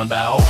Lammenbouw.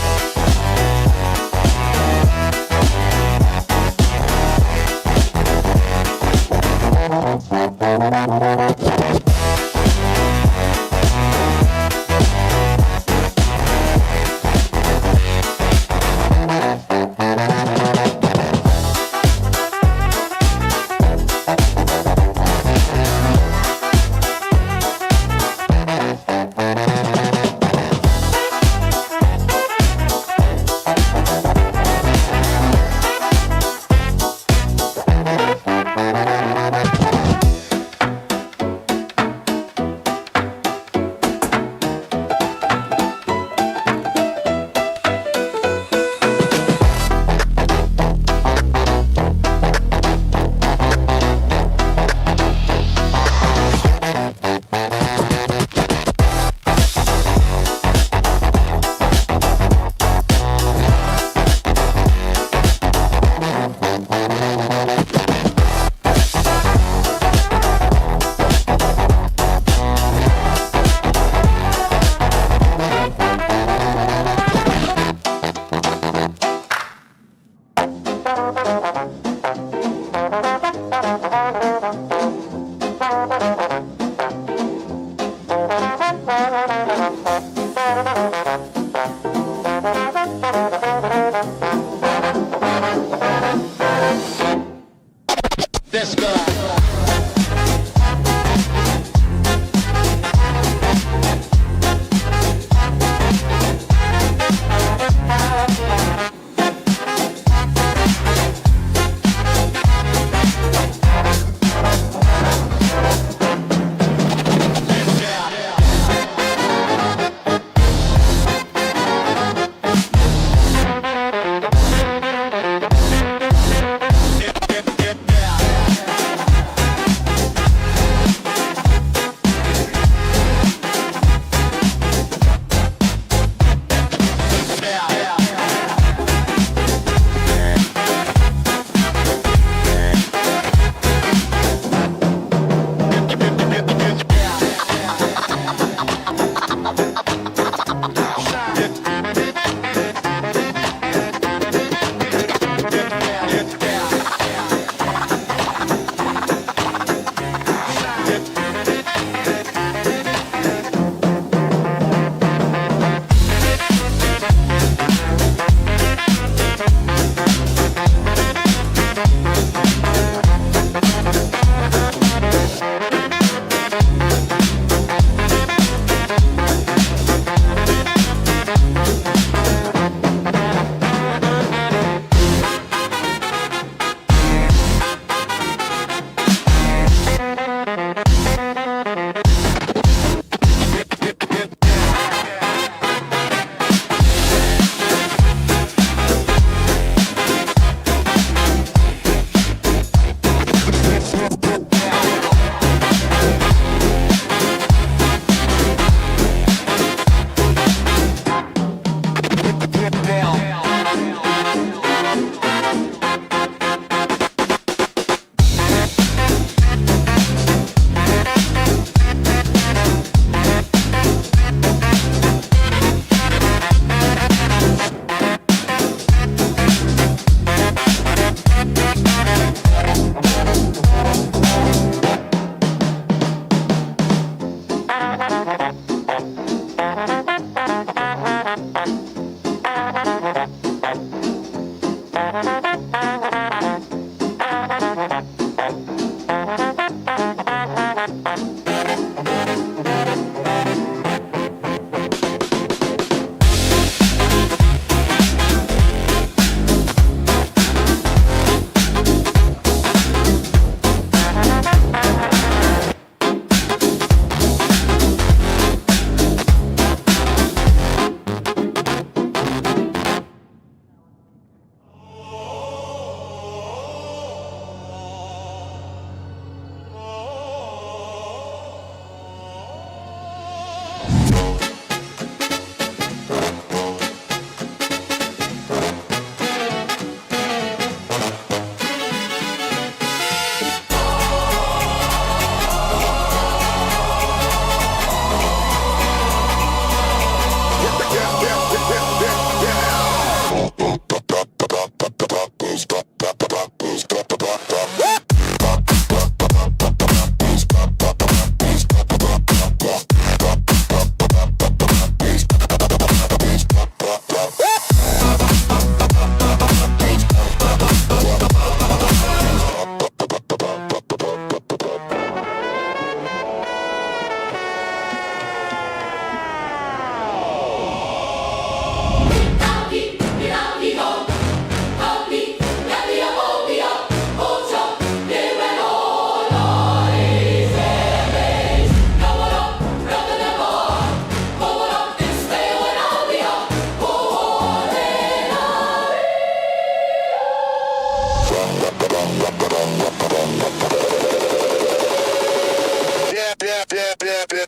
He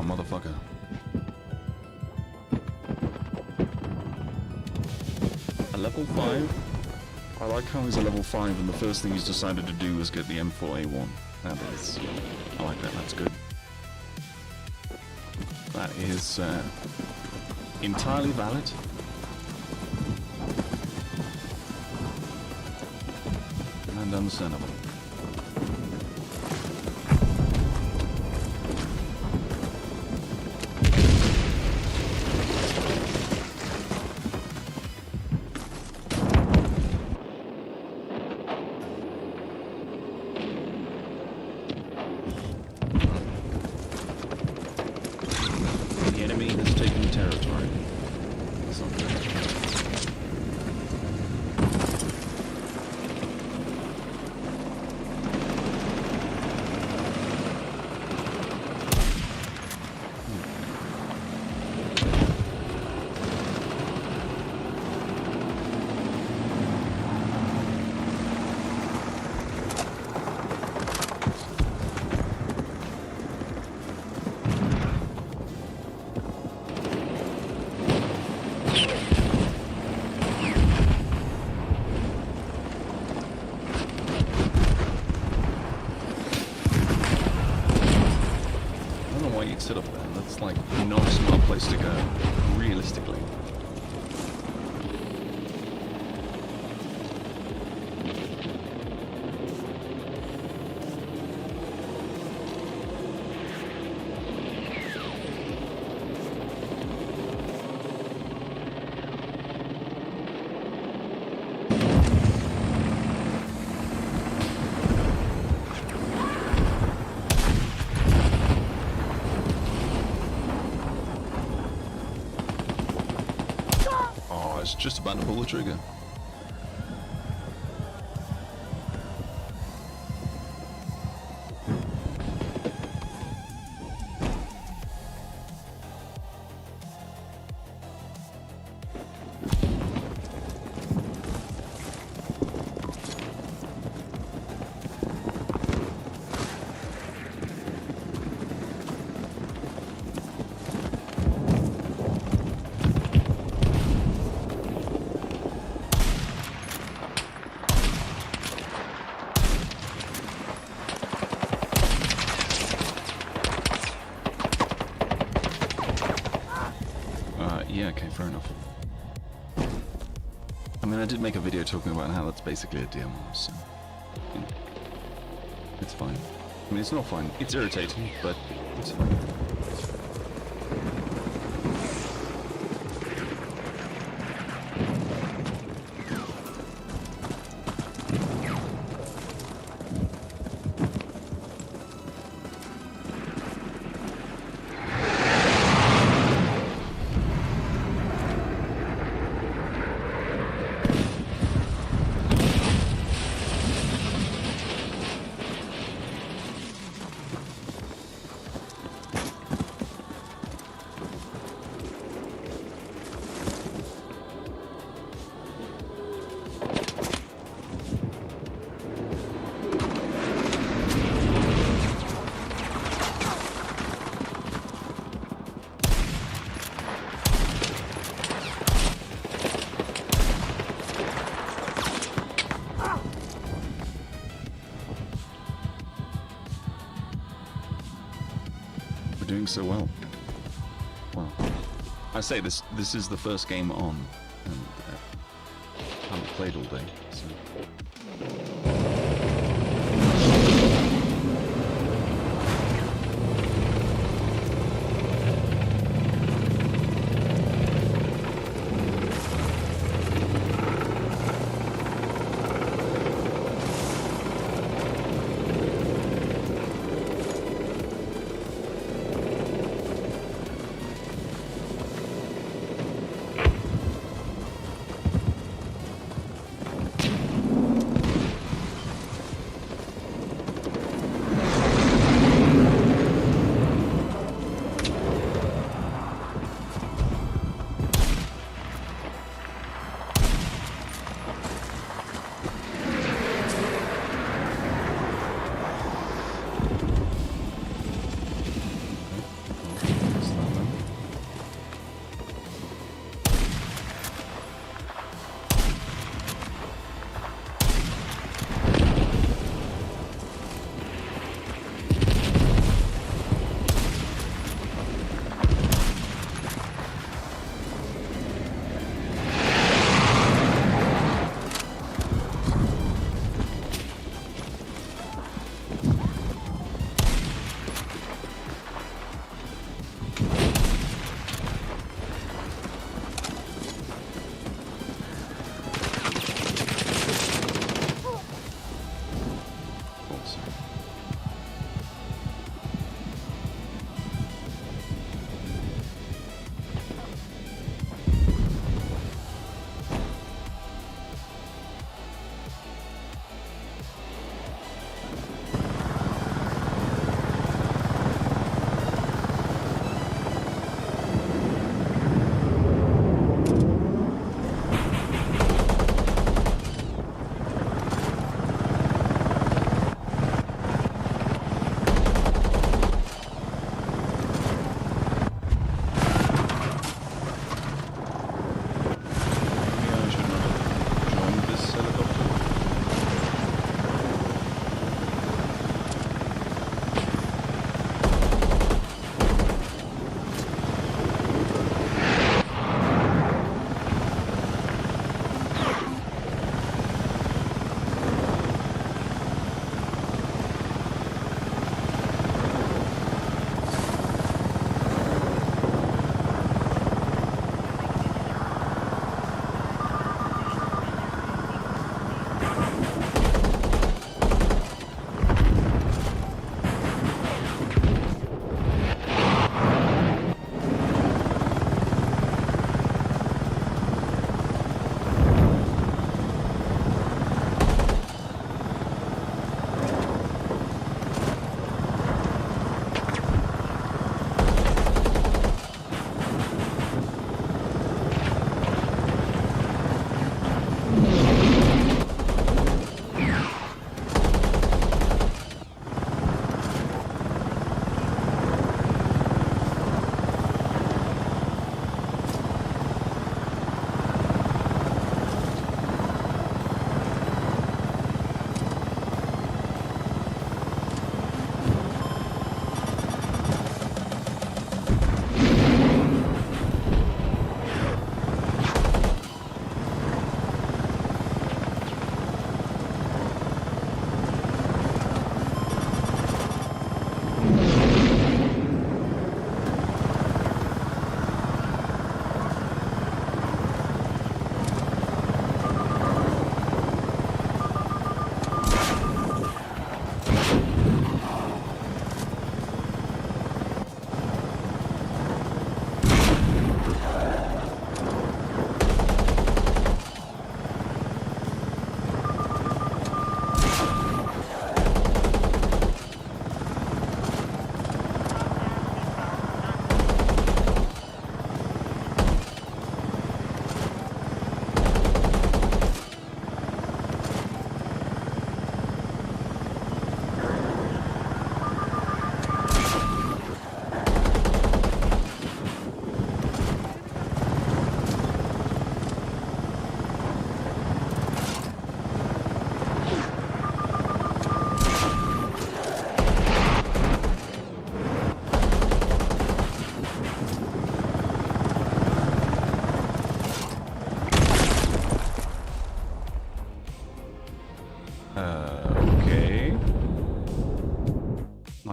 Oh, motherfucker. A level 5? I like how he's a level 5 and the first thing he's decided to do was get the M4A1. That is... I like that, that's good. That is entirely valid. And understandable. The enemy has taken territory. That's not good. Sit up there. That's like not a smart place to go, realistically. Just about to pull the trigger. Yeah, okay, fair enough. I mean, I did make a video talking about how that's basically a DMR, so... You know, it's fine. I mean, it's not fine. It's irritating, but it's fine. Doing so well. Well, I say this is the first game on, and I haven't played all day, so...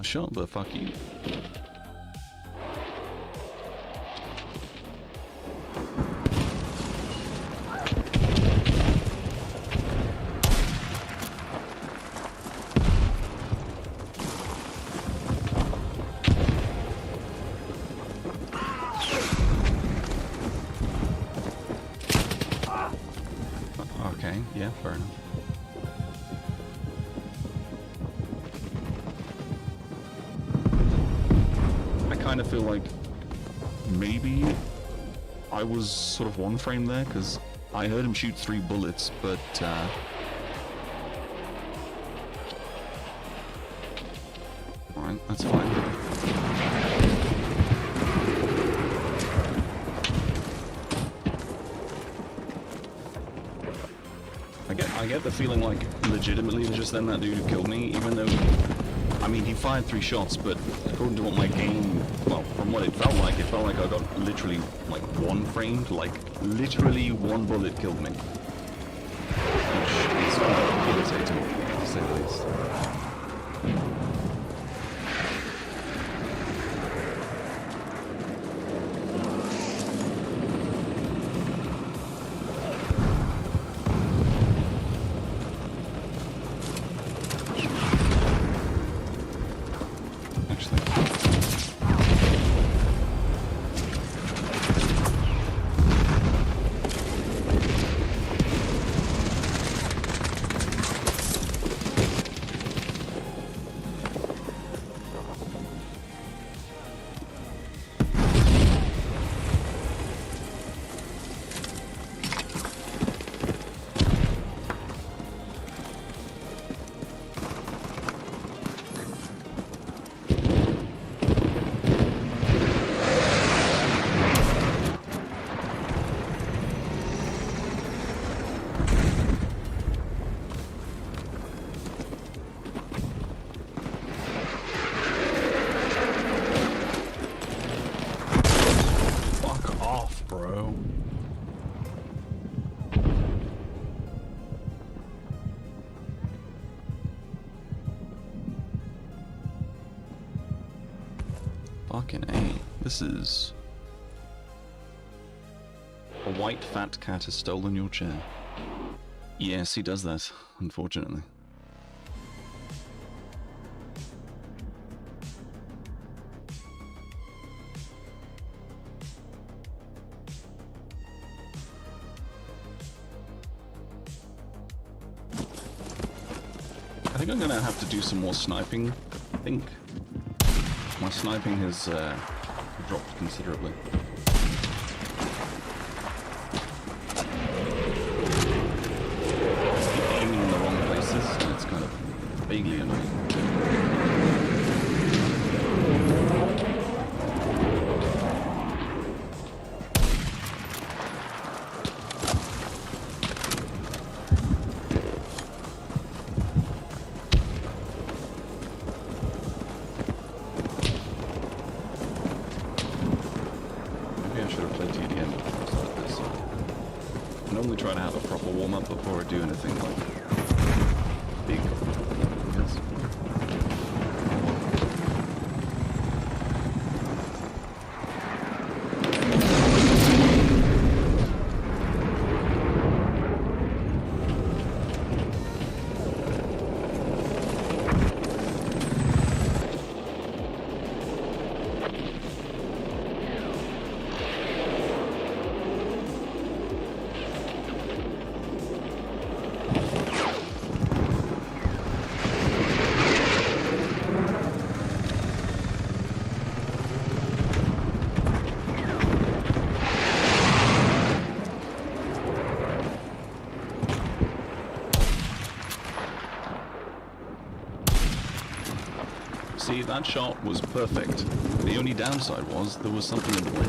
shot, but fuck you. Okay, yeah, fair enough. I kind of feel like maybe I was sort of one frame there, because I heard him shoot 3 bullets, but alright, that's fine. I get the feeling like legitimately it was just then that dude who killed me, even though, I mean, he fired 3 shots, but according to what my game, well, from what it felt like I got literally like 1 framed, like literally 1 bullet killed me. Which is quite irritating, to say the least. Fucking A. This is... A white fat cat has stolen your chair. Yes, he does that, unfortunately. I think I'm gonna have to do some more sniping, I think. My sniping has dropped considerably. Aiming in the wrong places, and it's kind of vaguely annoying. Try to have a proper warm-up before I do anything like big. Yes. See, that shot was perfect. The only downside was there was something in the way.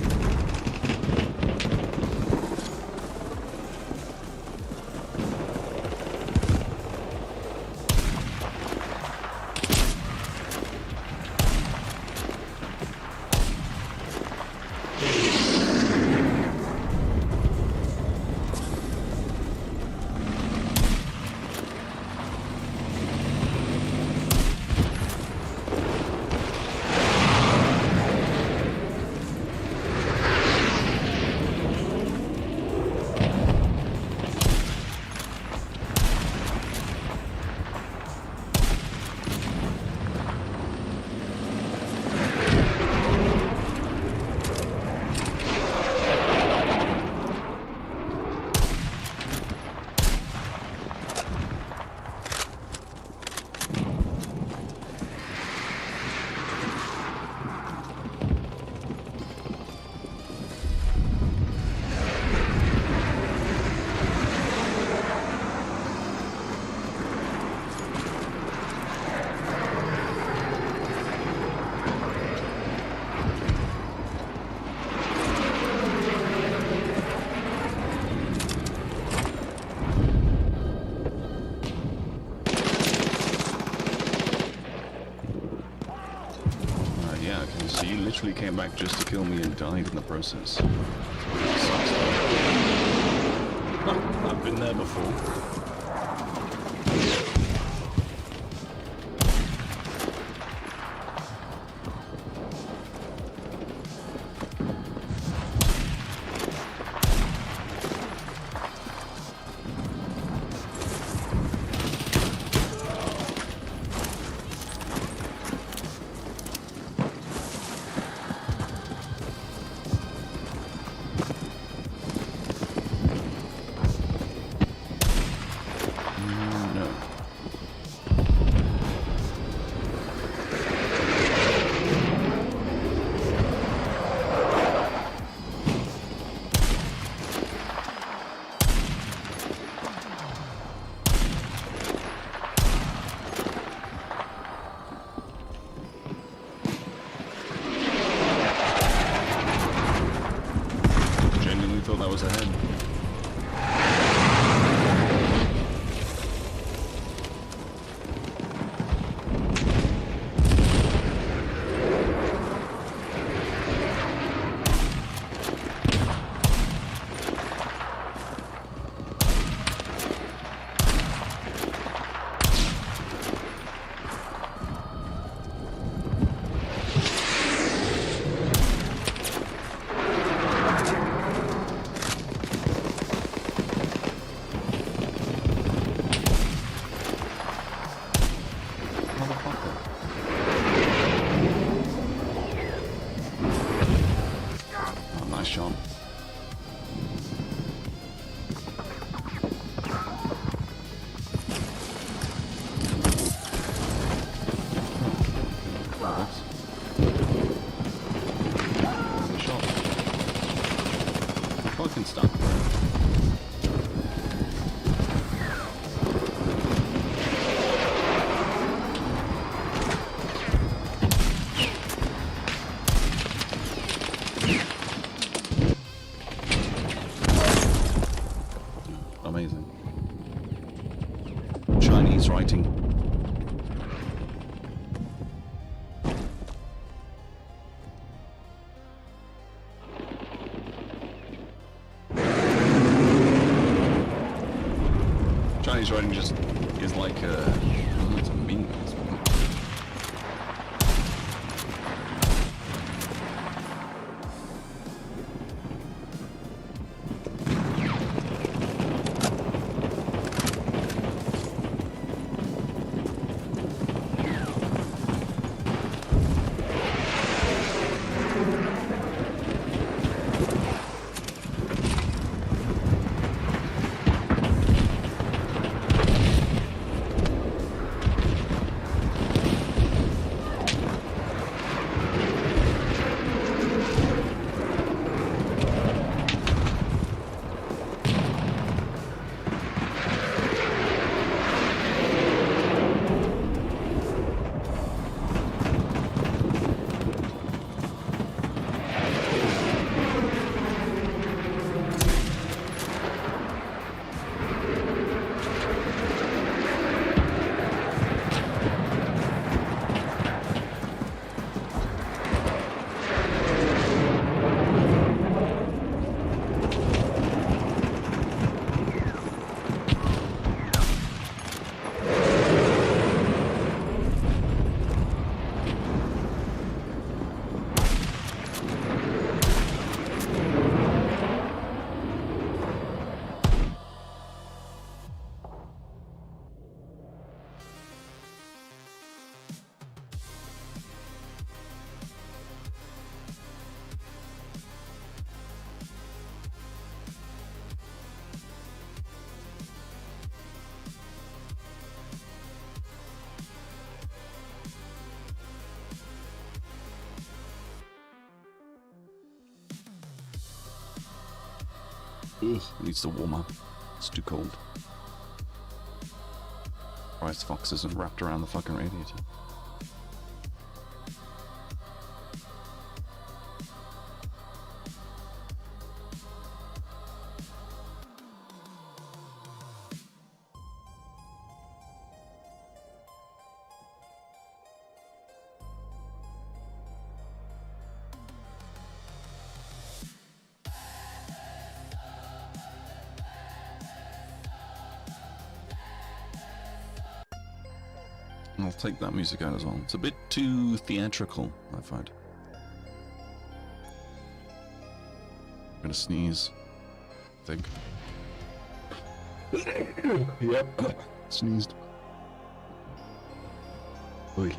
Okay, so you literally came back just to kill me and died in the process. Sucks, I've been there before. Thought that was ahead. Amazing. Chinese writing. Chinese writing just is like it's a meme. Ugh, needs to warm up. It's too cold. Christ, Fox isn't wrapped around the fucking radiator. I'll take that music out as well. It's a bit too theatrical, I find. I'm gonna sneeze, I think. Yep. Sneezed. Oy.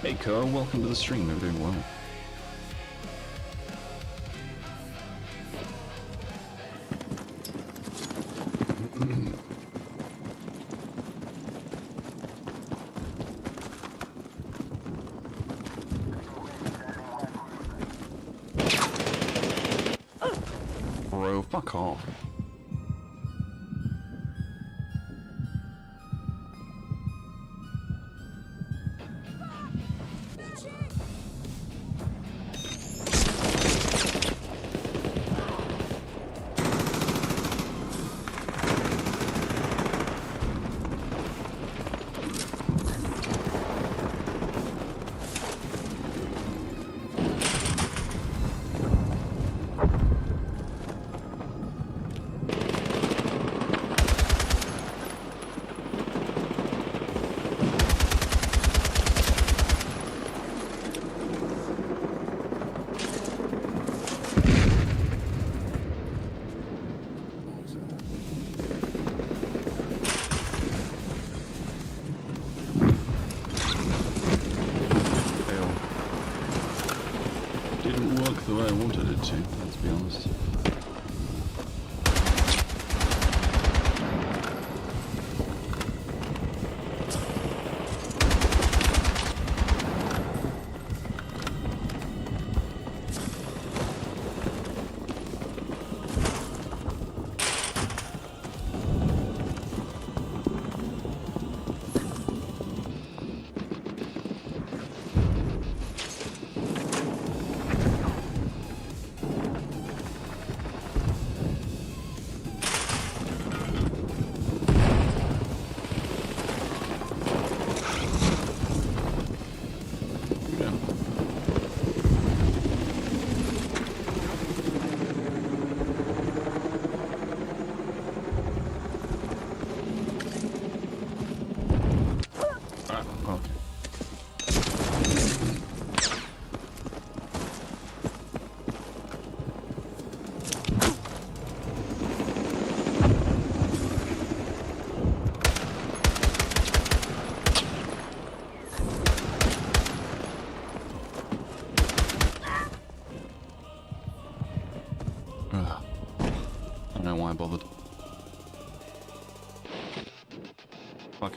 Hey 𝘂𝑝, welcome to the stream, we're doing well. Bro, fuck off. The way I wanted it to, let's be honest.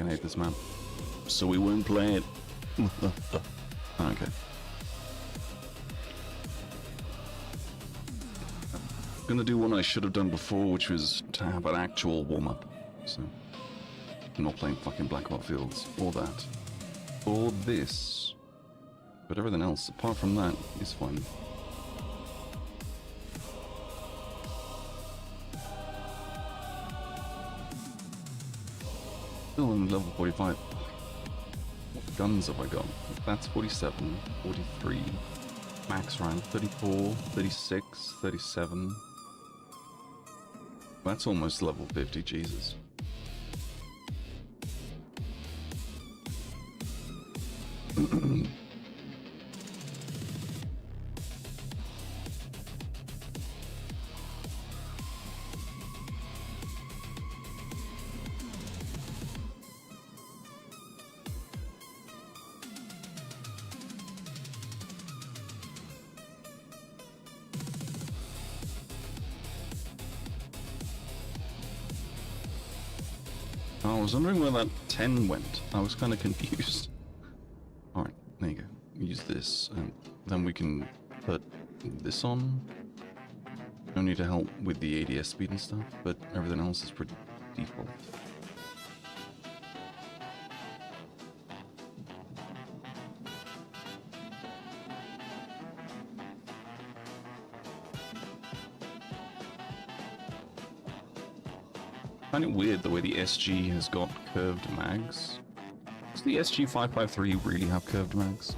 fucking hate this map. So we won't play it. Okay. I'm gonna do one I should have done before, which was to have an actual warm-up. So, I'm not playing fucking Black Fields, or that, or this. But everything else, apart from that, is fine. Still in level 45. What guns have I got? That's 47, 43, max rank 34, 36, 37. That's almost level 50, Jesus. I was wondering where that 10 went. I was kind of confused. Alright, there you go. Use this, and then we can put this on. No need to help with the ADS speed and stuff, but everything else is pretty default. I find it weird the way the SG has got curved mags. Does the SG-553 really have curved mags?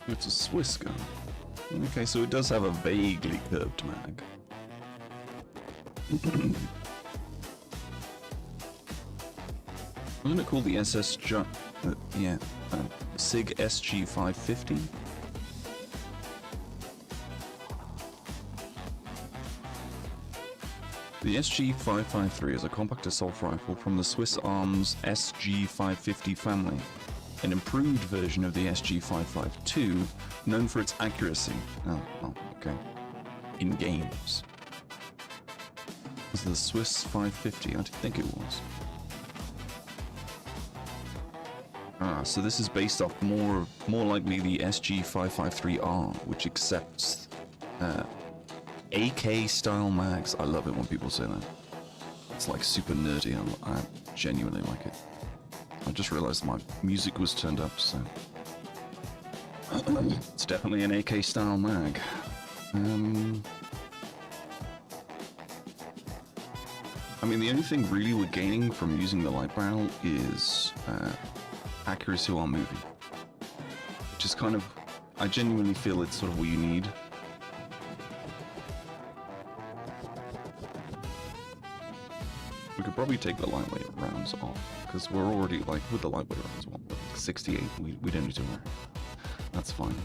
It's a Swiss gun. Okay, so it does have a vaguely curved mag. Wasn't it called the SSG? SIG SG-550? The SG-553 is a compact assault rifle from the Swiss Arms SG-550 family, an improved version of the SG-552, known for its accuracy. Oh, okay. In games. Was the Swiss 550? I didn't think it was. So this is based off more likely the SG-553R, which accepts AK style mags. I love it when people say that. It's like super nerdy. I genuinely like it. I just realized my music was turned up, so it's definitely an AK style mag. I mean, the only thing really we're gaining from using the light barrel is accuracy while moving, which is kind of, I genuinely feel it's sort of what you need. We could probably take the lightweight rounds off, because we're already, like, with the lightweight rounds, well, 68, we don't need to worry. That's fine.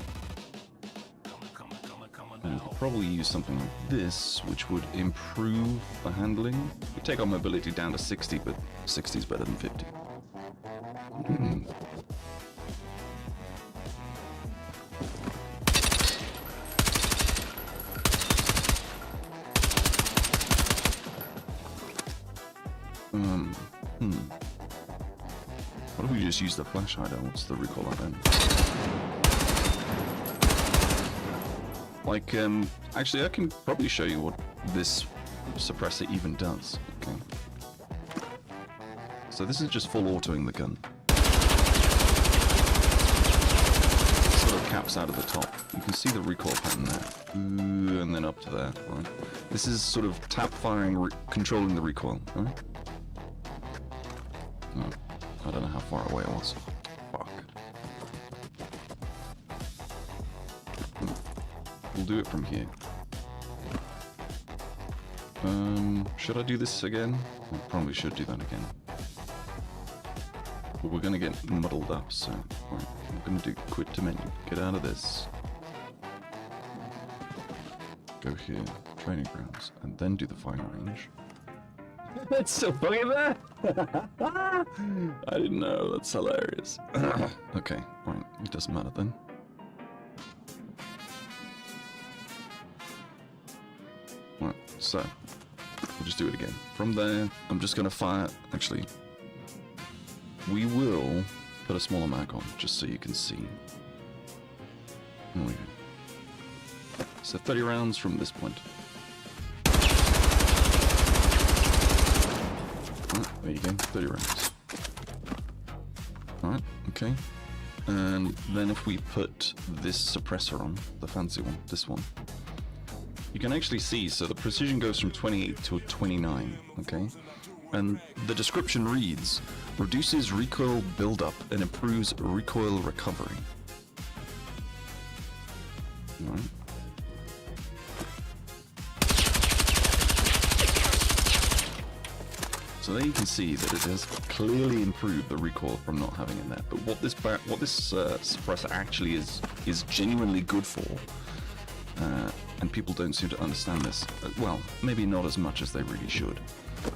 And we could probably use something like this, which would improve the handling. We take our mobility down to 60, but 60 is better than 50. What if we just use the flash hider? What's the recoil on then? Like, actually I can probably show you what this suppressor even does. Okay. So this is just full autoing the gun. It sort of caps out of the top. You can see the recoil pattern there. Ooh, and then up to there, right? This is sort of tap firing, controlling the recoil, right? Oh, I don't know how far away it was. Fuck. We'll do it from here. Should I do this again? I probably should do that again. But we're gonna get muddled up, so right, I'm gonna do quit to menu. Get out of this. Go here, training grounds, and then do the firing range. It's so funny there! I didn't know, that's hilarious. Okay, right, it doesn't matter then. Right, so we'll just do it again. From there, I'm just going to fire. Actually, we will put a smaller mag on just so you can see. There we go. So 30 rounds from this point. Right, there you go, 30 rounds. Alright, okay. And then if we put this suppressor on, the fancy one, this one, you can actually see, so the precision goes from 28 to 29, okay? And the description reads, reduces recoil buildup and improves recoil recovery. All right. So there you can see that it has clearly improved the recoil from not having it there. But what this suppressor actually is genuinely good for, and people don't seem to understand this. Well, maybe not as much as they really should.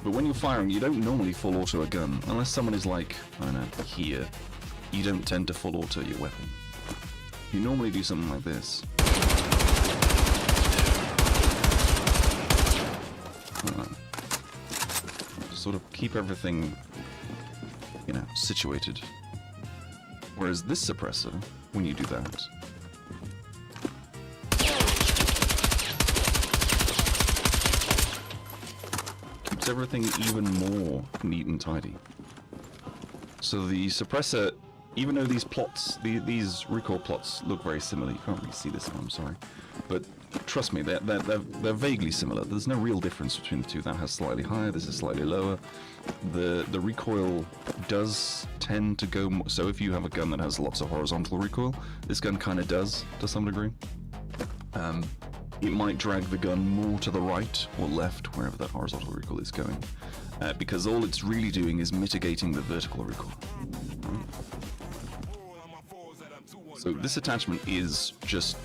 But when you're firing, you don't normally full auto a gun unless someone is like, I don't know, here. You don't tend to full auto your weapon. You normally do something like this. Sort of keep everything, you know, situated. Whereas this suppressor, when you do that, keeps everything even more neat and tidy. So the suppressor, even though these plots, these recoil plots look very similar, you can't really see this one, I'm sorry, but trust me, they're vaguely similar. There's no real difference between the two. That has slightly higher, this is slightly lower. The recoil does tend to go more, so if you have a gun that has lots of horizontal recoil, this gun kind of does to some degree. It might drag the gun more to the right or left, wherever that horizontal recoil is going, because all it's really doing is mitigating the vertical recoil. So this attachment is just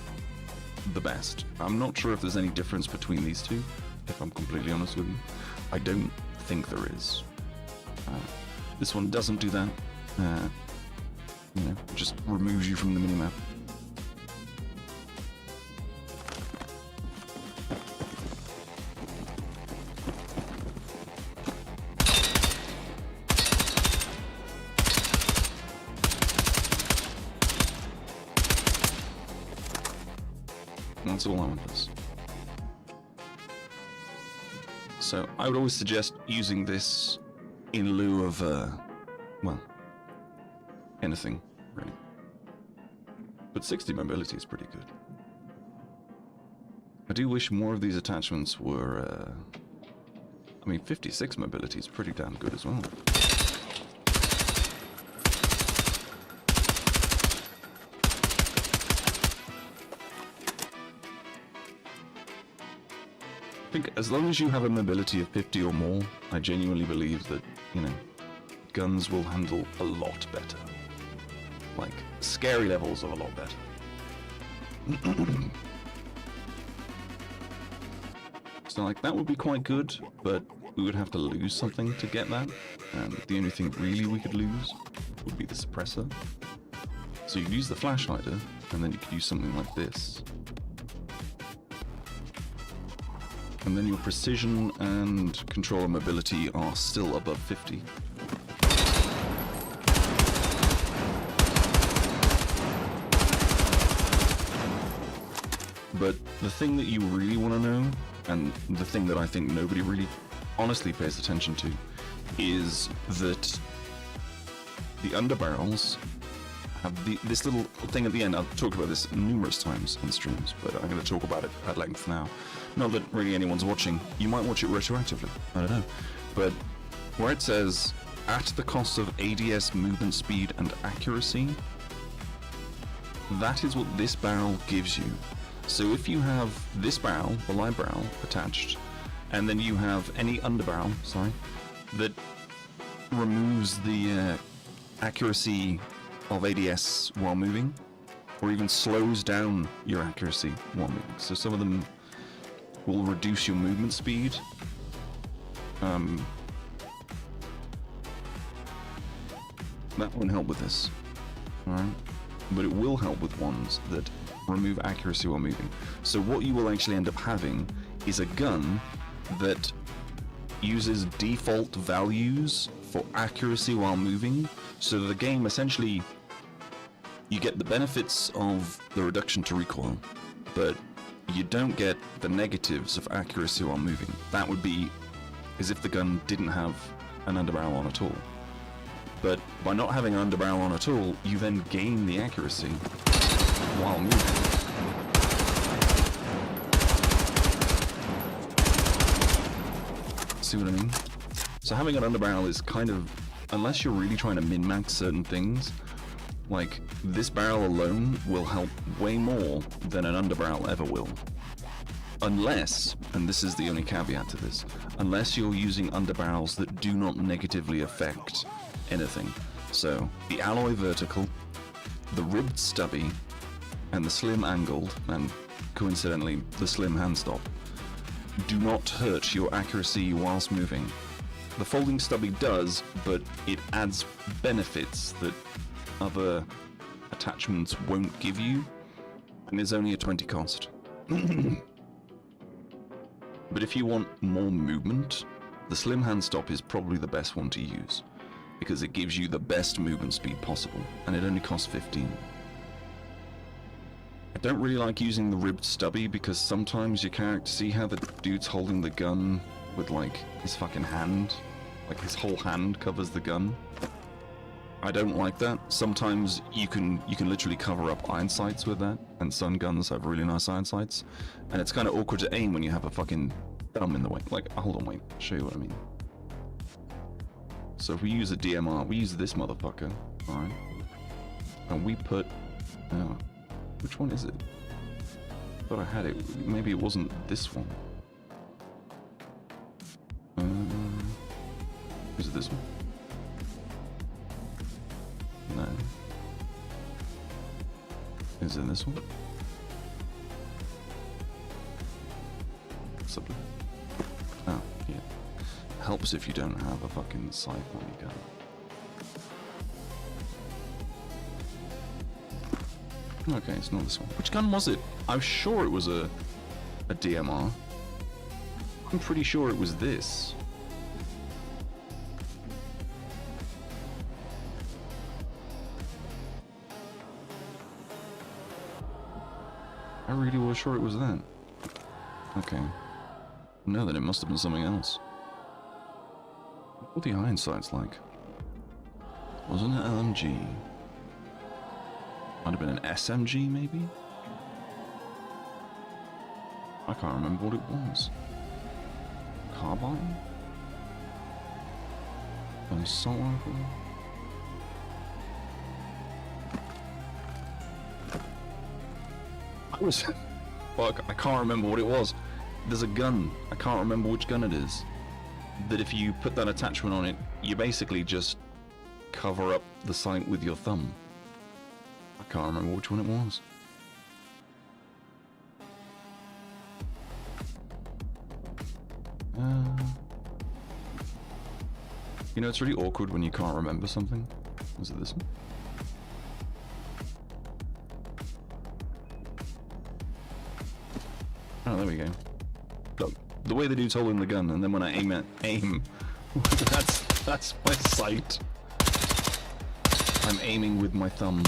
the best. I'm not sure if there's any difference between these two, if I'm completely honest with you. I don't think there is. This one doesn't do that. You know, just removes you from the minimap. That's all I want this. So I would always suggest using this in lieu of, well, anything, really. But 60 mobility is pretty good. I do wish more of these attachments were, I mean, 56 mobility is pretty damn good as well. I think as long as you have a mobility of 50 or more, I genuinely believe that, you know, guns will handle a lot better. Like, scary levels of a lot better. So, like, that would be quite good, but we would have to lose something to get that. And the only thing really we could lose would be the suppressor. So you could use the flash hider, and then you could use something like this. And then your precision and controller mobility are still above 50. But the thing that you really want to know, and the thing that I think nobody really honestly pays attention to, is that the underbarrels have this little thing at the end. I've talked about this numerous times on streams, but I'm going to talk about it at length now. Not that really anyone's watching. You might watch it retroactively, I don't know. But where it says, at the cost of ADS movement speed and accuracy, that is what this barrel gives you. So if you have this barrel, the live barrel, attached, and then you have any underbarrel, that removes the accuracy of ADS while moving, or even slows down your accuracy while moving. So some of them will reduce your movement speed. That won't help with this, alright? But it will help with ones that remove accuracy while moving. So what you will actually end up having is a gun that uses default values for accuracy while moving. So the game essentially, you get the benefits of the reduction to recoil, but you don't get the negatives of accuracy while moving. That would be as if the gun didn't have an underbarrel on at all. But by not having an underbarrel on at all, you then gain the accuracy while moving. See what I mean? So having an underbarrel is kind of, unless you're really trying to min-max certain things, like this barrel alone will help way more than an underbarrel ever will. Unless, and this is the only caveat to this, unless you're using underbarrels that do not negatively affect anything. So the alloy vertical, the ribbed stubby, and the slim angled, and coincidentally the slim hand stop, do not hurt your accuracy whilst moving. The folding stubby does, but it adds benefits that other attachments won't give you, and is only a 20 cost. But if you want more movement, the slim hand stop is probably the best one to use, because it gives you the best movement speed possible, and it only costs 15. I don't really like using the ribbed stubby because sometimes your character, see how the dude's holding the gun with like his fucking hand, like his whole hand covers the gun. I don't like that. Sometimes you can literally cover up iron sights with that, and some guns have really nice iron sights, and it's kind of awkward to aim when you have a fucking thumb in the way. Like, hold on, wait, I'll show you what I mean. So if we use a DMR, we use this motherfucker, alright, and we put, which one is it? I thought I had it. Maybe it wasn't this one. Is it this one? No. Is it this one? Something. Oh, yeah. Helps if you don't have a fucking sight on your gun. Okay, it's not this one. Which gun was it? I'm sure it was a DMR. I'm pretty sure it was this. I really was sure it was that. Okay. No, then it must have been something else. What were the iron sights like? Wasn't it LMG? Might have been an SMG, maybe? I can't remember what it was. Carbine? An assault rifle? Fuck, I can't remember what it was. There's a gun, I can't remember which gun it is, that if you put that attachment on it, you basically just cover up the sight with your thumb. I can't remember which one it was. You know, it's really awkward when you can't remember something. Was it this one? Oh, there we go. Look, the way the dude's holding the gun, and then when I aim, that's my sight. I'm aiming with my thumb.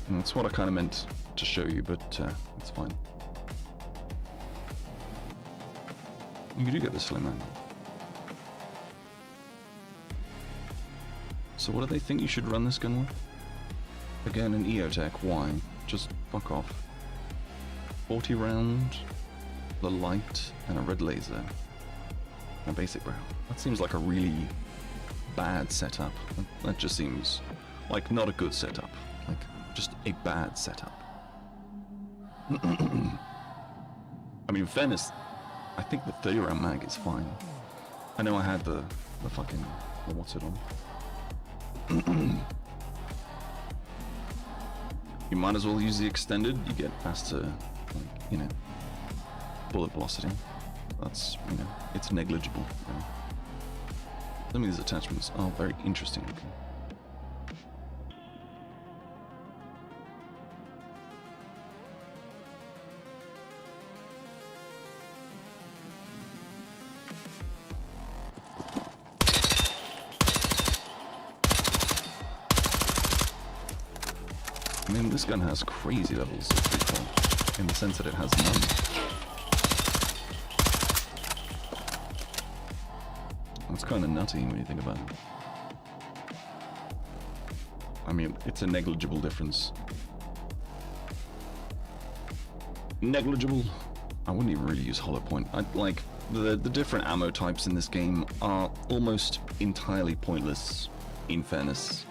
And that's what I kind of meant to show you, but it's fine. You do get the slim angle. So what do they think you should run this gun with? Again, an EOTech. Why? Just fuck off. 40 round, the light, and a red laser. And a basic barrel. That seems like a really bad setup. That just seems like not a good setup. Like, just a bad setup. I mean, in fairness, I think the 30 round mag is fine. I know I had the fucking, what's it on? You might as well use the extended, you get faster, like, you know, bullet velocity. That's, you know, it's negligible. You know. Some of these attachments are very interesting looking. this gun has crazy levels of recoil, in the sense that it has none. It's kind of nutty when you think about it. I mean, it's a negligible difference. Negligible? I wouldn't even really use hollow point. Like, the different ammo types in this game are almost entirely pointless, in fairness.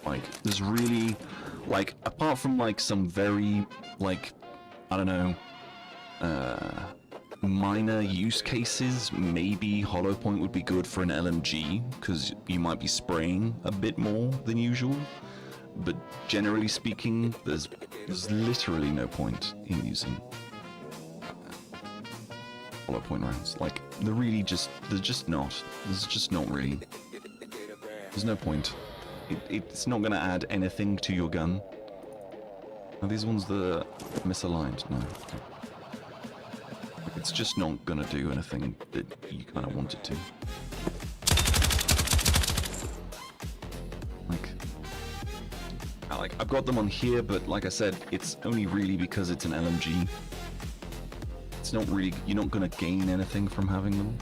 Like, there's really, like, apart from, like, some very, like, I don't know, minor use cases, maybe hollow point would be good for an LMG, because you might be spraying a bit more than usual, but generally speaking, there's literally no point in using hollow point rounds. Like, there's just not really. There's no point. It's not going to add anything to your gun. Are these ones that are misaligned? No. It's just not going to do anything that you kind of want it to. Like, I've got them on here, but like I said, it's only really because it's an LMG. It's not really, you're not going to gain anything from having them.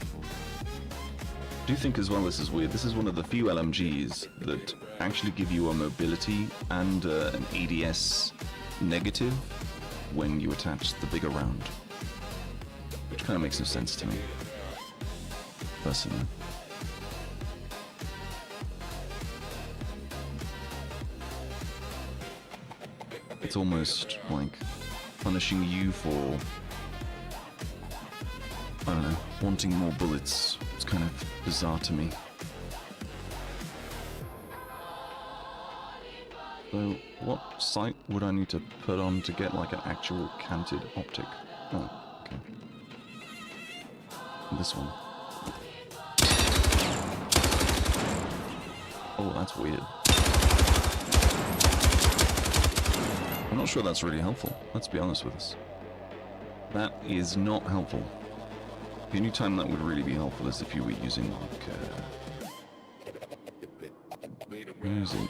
I do think as well, this is weird, this is one of the few LMGs that actually give you a mobility and an ADS negative when you attach the bigger round. Which kind of makes no sense to me, personally. It's almost like punishing you for, I don't know, wanting more bullets. It's kind of bizarre to me. So, what sight would I need to put on to get like an actual canted optic? Oh, okay. This one. Oh, that's weird. I'm not sure that's really helpful, let's be honest with us. That is not helpful. The only time that would really be helpful is if you were using like, where is it?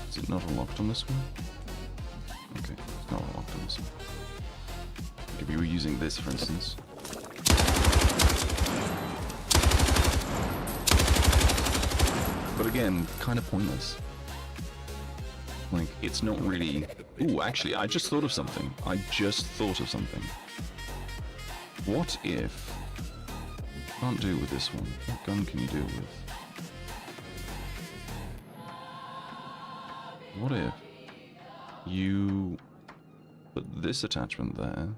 Is it not unlocked on this one? Okay, it's not unlocked on this one. If you were using this, for instance. But again, kind of pointless. Like, it's not really... Ooh, actually, I just thought of something. What if... Can't do it with this one. What gun can you do it with? What if you put this attachment there,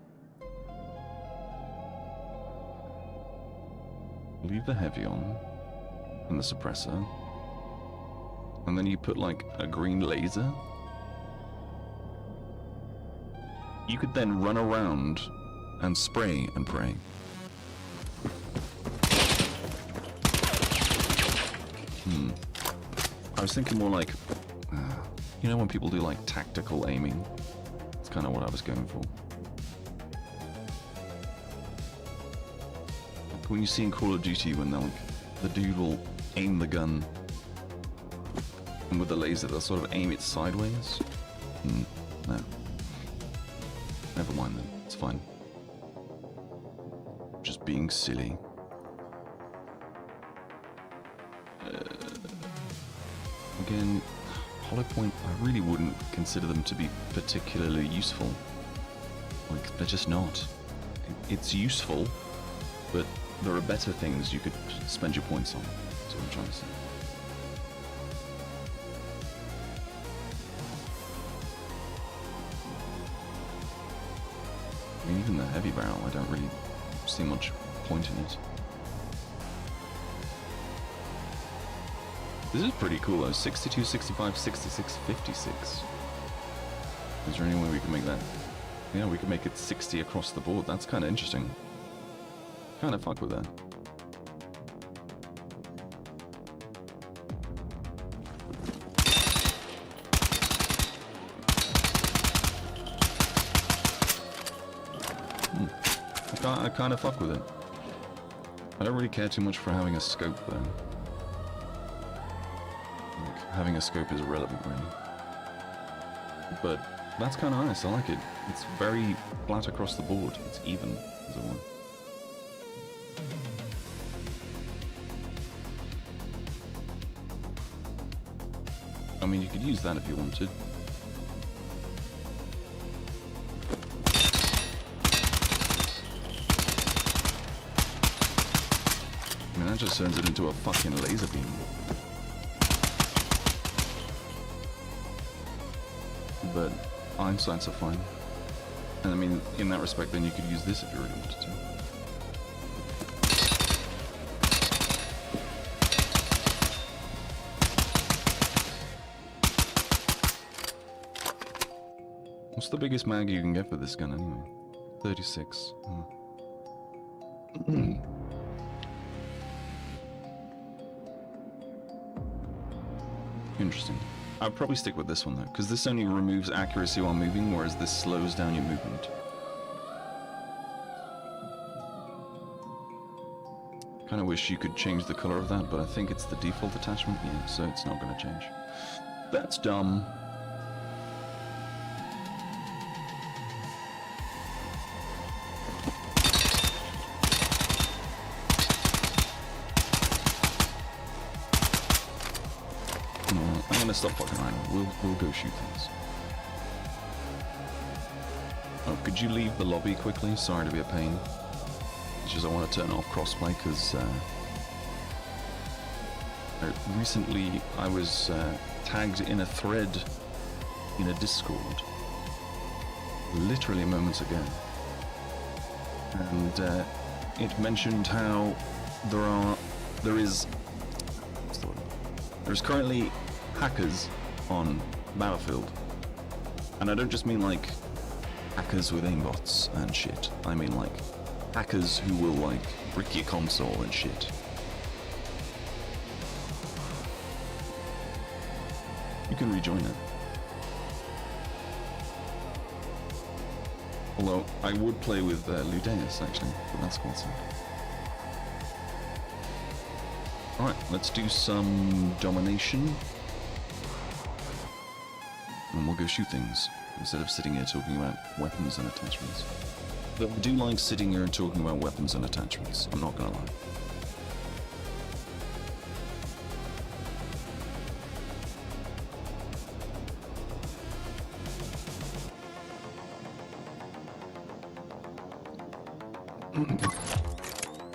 leave the heavy on, and the suppressor, and then you put like a green laser? You could then run around and spray and pray. I was thinking more like, you know when people do like tactical aiming? That's kind of what I was going for. Like when you see in Call of Duty when they're like, the dude will aim the gun, and with the laser they'll sort of aim it sideways. No. Never mind then, it's fine. Just being silly. Again, hollow point, I really wouldn't consider them to be particularly useful. Like, they're just not. It's useful, but there are better things you could spend your points on. That's what I'm trying to say. I mean, even the heavy barrel, I don't really see much point in it. This is pretty cool though, 62, 65, 66, 56. Is there any way we can make that? Yeah, we could make it 60 across the board. That's kind of interesting. Kind of fuck with that. I kind of fuck with it. I don't really care too much for having a scope, though. Like, having a scope is irrelevant, really. But that's kind of nice, I like it. It's very flat across the board. It's even, as it were. I mean, you could use that if you wanted. I mean, that just turns it into a fucking laser beam. But Einstein's are fine. And I mean, in that respect, then you could use this if you really wanted to. What's the biggest mag you can get for this gun anyway? 36. Interesting. I'd probably stick with this one though, because this only removes accuracy while moving, whereas this slows down your movement. Kind of wish you could change the color of that, but I think it's the default attachment, yeah, so it's not going to change. That's dumb. I'm gonna stop fucking around. We'll go shoot things. Oh, could you leave the lobby quickly? Sorry to be a pain. It's just I want to turn off crossplay because recently I was tagged in a thread in a Discord literally moments ago, and it mentioned how there's currently hackers on Battlefield, and I don't just mean like hackers with aimbots and shit. I mean like hackers who will like brick your console and shit. You can rejoin it. Although I would play with 𝓵𝓼𝓮𝓪 actually, but that's cool too. Alright, let's do some domination. And we'll go shoot things, instead of sitting here talking about weapons and attachments. But I do like sitting here and talking about weapons and attachments, I'm not gonna lie.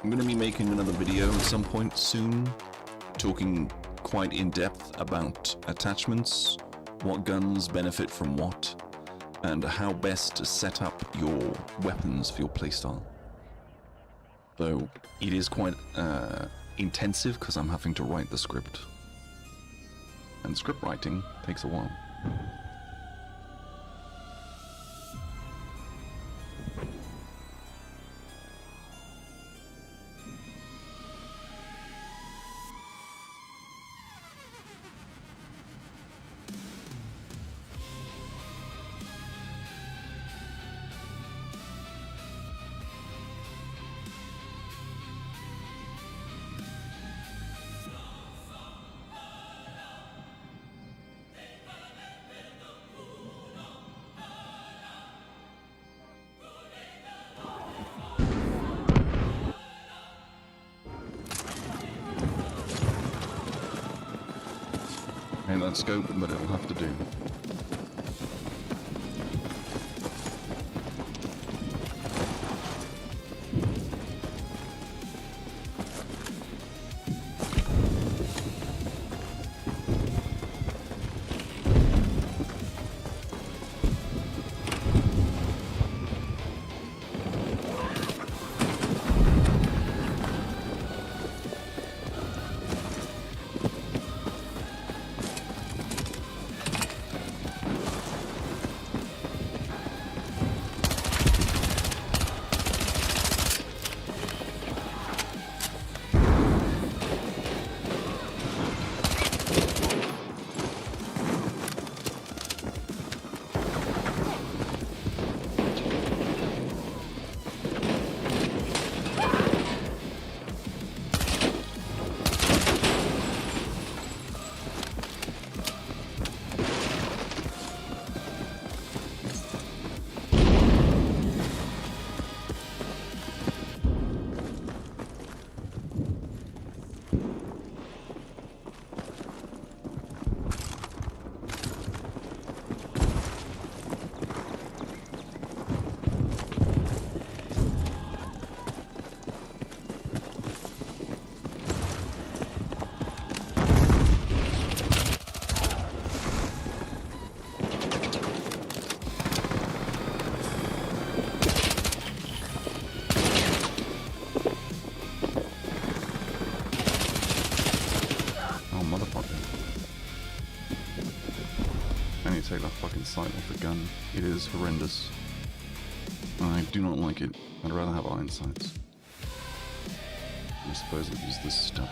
I'm going to be making another video at some point soon, talking quite in depth about attachments, what guns benefit from what, and how best to set up your weapons for your playstyle. Though it is quite intensive because I'm having to write the script, and script writing takes a while. Ain't that scope, but it'll have to do. take that fucking sight off the gun. It is horrendous. I do not like it. I'd rather have iron sights. I suppose I'll use this stubby.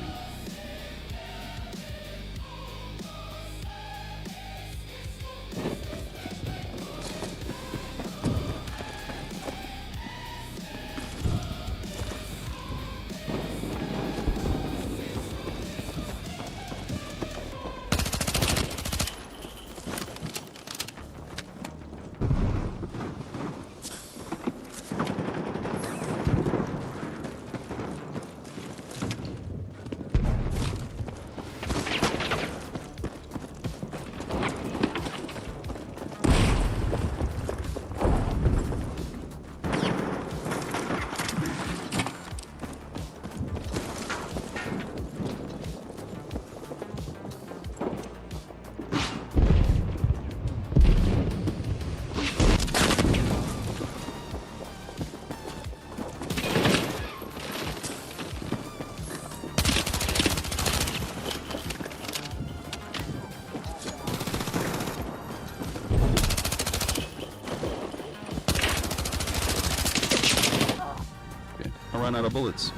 Out of bullets.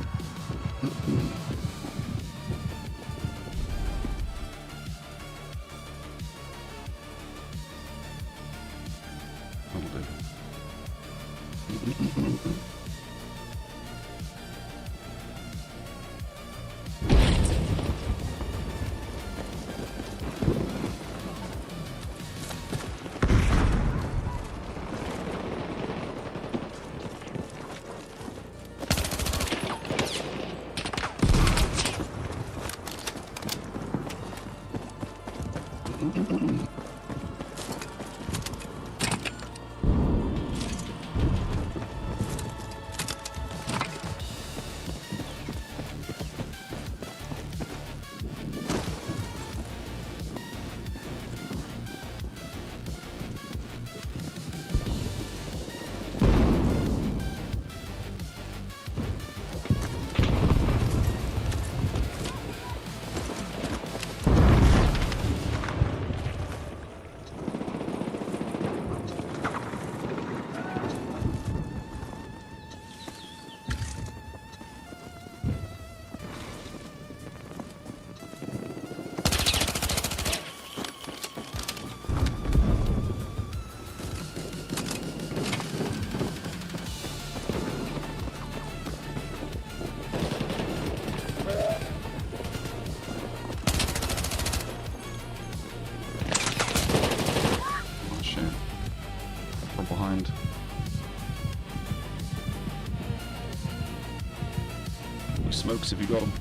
That'll do. Smokes if you got them.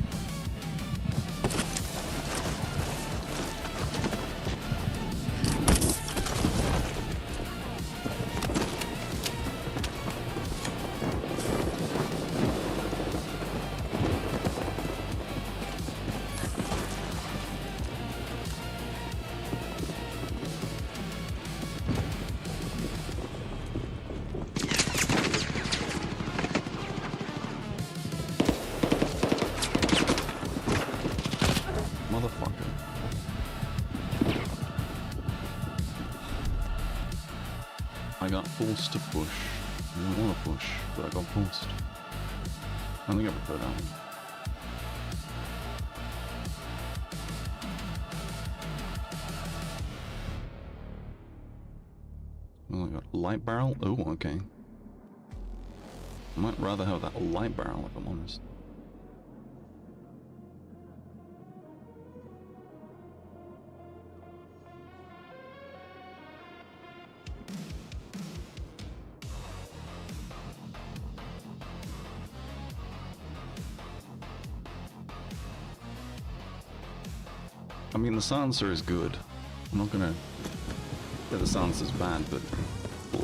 I got forced to push. I didn't want to push, but I got forced. I think I prefer that one. Oh, I got light barrel? Oh, okay. I might rather have that light barrel if I'm honest. I mean, the silencer is good. I'm not gonna say the silencer's bad, but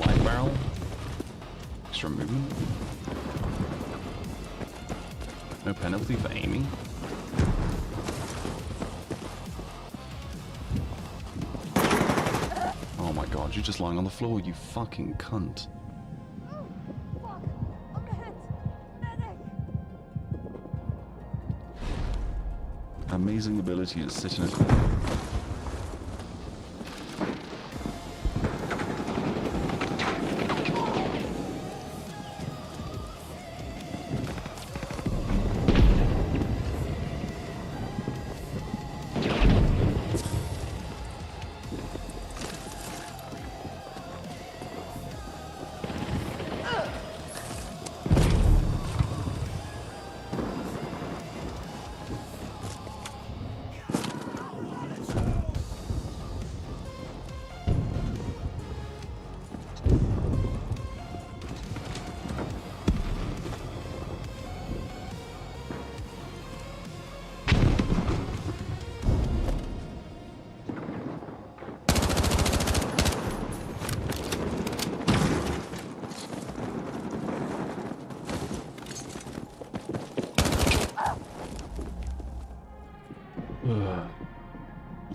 light barrel? Extra movement? No penalty for aiming? Oh my god, you're just lying on the floor, you fucking cunt. Amazing ability to sit in a corner.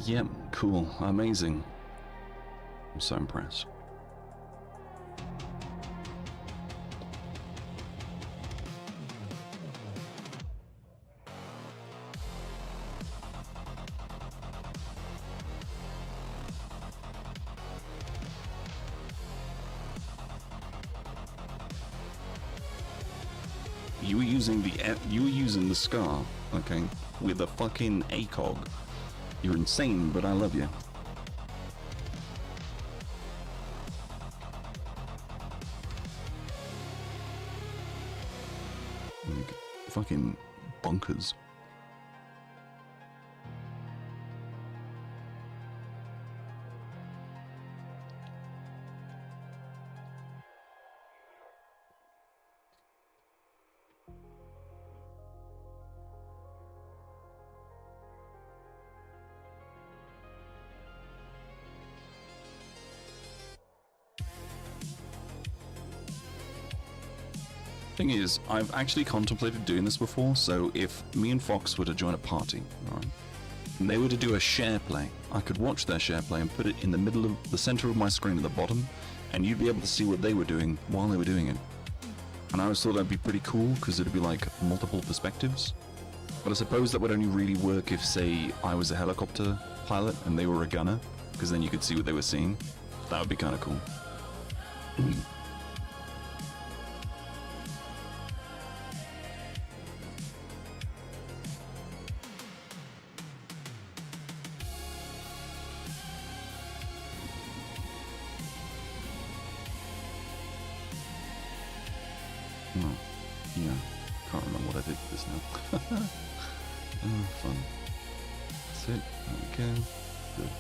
Yep, cool, amazing. I'm so impressed. You were using the scar, okay, with a fucking ACOG. You're insane, but I love you. Like, fucking bonkers. Thing is, I've actually contemplated doing this before, so if me and Fox were to join a party, right, and they were to do a share play, I could watch their share play and put it in the middle of the center of my screen at the bottom, and you'd be able to see what they were doing while they were doing it. And I always thought that'd be pretty cool, because it'd be like multiple perspectives. But I suppose that would only really work if, say, I was a helicopter pilot and they were a gunner, because then you could see what they were seeing. That would be kind of cool. Yeah, can't remember what I did for this now. Oh, fun. That's it. There we go. Good.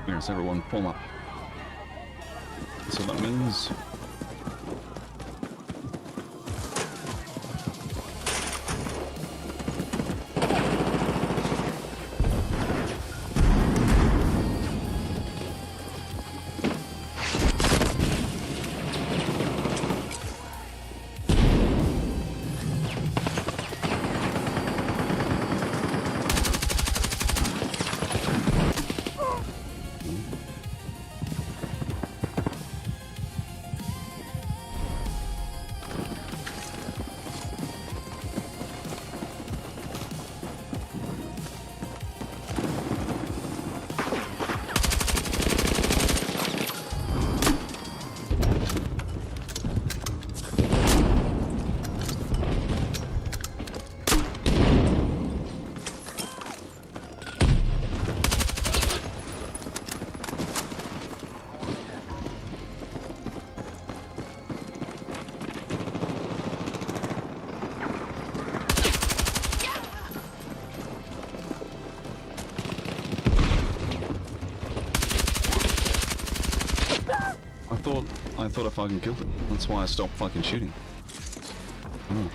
Here's everyone, pull up. So that means I thought I fucking killed him. That's why I stopped fucking shooting. Oh.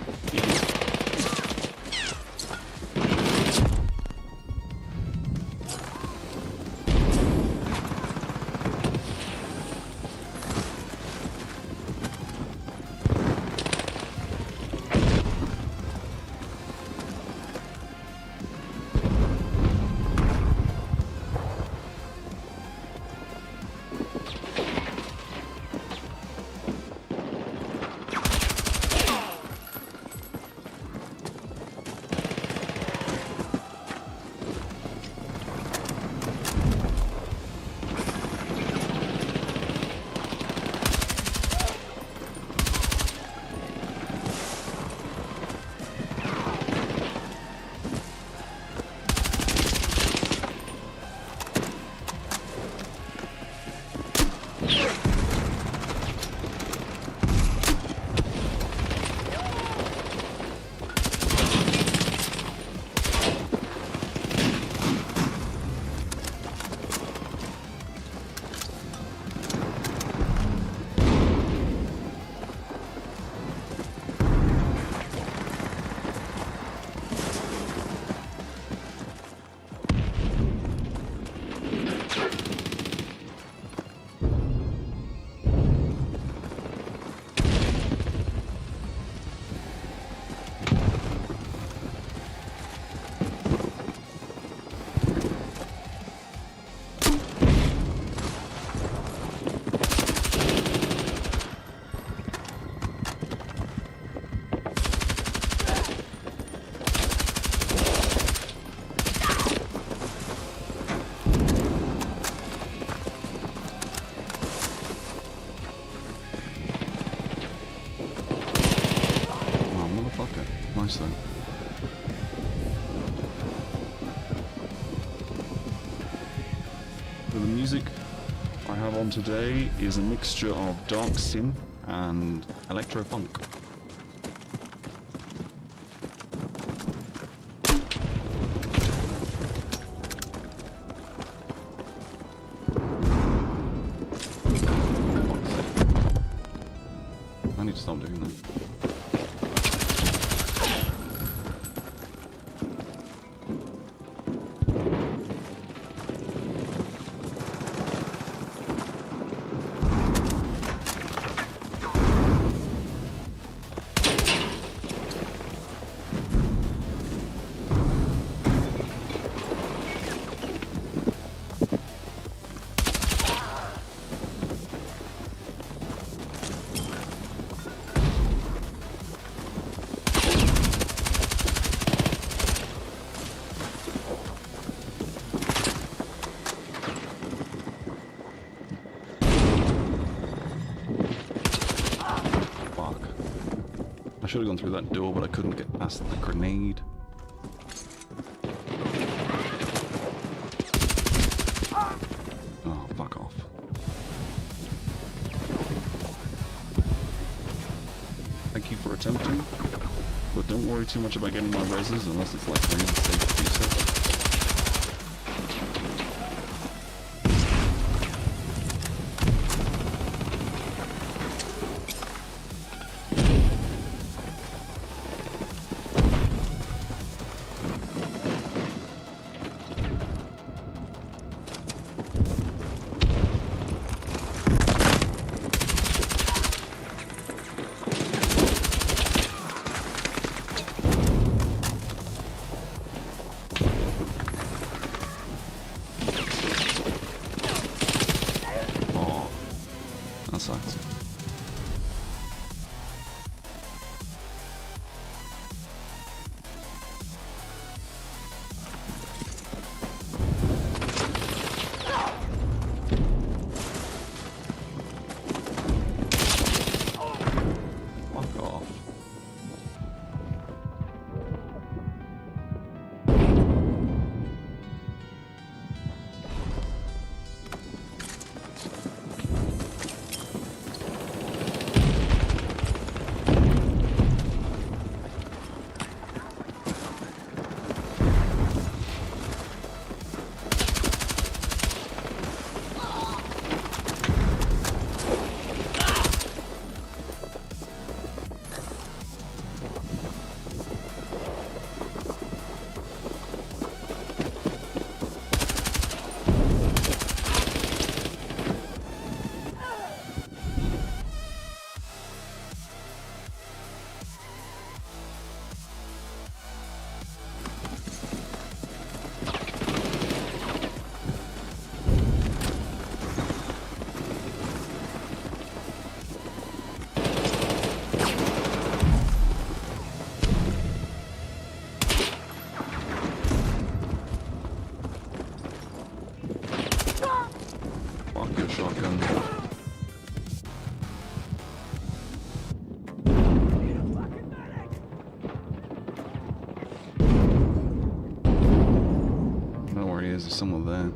music I have on today is a mixture of dark synth and electro funk. I need to stop doing that. I should have gone through that door, but I couldn't get past the grenade. Oh, fuck off. Thank you for attempting, but don't worry too much about getting my reses unless it's like really safe to do so. That sucks. Fuck off. Shotgun. I don't know where he is. There's someone there.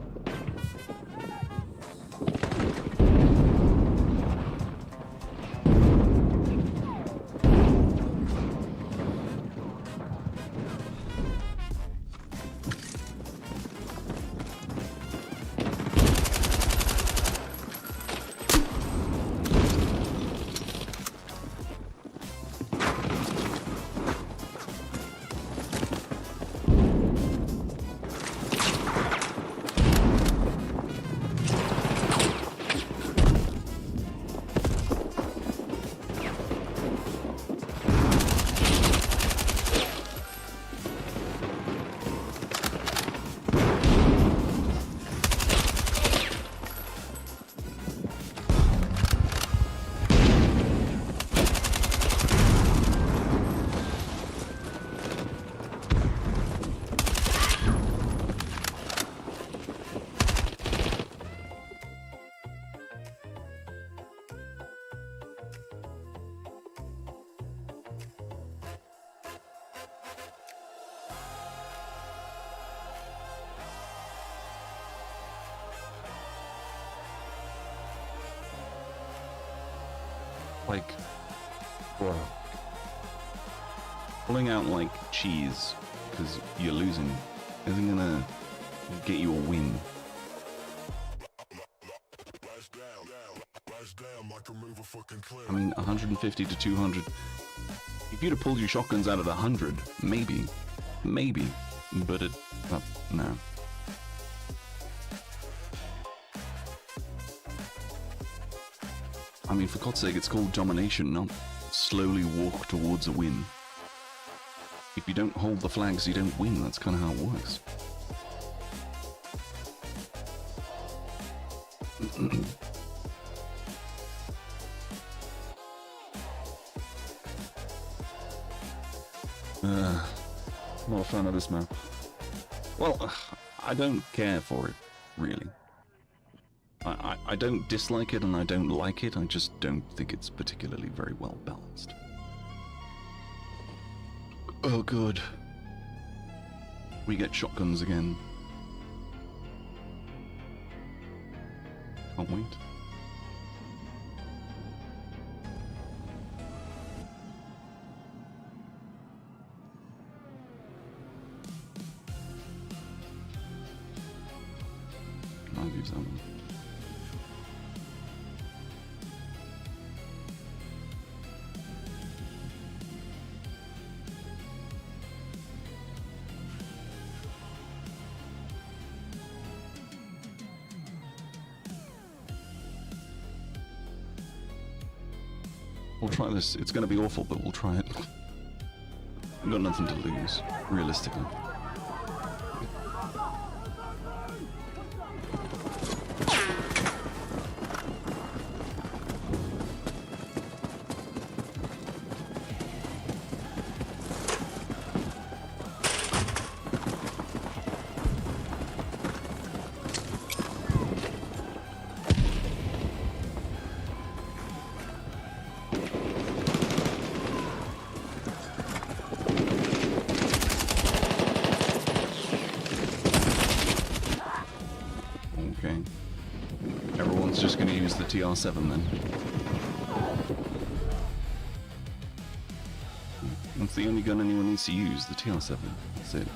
Like, bro. Pulling out, like, cheese because you're losing isn't gonna get you a win. I mean, 150 to 200. If you'd have pulled your shotguns out at 100, maybe. But no. I mean, for God's sake, it's called domination, not slowly walk towards a win. If you don't hold the flags, you don't win. That's kind of how it works. Not a fan of this map. Well, I don't care for it, really. I don't dislike it and I don't like it, I just don't think it's particularly very well balanced. Oh good. We get shotguns again. Can't wait. I'll use that one. We'll try this. It's going to be awful, but we'll try it. We've got nothing to lose, realistically. Everyone's just going to use the TR7 then. That's the only gun anyone needs to use, the TR7. That's it.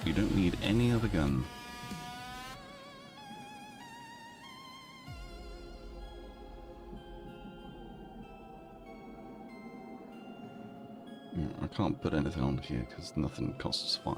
You don't need any other gun. Yeah, I can't put anything on here because nothing costs 5.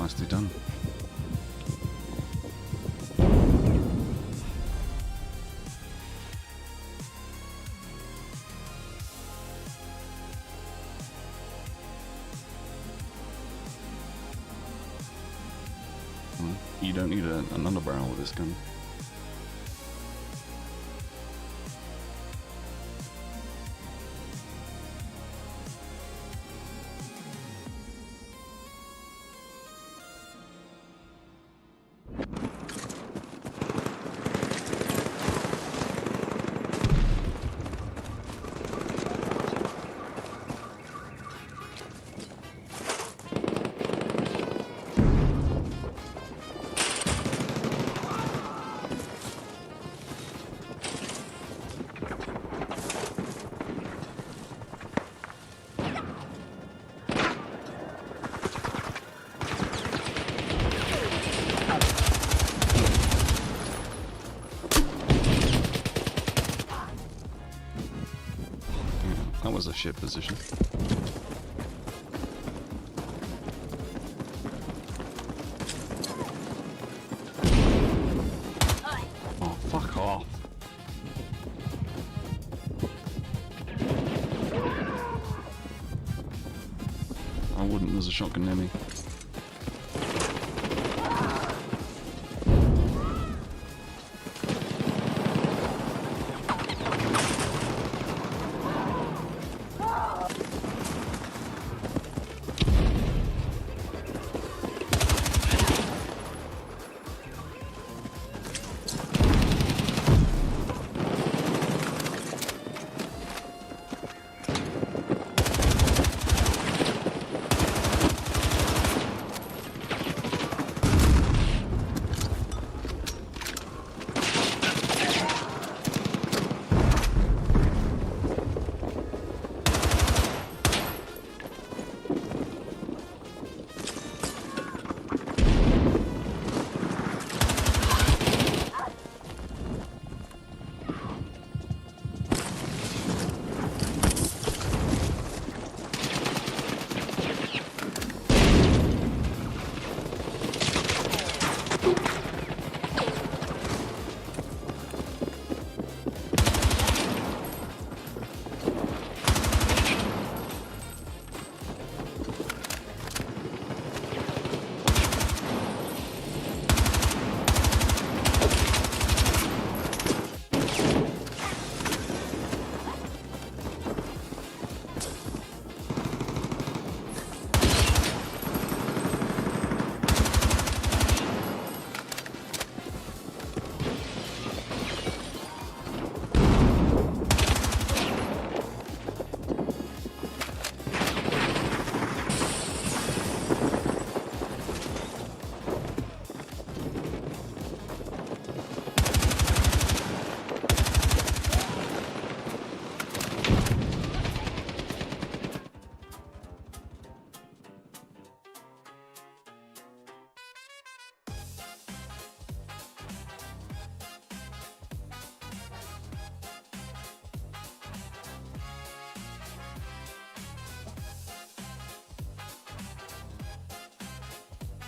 Nicely done. You don't need another barrel with this gun. That was a shit position. Oh, fuck off. I wouldn't, there's a shotgun near me.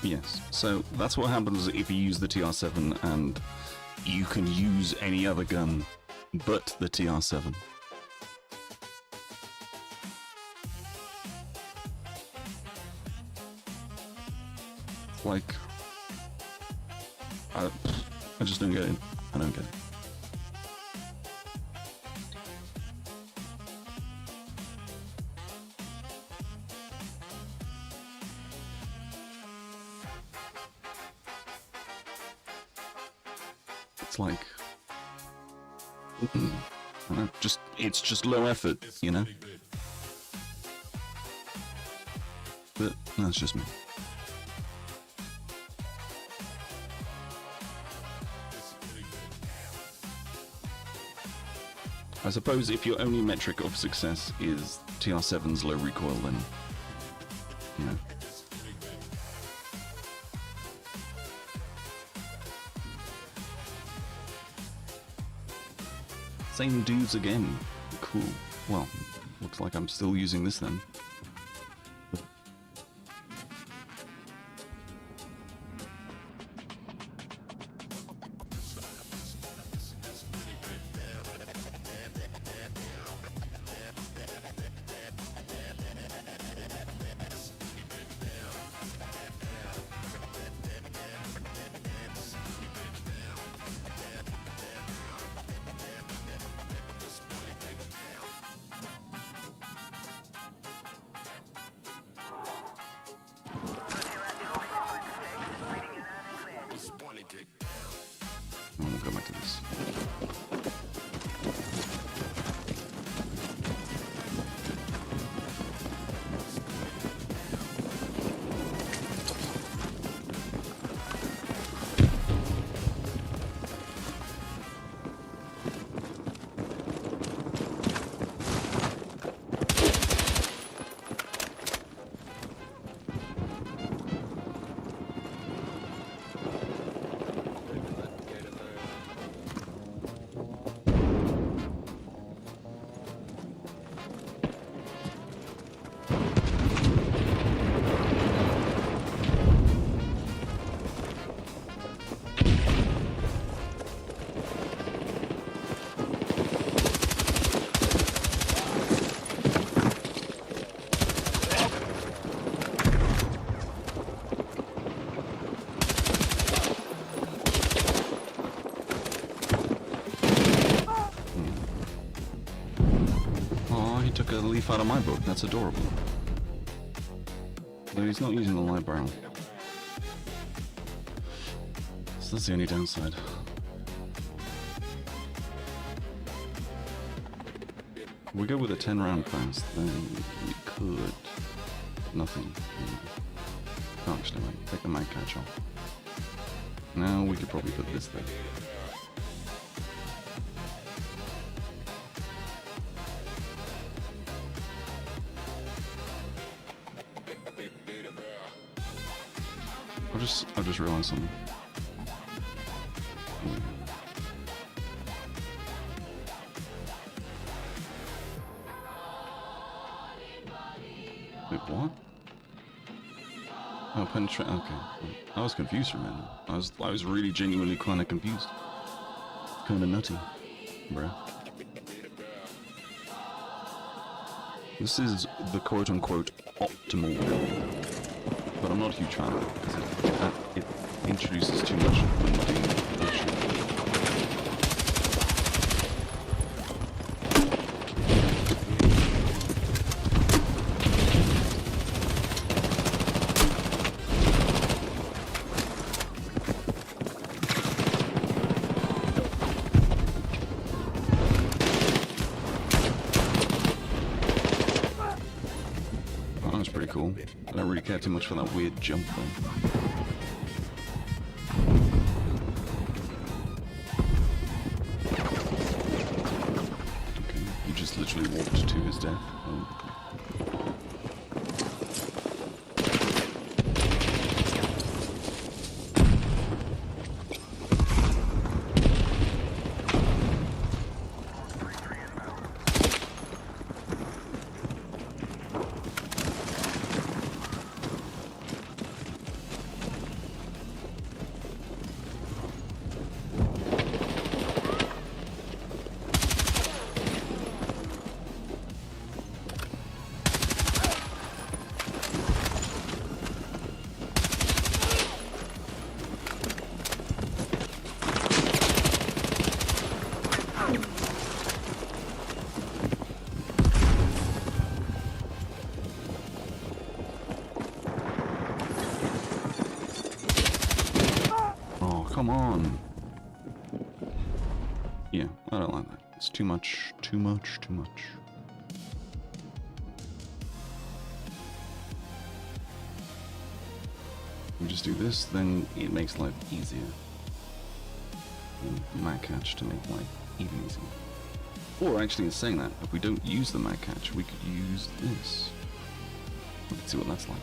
Yes, so that's what happens if you use the TR7 and you can use any other gun but the TR7. Like, I just don't get it. I don't get it. It's like, it's just low effort, you know? But that's just me. I suppose if your only metric of success is TR7's low recoil, then, you know. Same dudes again. Cool. Well, looks like I'm still using this then. leaf out of my book. That's adorable. But he's not using the light barrel. So that's the only downside. If we go with a 10 round fast, then we could... Nothing. Oh, actually, wait. Take the mag catch off. Now we could probably put this there. I just realized something. Wait, what? Oh, penetrate. Okay, I was confused for a minute. I was really genuinely kind of confused. Kind of nutty, bruh. This is the quote-unquote optimal build. But I'm not a huge fan of it, because it introduces too much undue bullshit. Oh, that was pretty cool. I don't really care too much for that weird jump though. Okay, he just literally walked to his death. Oh. Come on. Yeah, I don't like that. It's too much, too much, too much. We just do this, then it makes life easier. Mag catch to make life even easier. Or actually, in saying that, if we don't use the mag catch, we could use this. We can see what that's like.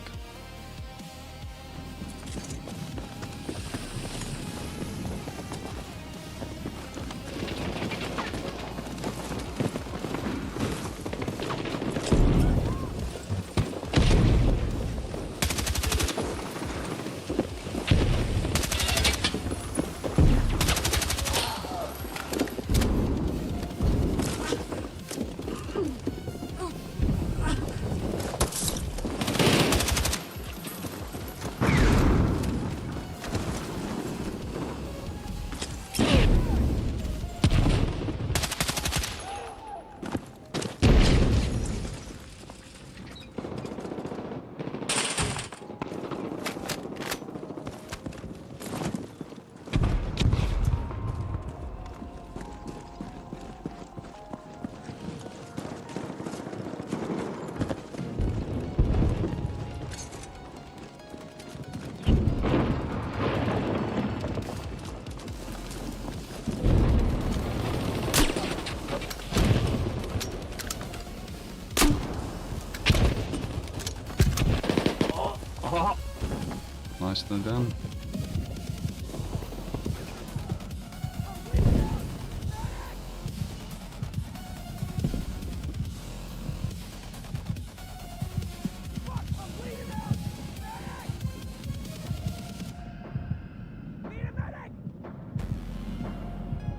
Nicely done.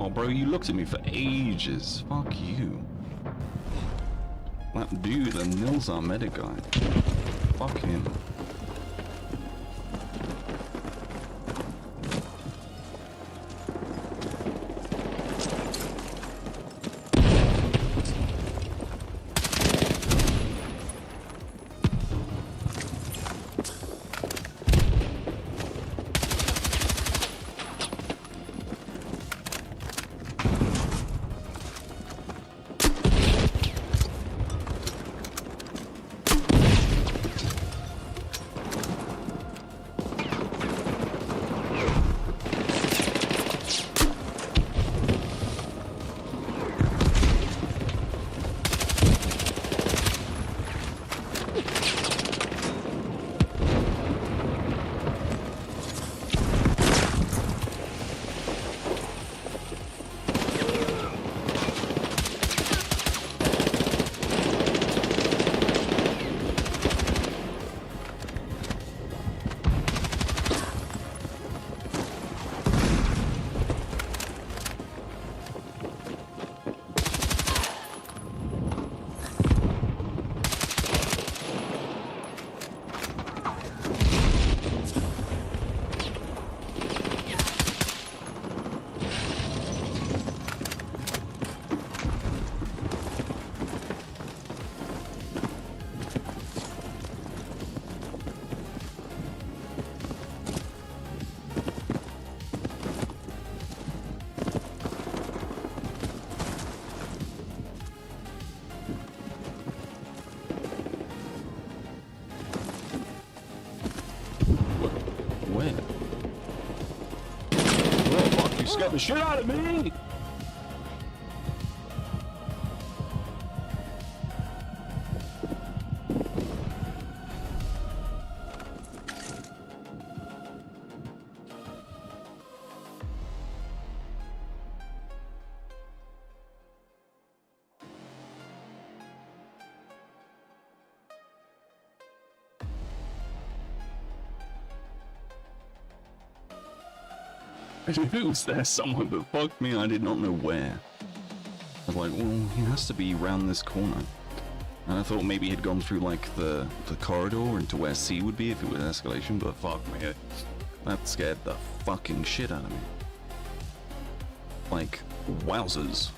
Oh, bro, you looked at me for ages. Fuck you. That dude, the 𝓼𝓵 medic guy. Fuck him. You scared the shit out of me! I knew was there someone, but fuck me, I did not know where. I was like, well, he has to be round this corner. And I thought maybe he'd gone through, like, the corridor into where C would be if it was escalation, but fuck me, that scared the fucking shit out of me. Like, wowzers.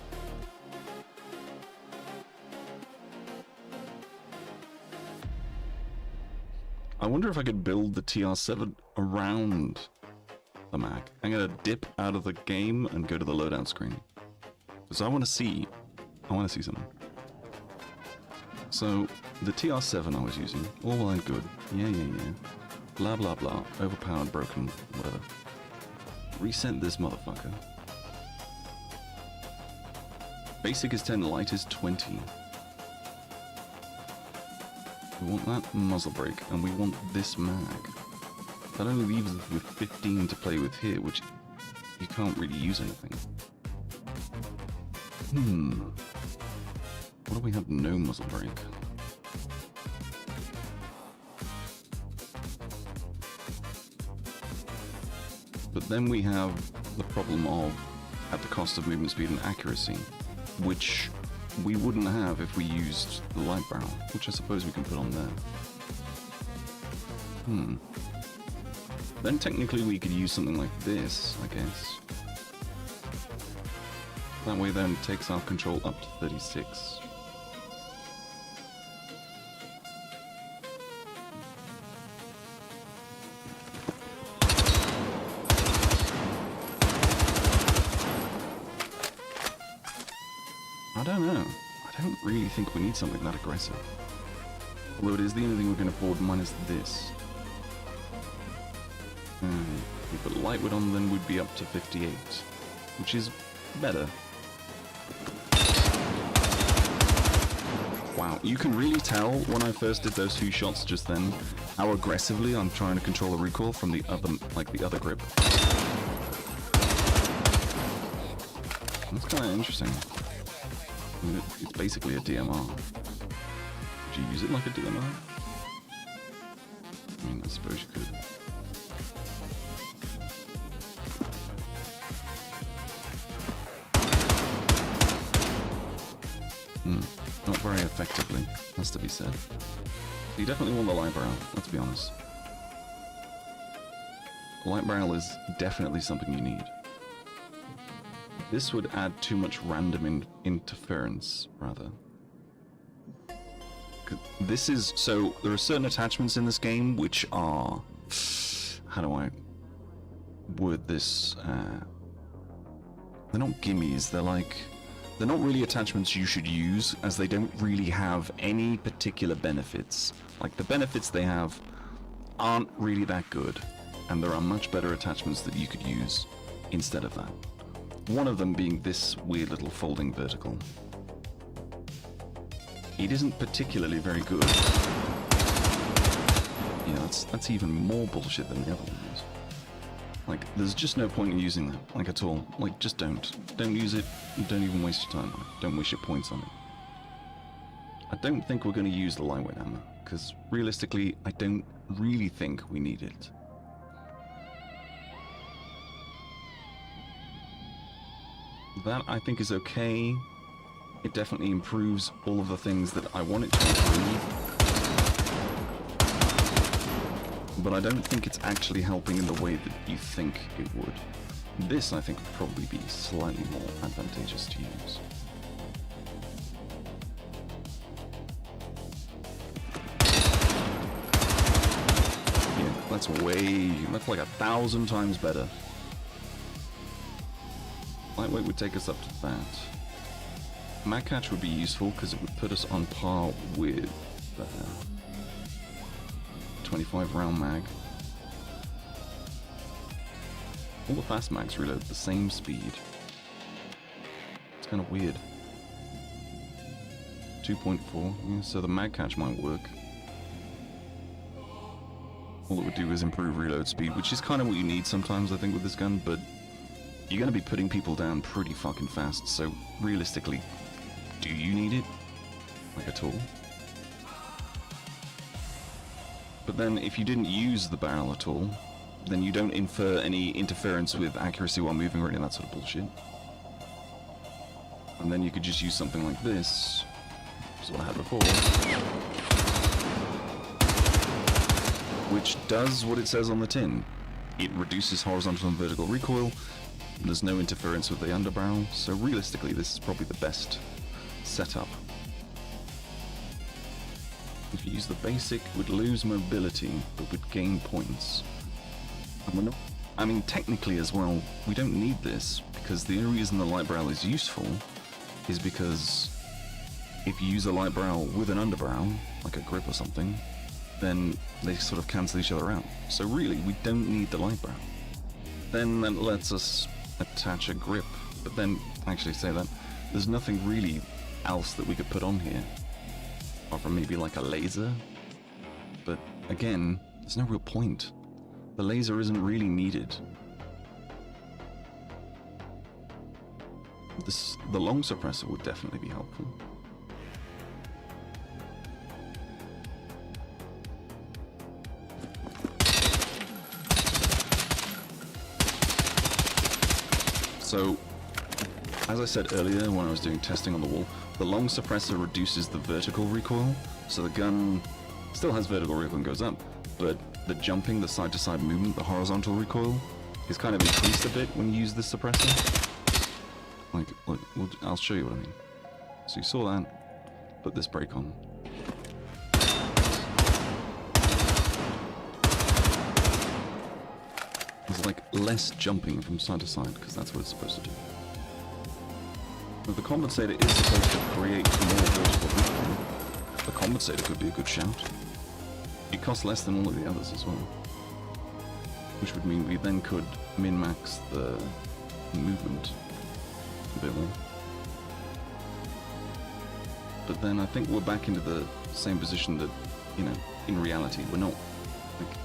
I wonder if I could build the TR7 around the Mac. I'm gonna dip out of the game and go to the loadout screen because I want to see something. So the TR7 I was using, all well and good, yeah, blah blah blah, overpowered, broken, whatever. Reset this motherfucker. Basic is 10, light is 20. We want that muzzle brake, and we want this mag. That only leaves us with 15 to play with here, which you can't really use anything. What do we have no muzzle brake? But then we have the problem of, at the cost of movement speed and accuracy, which we wouldn't have if we used the light barrel, which I suppose we can put on there. Then technically we could use something like this, I guess. That way then it takes our control up to 36. I don't know. I don't really think we need something that aggressive. Although it is the only thing we can afford minus this. If we put lightweight on, then we'd be up to 58, which is better. Wow, you can really tell when I first did those 2 shots just then how aggressively I'm trying to control the recoil from the other, like the other grip. That's kind of interesting. I mean, it's basically a DMR. Would you use it like a DMR? I mean, I suppose you could. Not very effectively, has to be said. You definitely want the light barrel, let's be honest. Light barrel is definitely something you need. This would add too much random interference, rather. This is... So, there are certain attachments in this game which are... How do I word this? They're not gimmies, they're like... They're not really attachments you should use, as they don't really have any particular benefits. Like, the benefits they have aren't really that good, and there are much better attachments that you could use instead of that. One of them being this weird little folding vertical. It isn't particularly very good. Yeah, that's even more bullshit than the other ones. Like, there's just no point in using that, like, at all. Like, just don't. Don't use it, don't even waste your time on it. Don't waste your points on it. I don't think we're going to use the lightweight ammo, because realistically, I don't really think we need it. That, I think, is okay. It definitely improves all of the things that I want it to improve. But I don't think it's actually helping in the way that you think it would. This, I think, would probably be slightly more advantageous to use. Yeah, that's like 1,000 times better. Lightweight would take us up to that. Mag catch would be useful because it would put us on par with 25 round mag. all the fast mags reload at the same speed. It's kind of weird. 2.4, yeah, so the mag catch might work. All it would do is improve reload speed, which is kind of what you need sometimes, I think, with this gun, but you're going to be putting people down pretty fucking fast, so realistically, do you need it? Like, at all? But then, if you didn't use the barrel at all, then you don't infer any interference with accuracy while moving or any of that sort of bullshit. And then you could just use something like this, which is what I had before, which does what it says on the tin. It reduces horizontal and vertical recoil, there's no interference with the underbarrel, so realistically this is probably the best setup. If you use the basic, we'd lose mobility, but we'd gain points. And we're not, I mean, technically as well, we don't need this, because the only reason the light barrel is useful is because if you use a light barrel with an underbarrel, like a grip or something, then they sort of cancel each other out. So really, we don't need the light barrel. Then that lets us attach a grip, but then, actually say that, there's nothing really else that we could put on here. Apart from maybe like a laser, but again, there's no real point. The laser isn't really needed. The long suppressor would definitely be helpful. So, as I said earlier when I was doing testing on the wall, the long suppressor reduces the vertical recoil, so the gun still has vertical recoil and goes up, but the jumping, the side-to-side movement, the horizontal recoil, is kind of increased a bit when you use this suppressor. Like, look, I'll show you what I mean. So you saw that, put this brake on. There's like less jumping from side to side, because that's what it's supposed to do. But the compensator is supposed to create more vertical recoil. The compensator could be a good shout. It costs less than all of the others as well. Which would mean we then could min-max the movement a bit more. But then I think we're back into the same position that, you know, in reality, we're not. Like,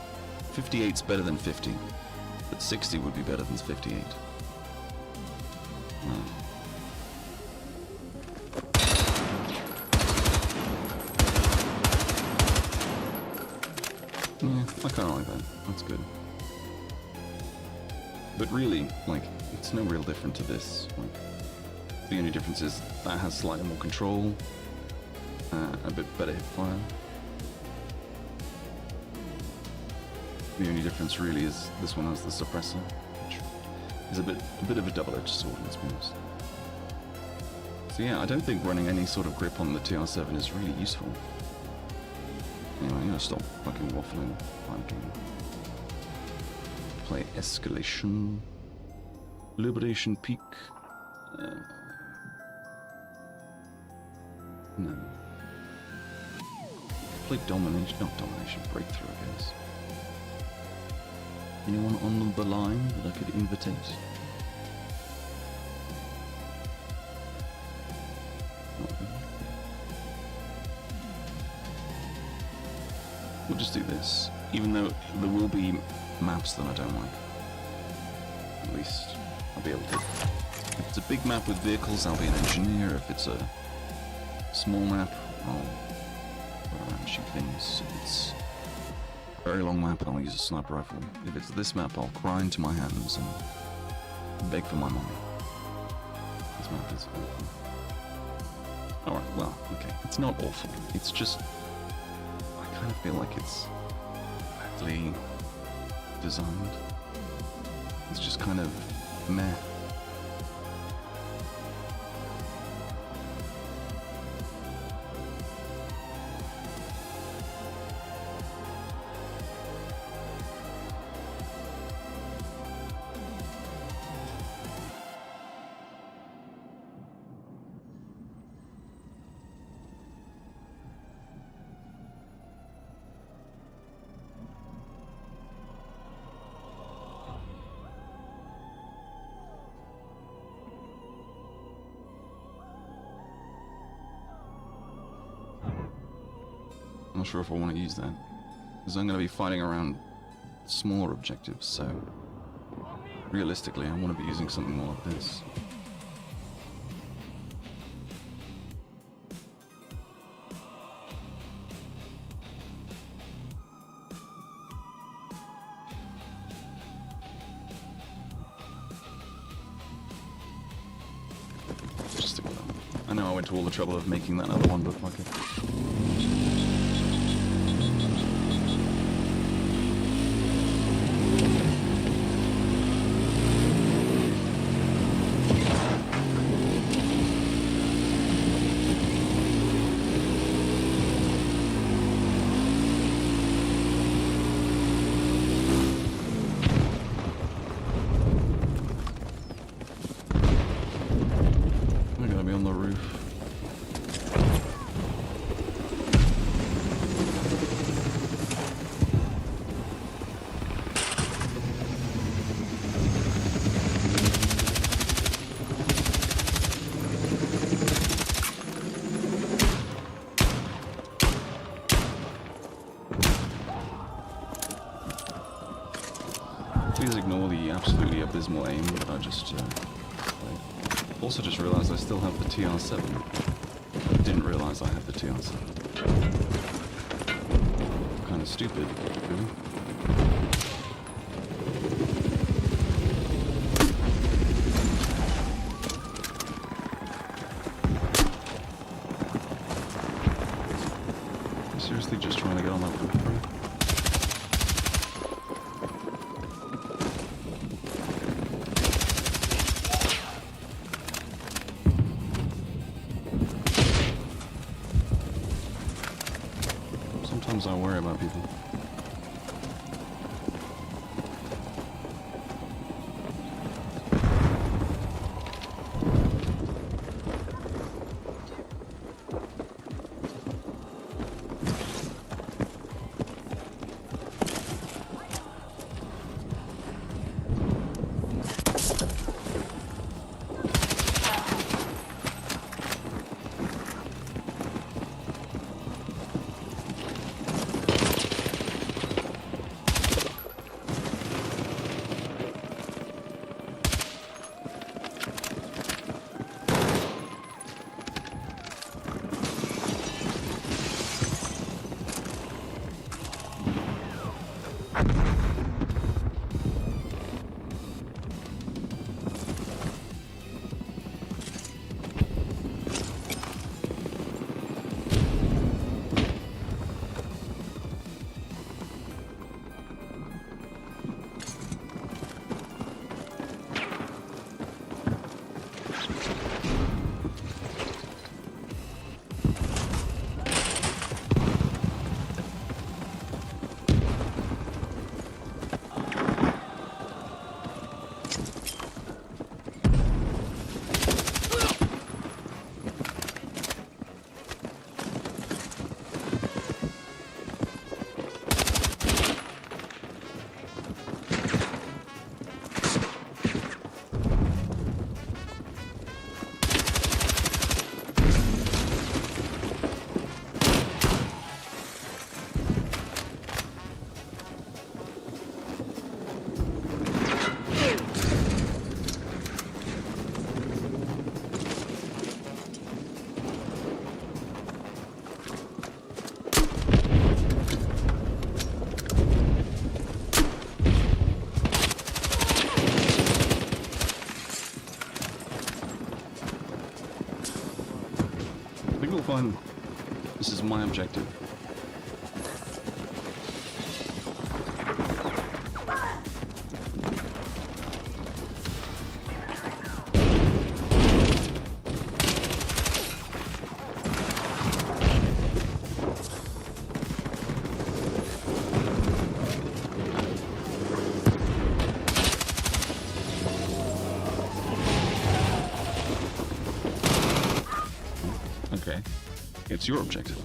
58's better than 50, but 60 would be better than 58. Yeah, I kind of like that. That's good. But really, like, it's no real different to this. Like, the only difference is that has slightly more control, a bit better hip fire. The only difference really is this one has the suppressor, which is a bit of a double-edged sword, let's be honest. So yeah, I don't think running any sort of grip on the TR7 is really useful. Anyway, I'm gonna stop fucking waffling. Play Escalation. Liberation Peak. No. Play Domination, not Domination, Breakthrough, I guess. Anyone on the line that I could invitate? We'll just do this, even though there will be maps that I don't like. At least I'll be able to. If it's a big map with vehicles, I'll be an engineer. If it's a small map, I'll go around and shoot things. If it's a very long map, I'll use a sniper rifle. If it's this map, I'll cry into my hands and beg for my money. This map is awful. Alright, well, okay. It's not awful. It's just, I kind of feel like it's badly designed. It's just kind of meh. not sure if I want to use that. Because I'm going to be fighting around smaller objectives, so realistically I want to be using something more like this. Just stick with that. I know I went to all the trouble of making that other one, but fuck it. Please ignore the absolutely abysmal aim that I just played. Also just realised I still have the TR7. I didn't realise I have the TR7. Kind of stupid, really. I'm seriously just trying to get on that roof, bro. Sometimes I worry about people. Fine. This is my objective. Okay. It's your objective.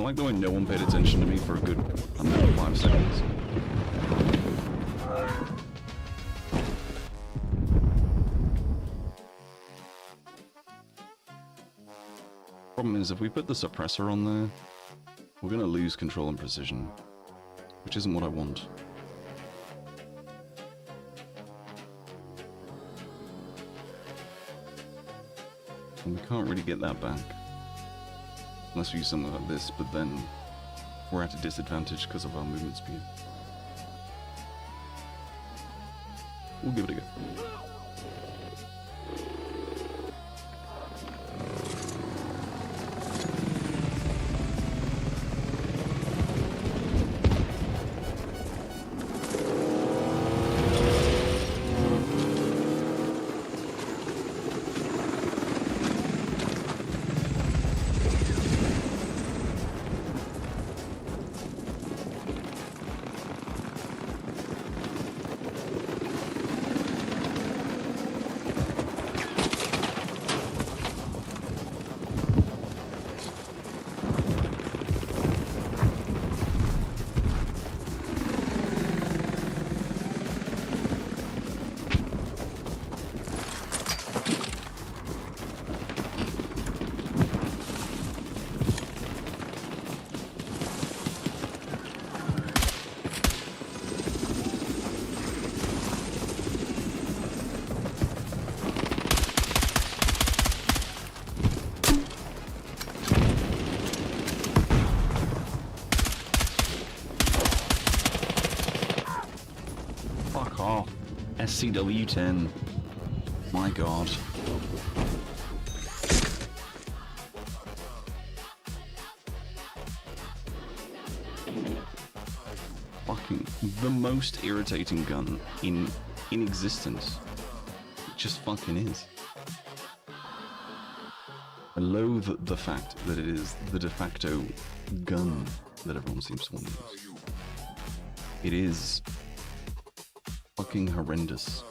like the way no one paid attention to me for a good, I don't know, 5 seconds. Problem is, if we put the suppressor on there, we're gonna lose control and precision, which isn't what I want. And we can't really get that back. Unless we use something like this, but then we're at a disadvantage because of our movement speed. We'll give it a go. SCW-10. My god. Fucking the most irritating gun in existence. It just fucking is. I loathe the fact that it is the de facto gun that everyone seems to want to use. It is fucking horrendous.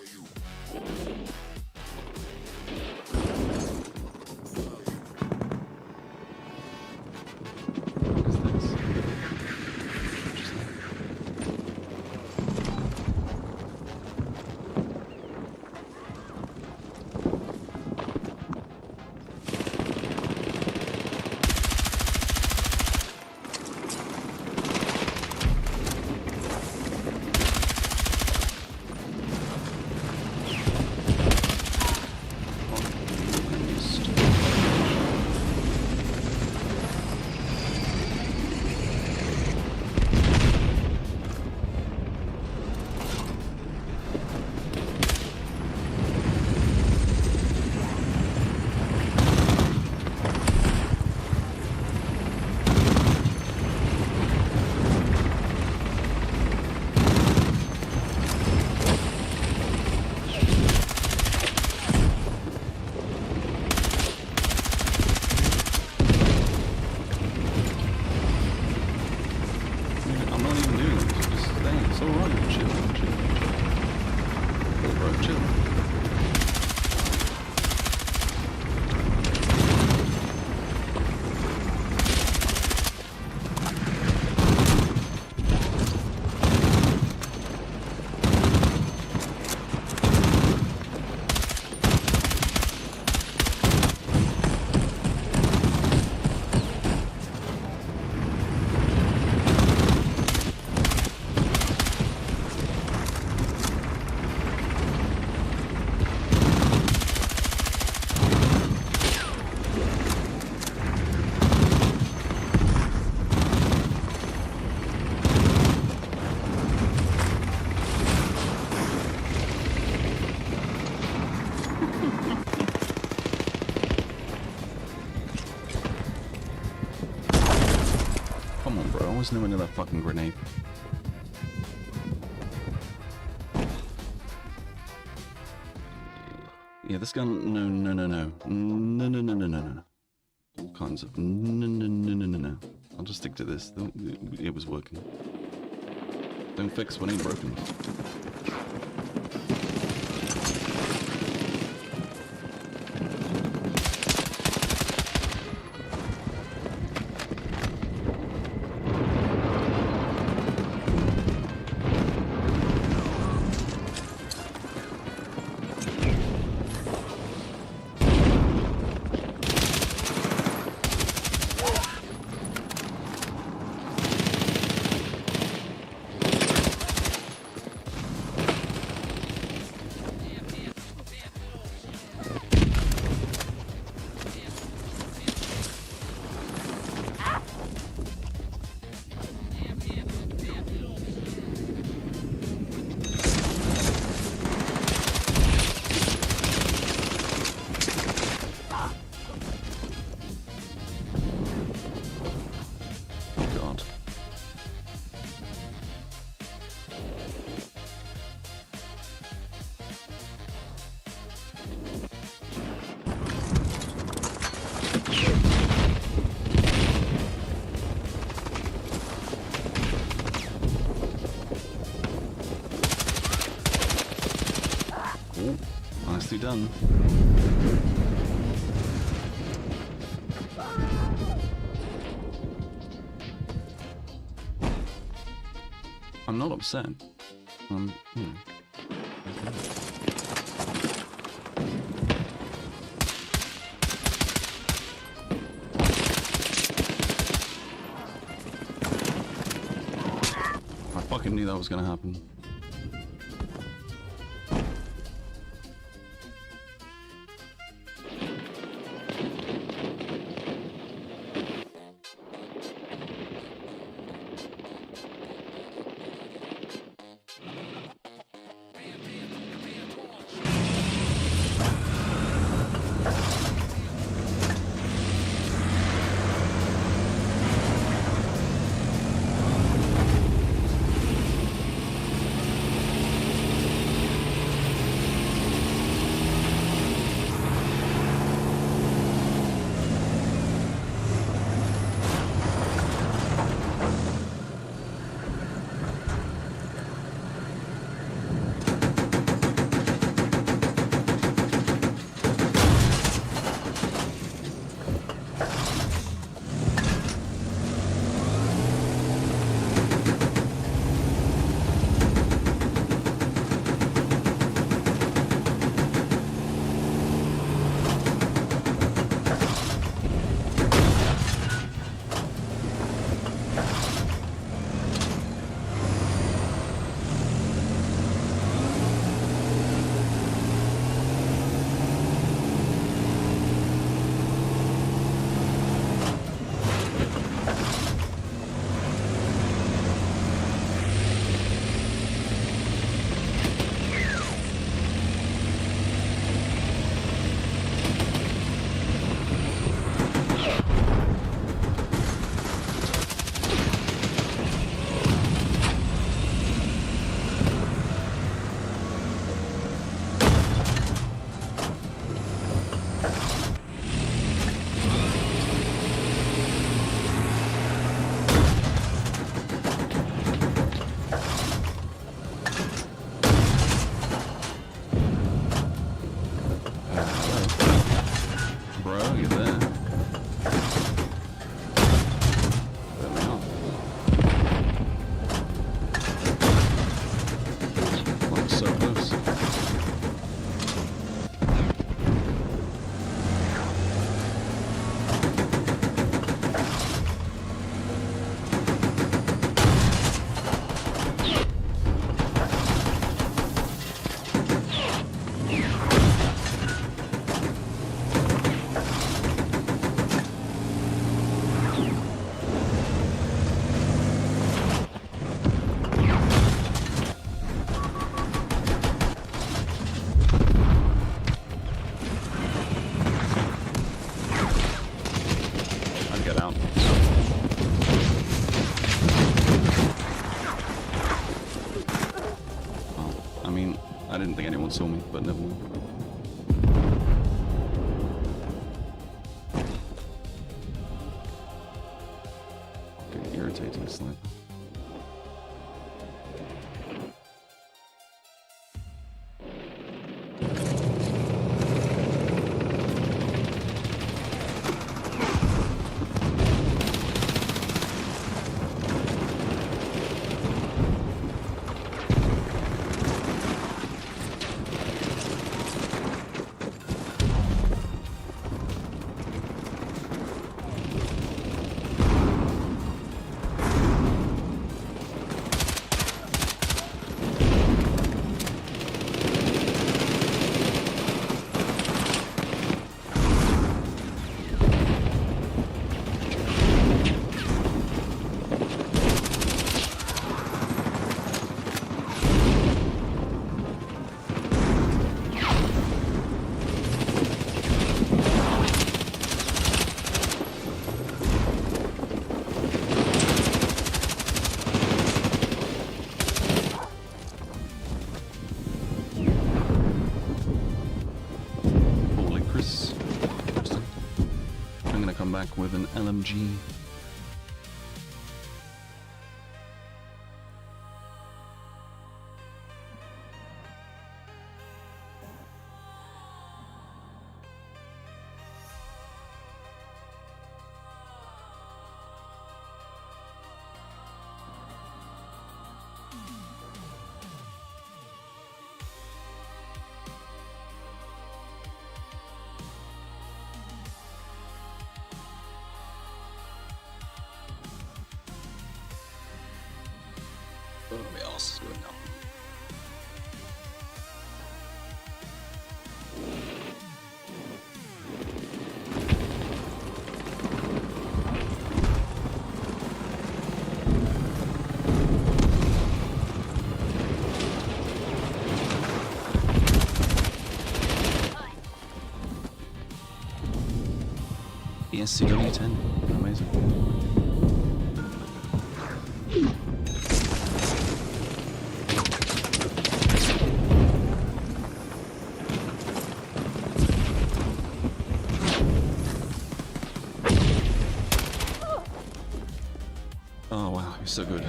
There's no another fucking grenade. Yeah, this gun. No. All kinds of no. I'll just stick to this. It was working. Don't fix what ain't broken. nicely done. I'm not upset. I fucking knew that was gonna happen. didn't think anyone saw me, but never mind. Okay, irritating sniper. Back with an LMG. ass is going down. 𝑆CW10, amazing. Oh wow, you're so good.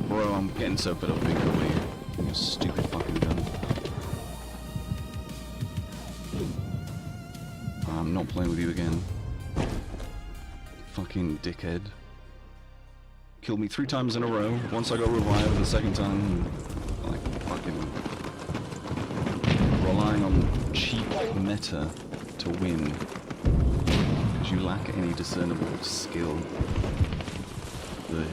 Bro, I'm getting so fed up being over here. Your stupid fucking gun. I'm not playing with you again. Fucking dickhead. Killed me 3 times in a row. Once I got revived, the second time, like, fucking relying on cheap meta to win. Because you lack any discernible skill. Ugh.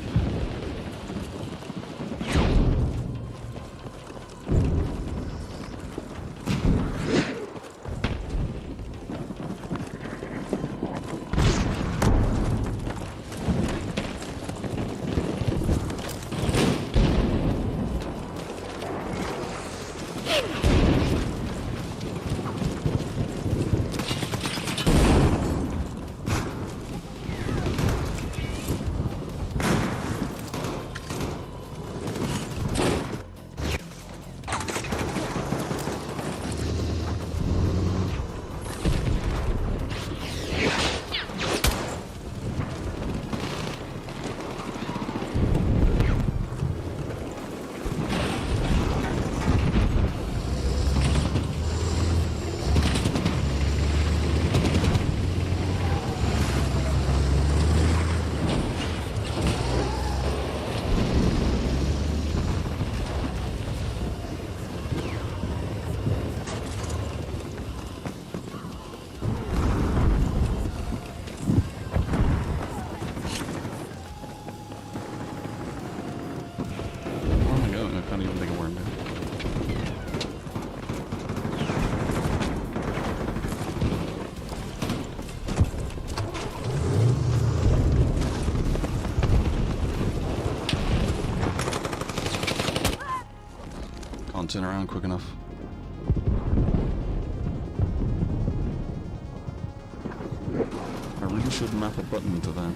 Turn around quick enough. I really should map a button to that.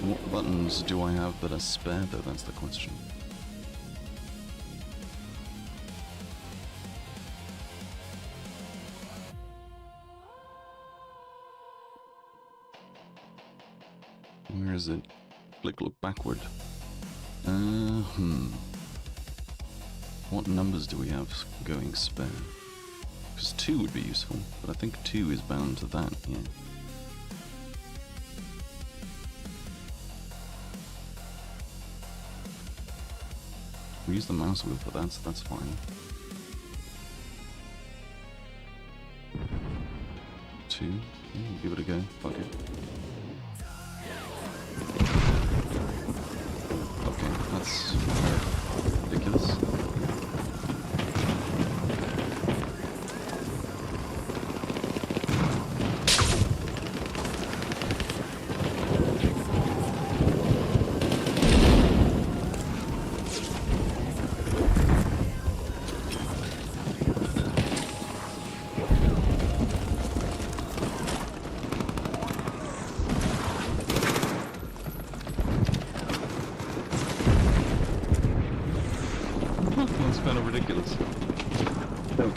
What buttons do I have that are spare though? That's the question. Where is it? Flick, look backward. What numbers do we have going spare? Because 2 would be useful, but I think 2 is bound to that, yeah. We use the mouse wheel for that, so that's fine. 2, give it a go, fuck it. Okay, that's ridiculous.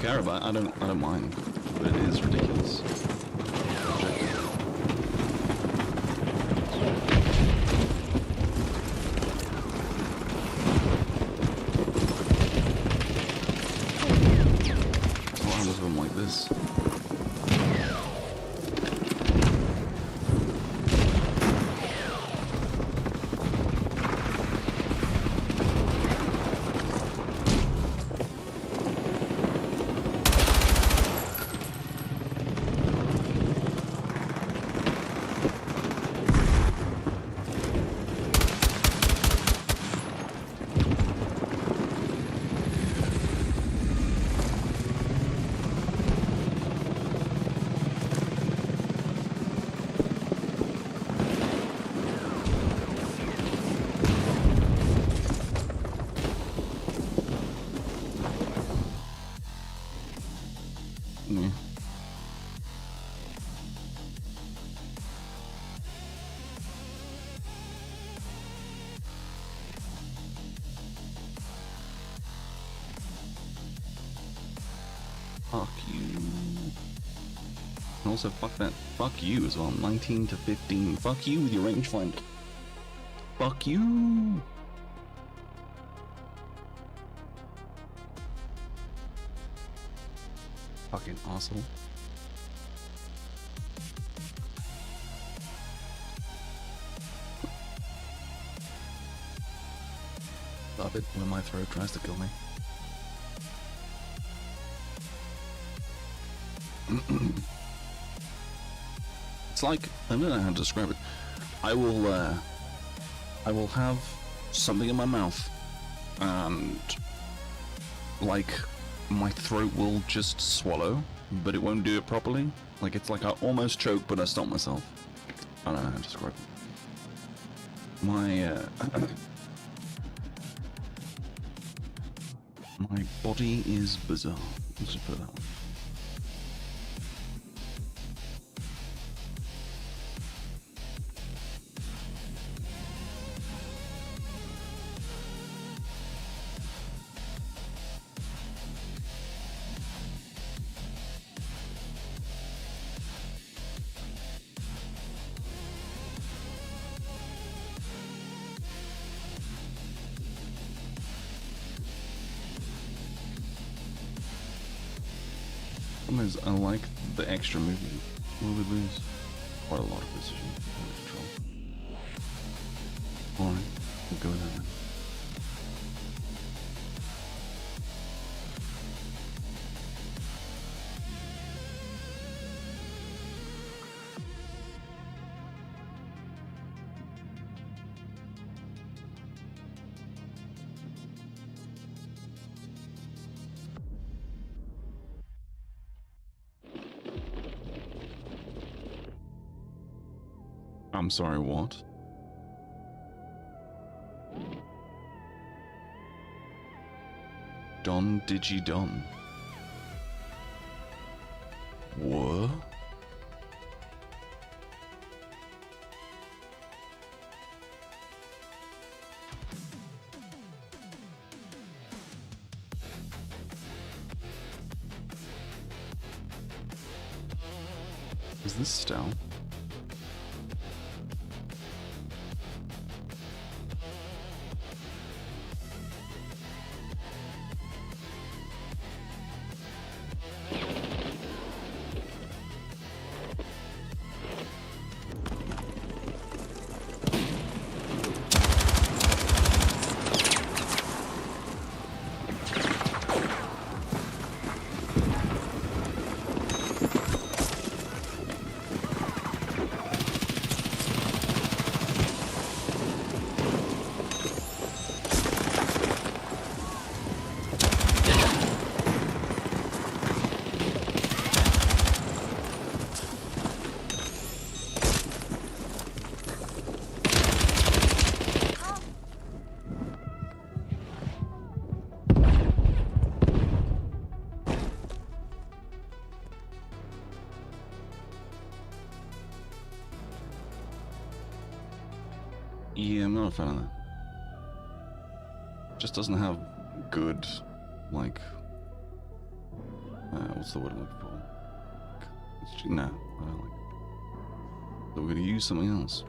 care about it. I don't mind. But it is ridiculous. So what happens when I'm like this? Yeah. Fuck you. And also fuck that. Fuck you as well. 19 to 15. Fuck you with your rangefinder. Fuck you. Fucking asshole. Love it when my throat tries to kill me. It's like, I don't know how to describe it. I will have something in my mouth and like my throat will just swallow, but it won't do it properly. Like it's like I almost choke, but I stop myself. I don't know how to describe it. My body is bizarre. Let's just put it that way. Is I like the extra movement. Will we lose quite a lot of precision and control? Alright, we'll go with that then. I'm sorry, what? 𝓏𝓪𝓼𝓮. What? Is this style? Yeah, I'm not a fan of that. Just doesn't have good, like, What's the word I'm looking for? No, I don't like it. So we're going to use something else.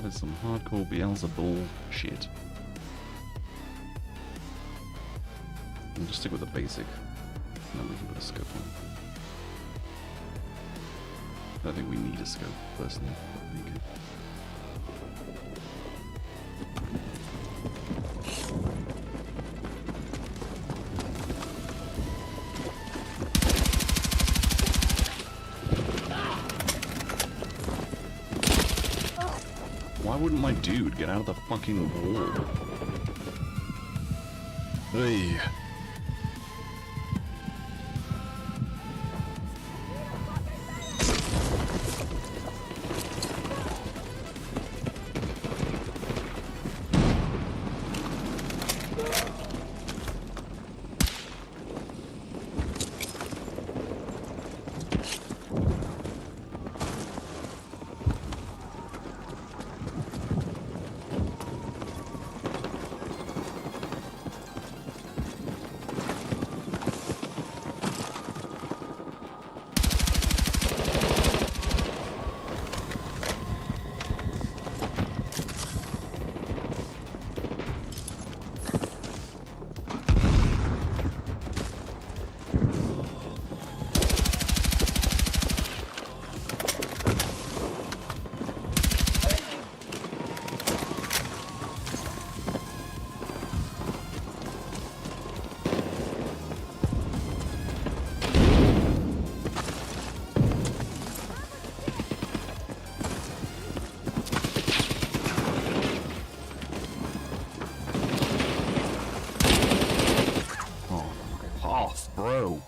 Some hardcore 𝘵𝘵𝘳𝑗𝑒𝘐. We'll just stick with the basic, and then we can put a scope on. I don't think we need a scope, personally. I think. Why wouldn't my dude get out of the fucking wall? Hey. Bro.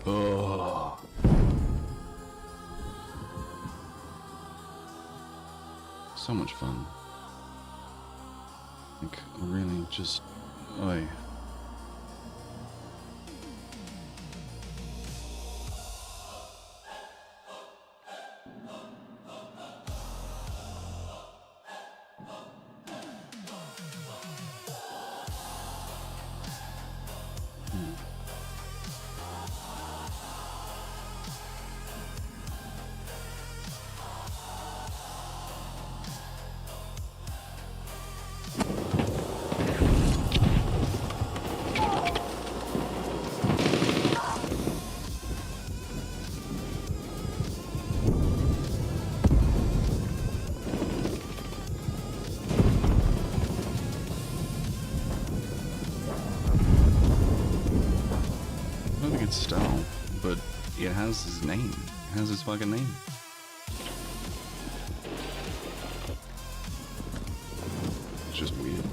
Oh. So much fun. Like, really just... Oi. Style, but it has his name. It has his fucking name. It's just weird.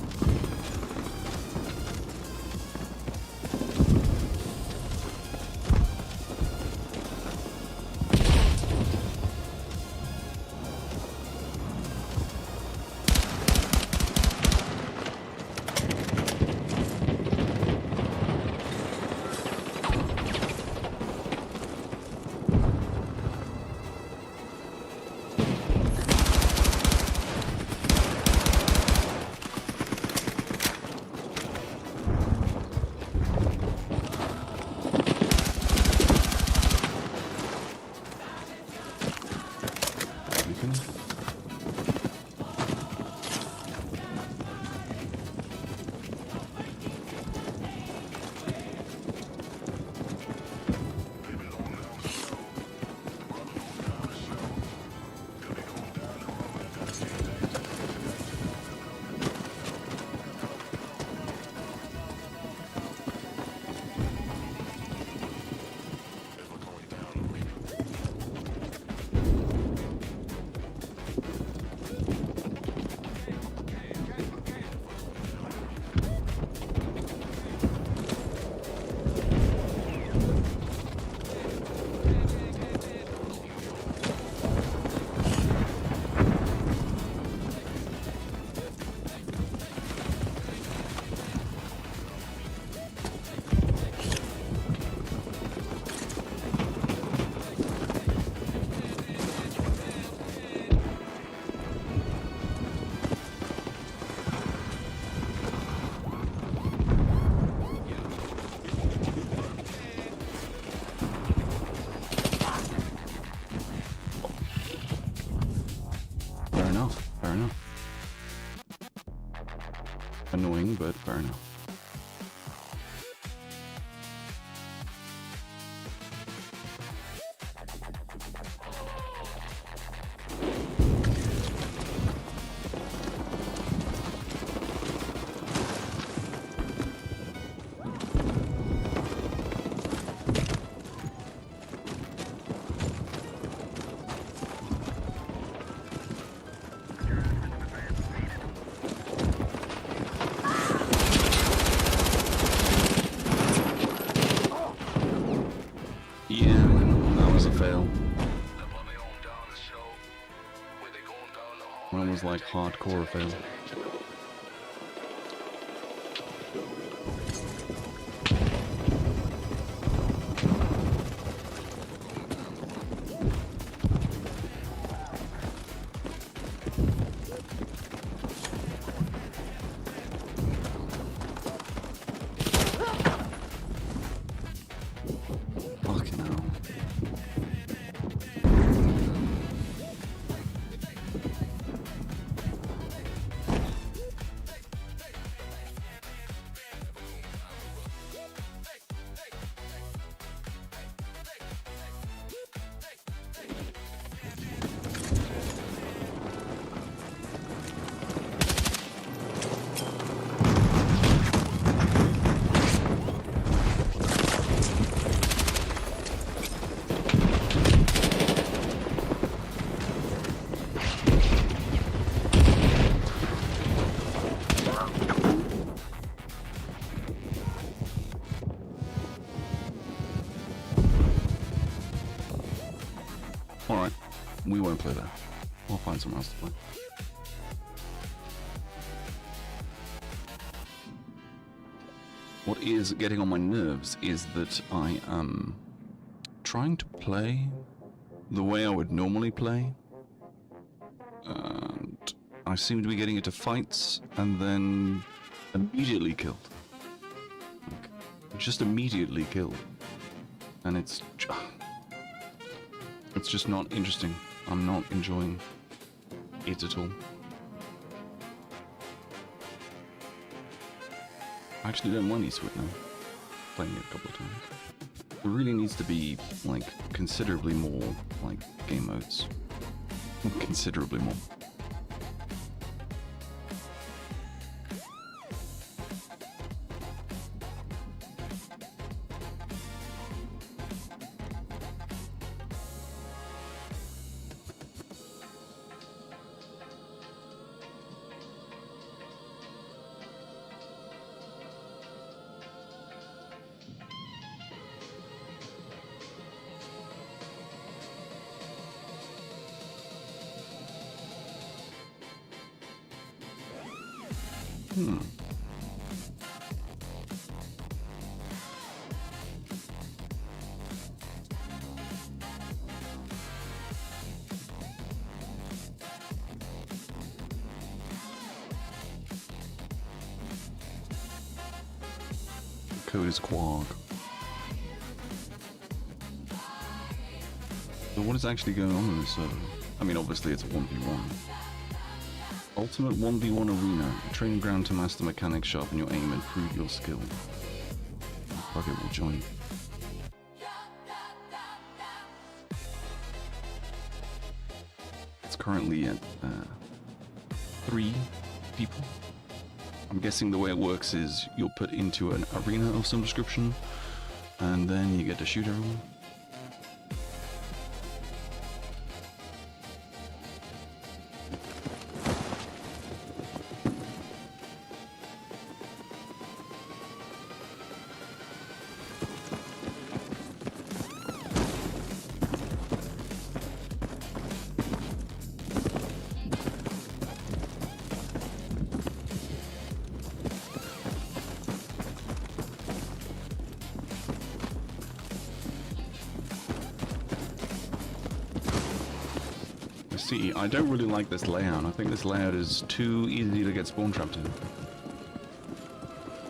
Annoying, but fair enough. One was like hardcore fail. Fucking hell. Alright, we won't play that. We'll find somewhere else to play. What is getting on my nerves is that I am trying to play the way I would normally play, and I seem to be getting into fights and then immediately killed. Like, just immediately killed. And it's just not interesting. I'm not enjoying it at all. I actually don't want 𝓲𝓐 now. Playing it a couple of times. There really needs to be, like, considerably more, like, game modes. Considerably more. 𝘵𝑗 So what is actually going on in this server? I mean, obviously it's a 1v1. Ultimate 1v1 arena. A training ground to master mechanics, sharpen your aim, and improve your skill. Fuck it, we'll join. It's currently at 3 people. I'm guessing the way it works is you'll put into an arena of some description, and then you get to shoot everyone. See, I don't really like this layout. I think this layout is too easy to get spawn trapped in.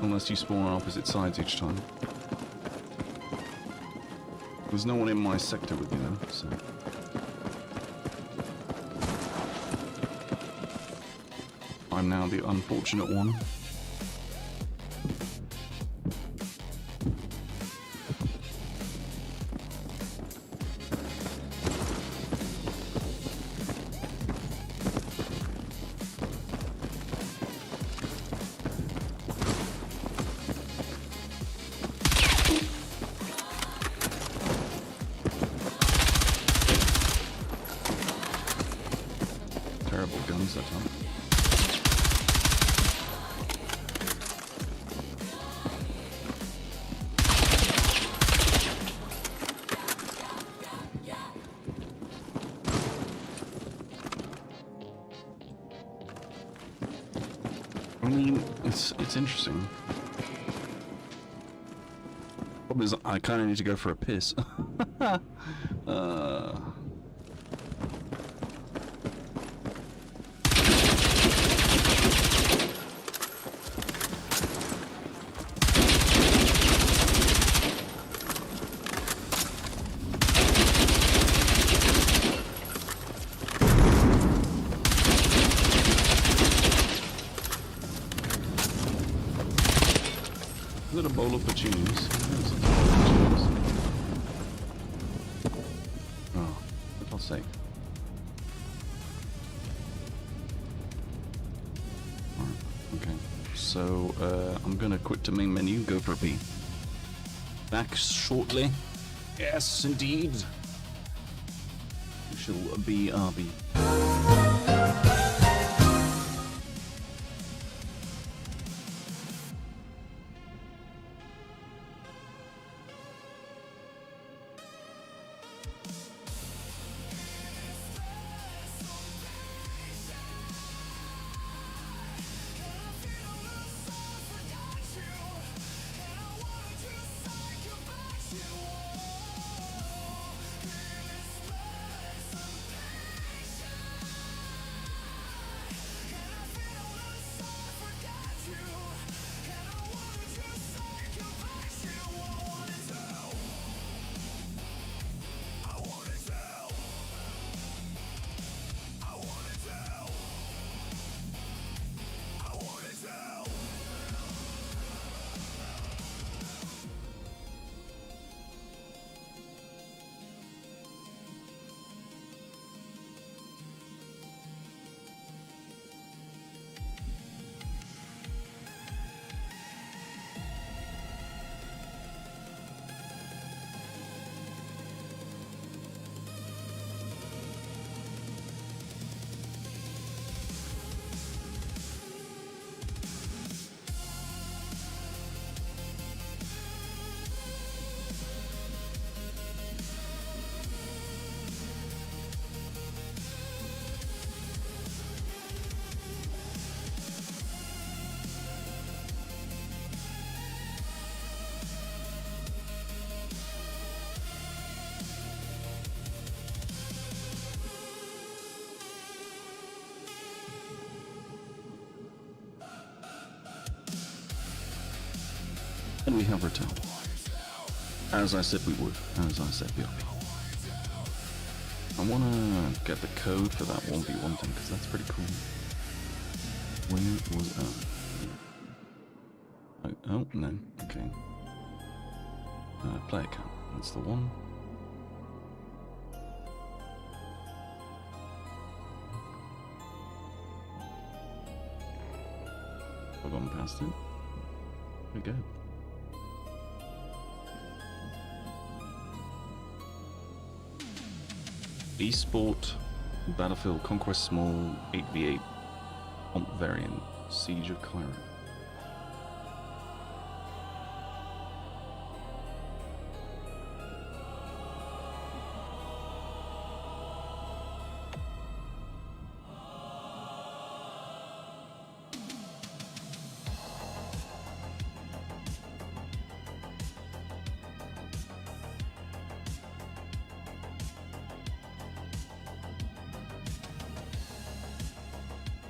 Unless you spawn on opposite sides each time. There's no one in my sector with me though, so... I'm now the unfortunate one. I mean, it's interesting. Problem is, I kind of need to go for a piss. Is it a bowl of petunias? Oh, for God's sake. Alright, okay. So, I'm gonna quit the main menu, go for a pee. Back shortly. Yes, indeed. We shall be RB. And we have returned. As I said we would. As I said we would. I wanna get the code for that 1v1 thing, because that's pretty cool. Where was oh, no. Okay. Player count. That's the one. I've gone past it. There we go. Esport, Battlefield, Conquest Small, 8v8, Pomp Variant, Siege of 𝘬𝑗.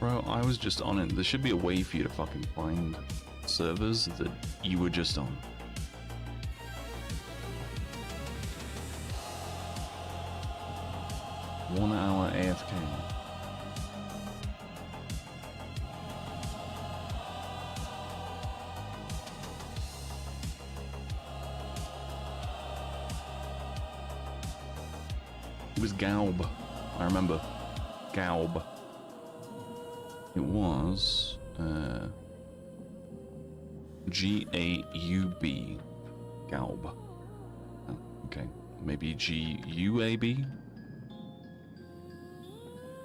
Bro, I was just on it. There should be a way for you to fucking find servers that you were just on. One hour AFK. It was 𝘏𝑗. I remember. 𝘏𝑗. It was 𝑔𝑎𝑢𝑏. 𝘏𝑗. Oh, okay. Maybe 𝑔𝑢𝑎𝑏?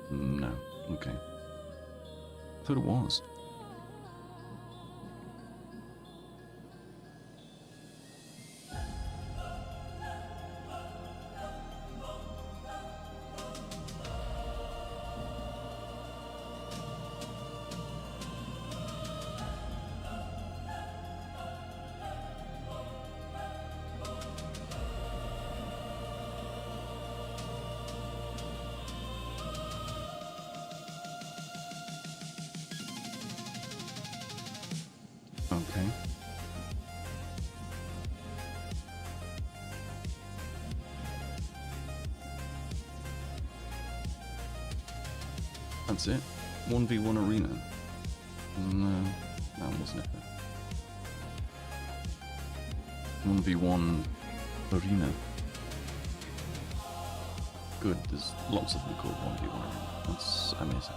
No. Okay. I thought it was. Okay. That's it. 1v1 arena. No, that wasn't it. 1v1 arena. Good, there's lots of them called 1v1 arena. That's amazing.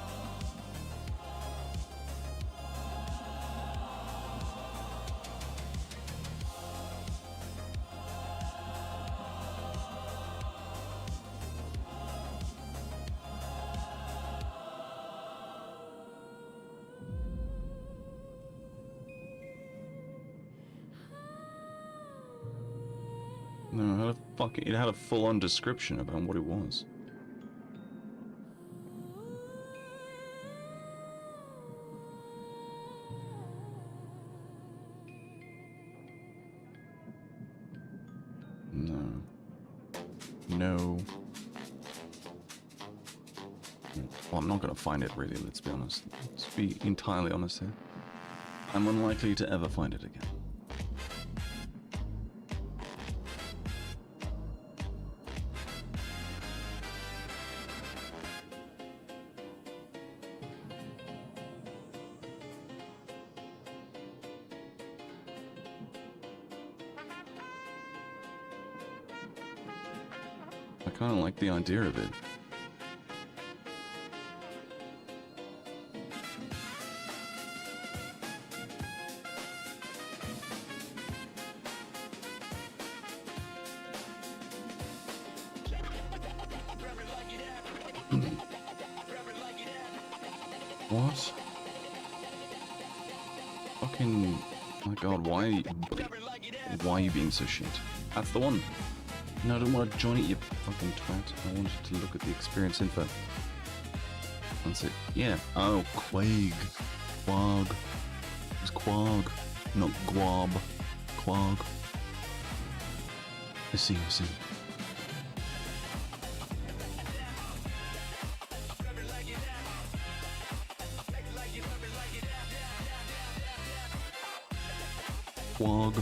No, it had a full-on description about what it was. No. No. Well, I'm not going to find it, really, let's be honest. Let's be entirely honest here. I'm unlikely to ever find it again. I kind of like the idea of it. What? Fucking... my god, why are you being so shit? That's the one! No, I don't want to join it, you fucking twat. I wanted to look at the experience info. That's it. Yeah. Oh, Quag. Quag. It's Quag. Not Guab. Quag. I see, I see. Quag.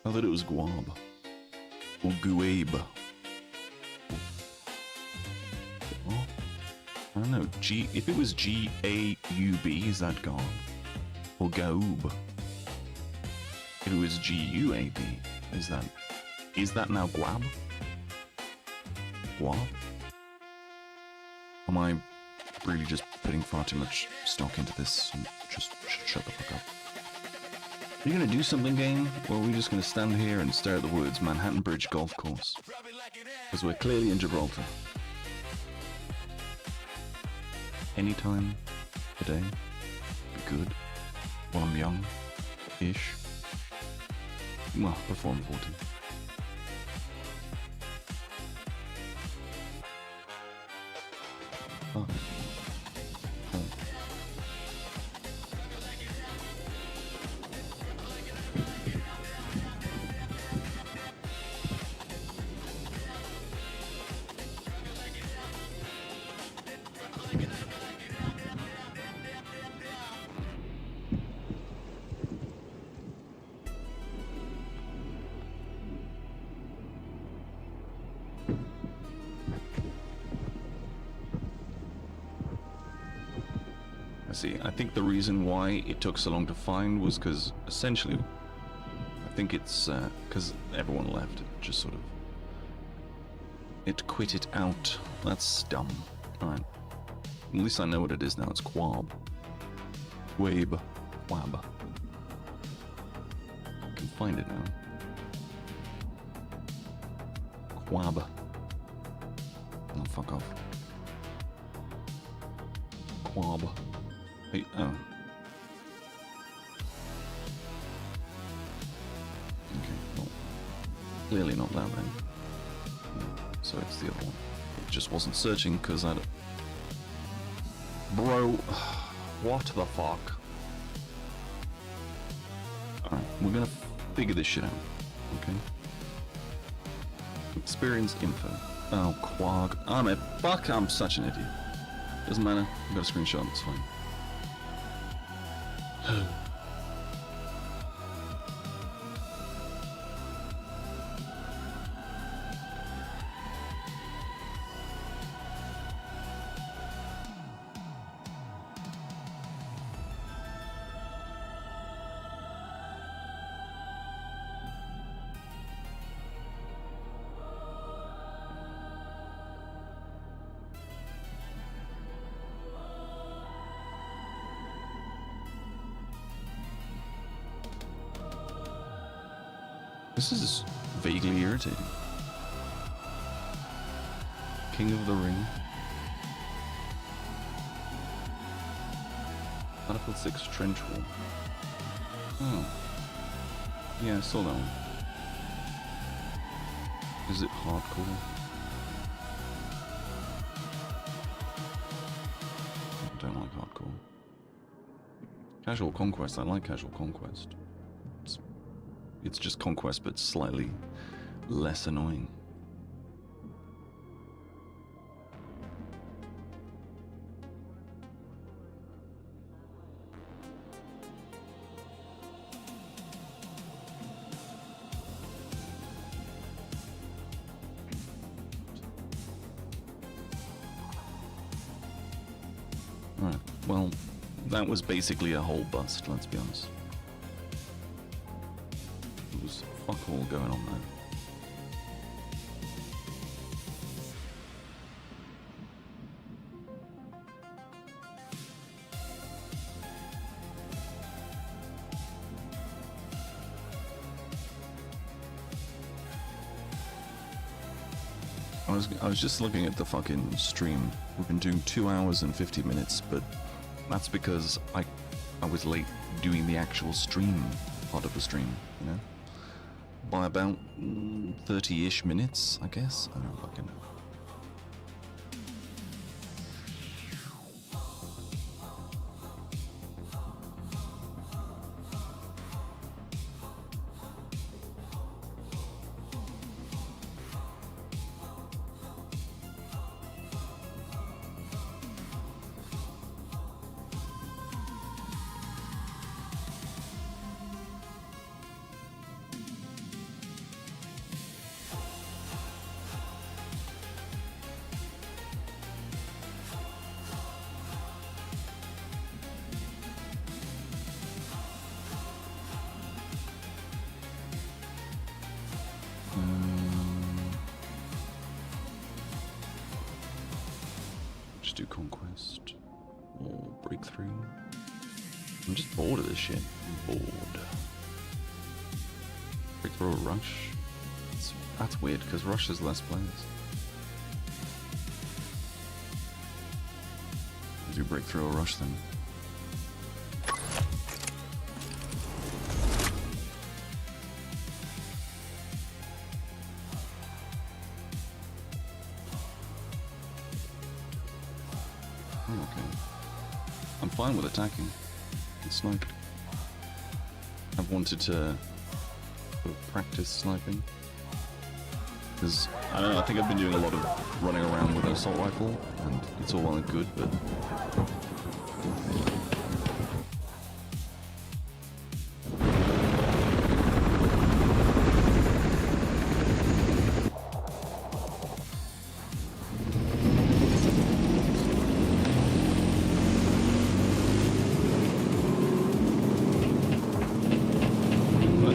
I thought it was Guab. Or 𝘬𝘵𝘵. Oh, I don't know. If it was �GAUB, is that Garb? Or 𝘬𝘵? If it was �GUAB, is that now Guab? Guab? Am I really just putting far too much stock into this and just shut the fuck up? Are you going to do something, game? Or are we just going to stand here and stare at the words Manhattan Bridge Golf Course? Because we're clearly in Gibraltar. Anytime, today, be good, while I'm young-ish. Well, before I'm 40. Oh. See, I think the reason why it took so long to find was because, essentially, I think it's because everyone left. It just sort of... it quit it out. That's dumb. Alright. At least I know what it is now. It's Quab. 𝘬𝘵𝘵. Quab. I can find it now. Quab. Oh, fuck off. Quab. Hey, oh. Okay, well, clearly not that then. So it's the other one. It just wasn't searching because I don't... Bro, what the fuck? Alright, we're gonna figure this shit out, okay? Experience info. Oh, Quag. I'm such an idiot. Doesn't matter. I've got a screenshot. It's fine. This is vaguely irritating. King of the Ring. Battlefield 6 Trench War. Oh. Yeah, I saw that one. Is it hardcore? I don't like hardcore. Casual Conquest, I like Casual Conquest. It's just Conquest, but slightly less annoying. Right, well, that was basically a whole bust, let's be honest. Fuck all going on there. I was just looking at the fucking stream. We've been doing 2 hours and 50 minutes, but that's because I was late doing the actual stream part of the stream, you know? By about 30-ish minutes, I guess. I don't fucking know. Just do Conquest or Breakthrough. I'm just bored of this shit. I'm bored. Breakthrough or Rush? That's weird because Rush has less players. I'll do Breakthrough or Rush then. Fine with attacking. It's sniped. I've wanted to sort of practice sniping. Because, I don't know, I think I've been doing a lot of running around with an assault rifle, and it's all well and good, but...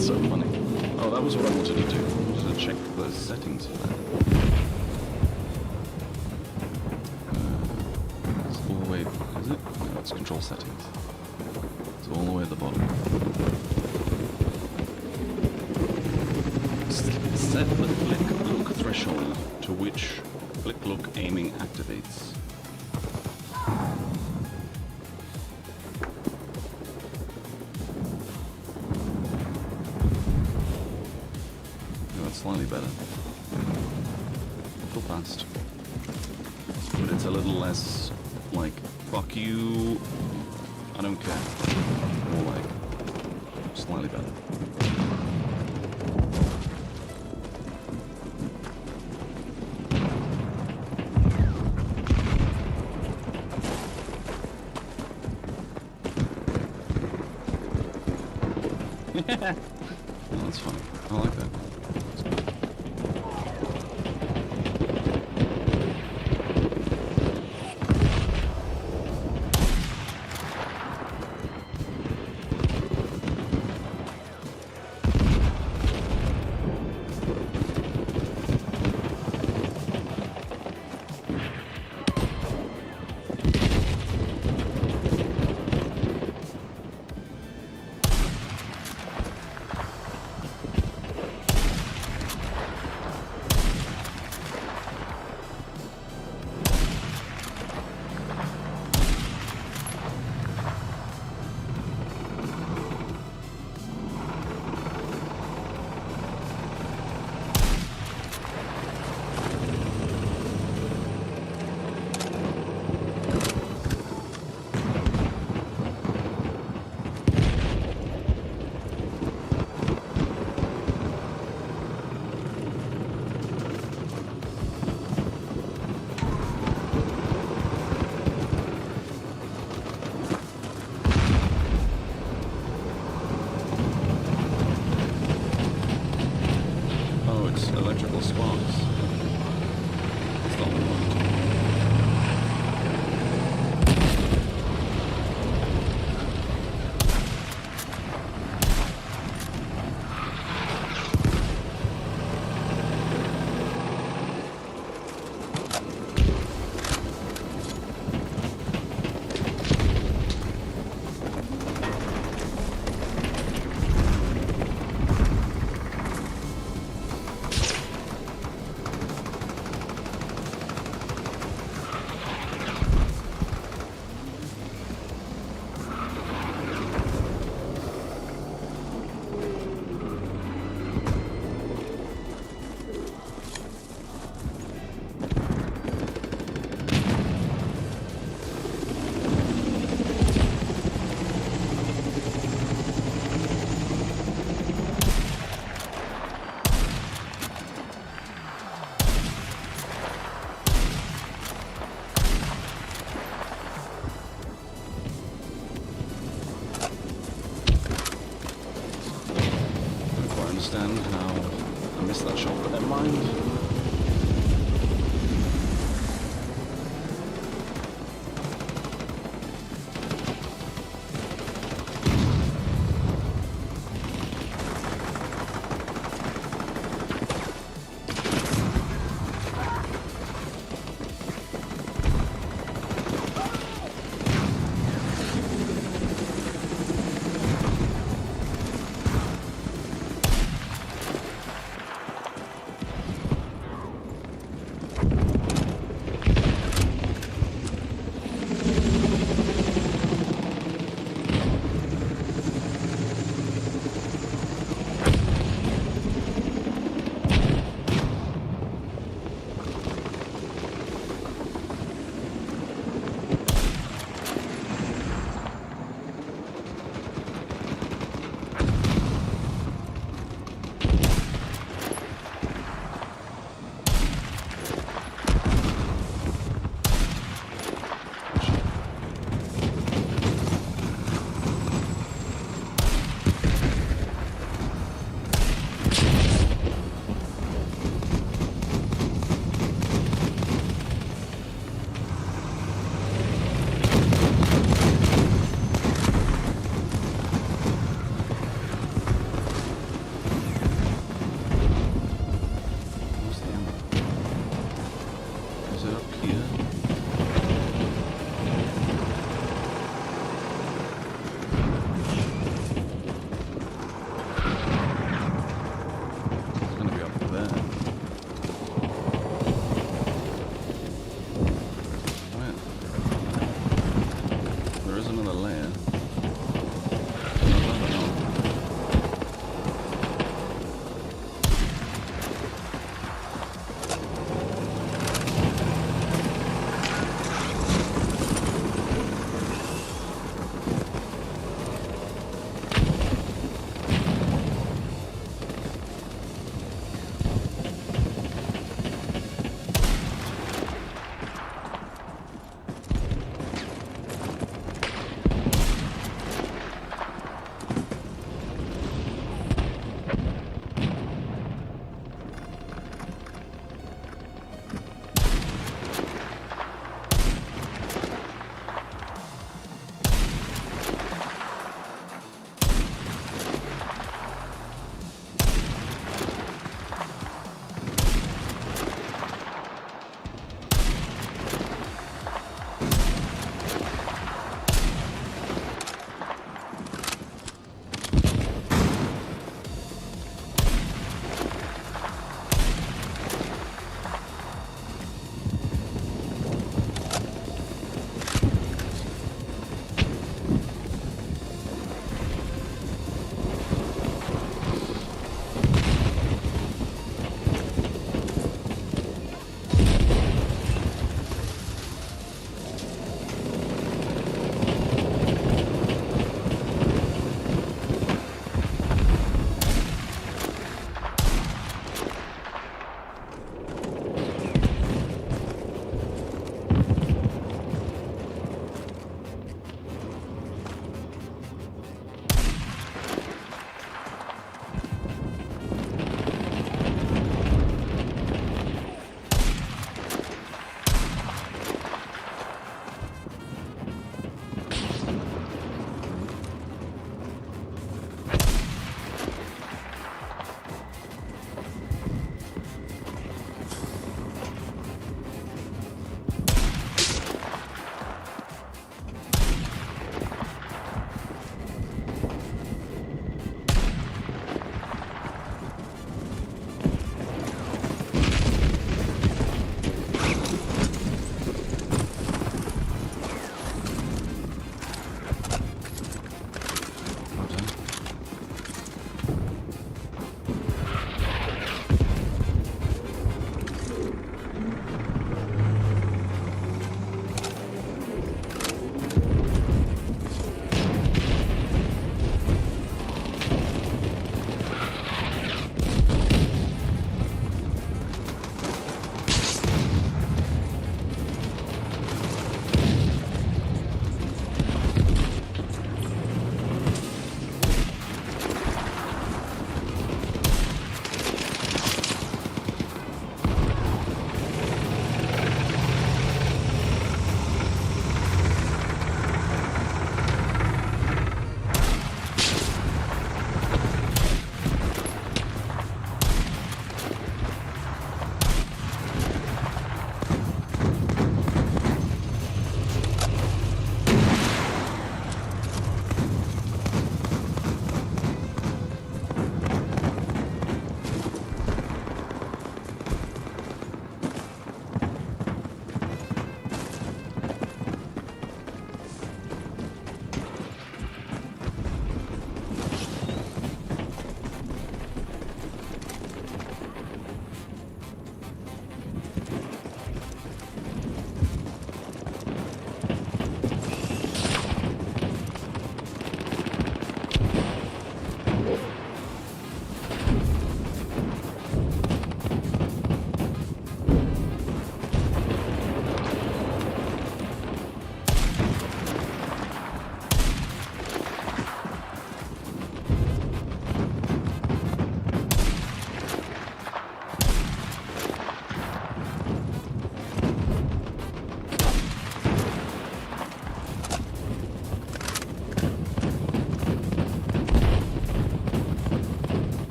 So funny. Oh, that was what I wanted to do. To check the settings for that. It's all the way. Is it? No, it's control settings. It's all the way at the bottom. Set the flick look threshold to which flick look aiming activates. Slightly better. Full fast. But it's a little less like, fuck you, I don't care. More like, slightly better. Oh, that's funny. I like that. That's good. Electrical sparks. That's the only one. Understand how I missed that shot, but never mind.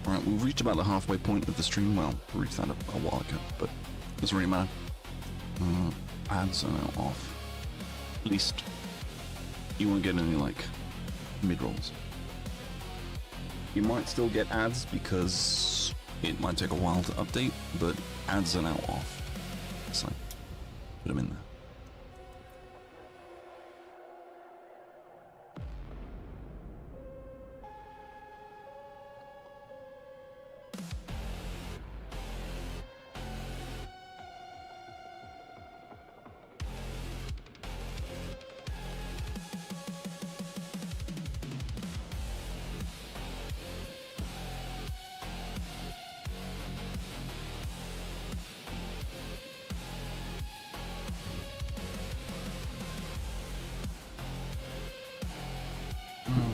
Alright, we've reached about the halfway point of the stream. Well, we reached that a while ago, but it doesn't really matter. Ads are now off. At least you won't get any, like, mid-rolls. You might still get ads because it might take a while to update, but ads are now off. So, put them in there.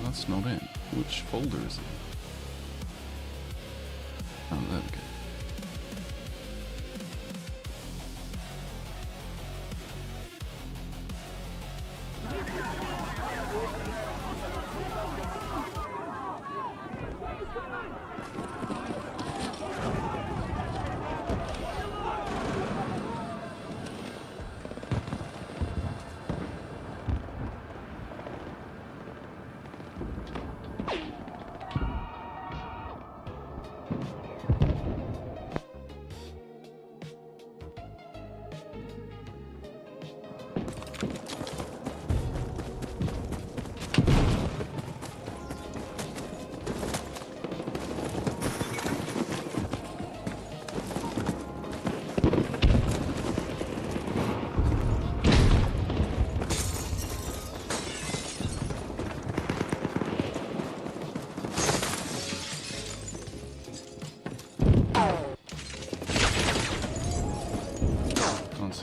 That's not it. Which folder is it? Oh, there we go.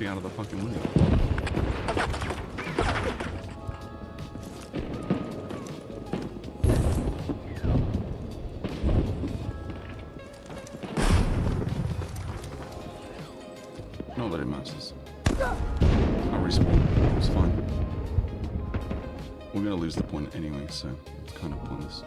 see out of the fucking window. Not that it matters. I respawn. It's fine. We're gonna lose the point anyway, so it's kind of pointless.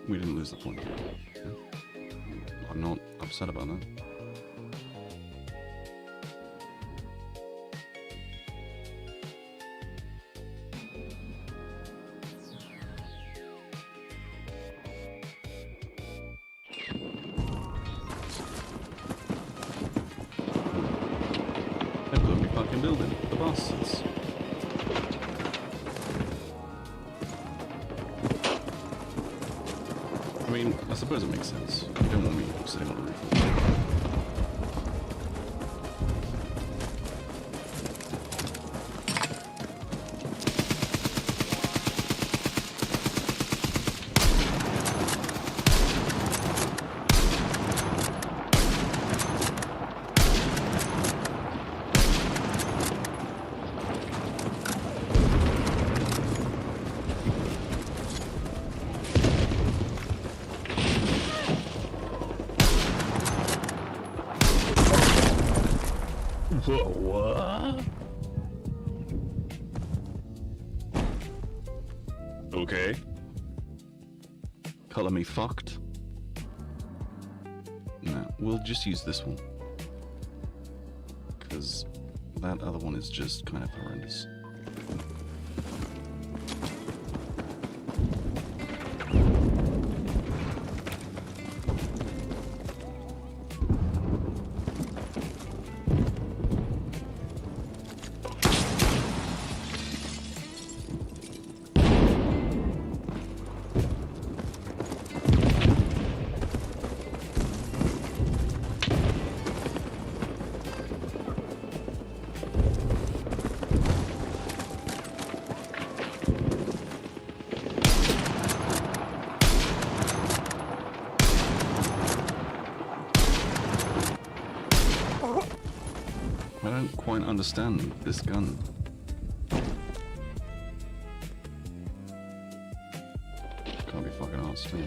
We didn't lose the point. Yeah. I'm not upset about that. They blew up your fucking building, the bastards. I mean, I suppose it makes sense. You don't want me sitting on the roof. What? Okay. Color me fucked. No, we'll just use this one. Because that other one is just kind of horrendous. I don't quite understand this gun. Can't be fucking arsed, can you?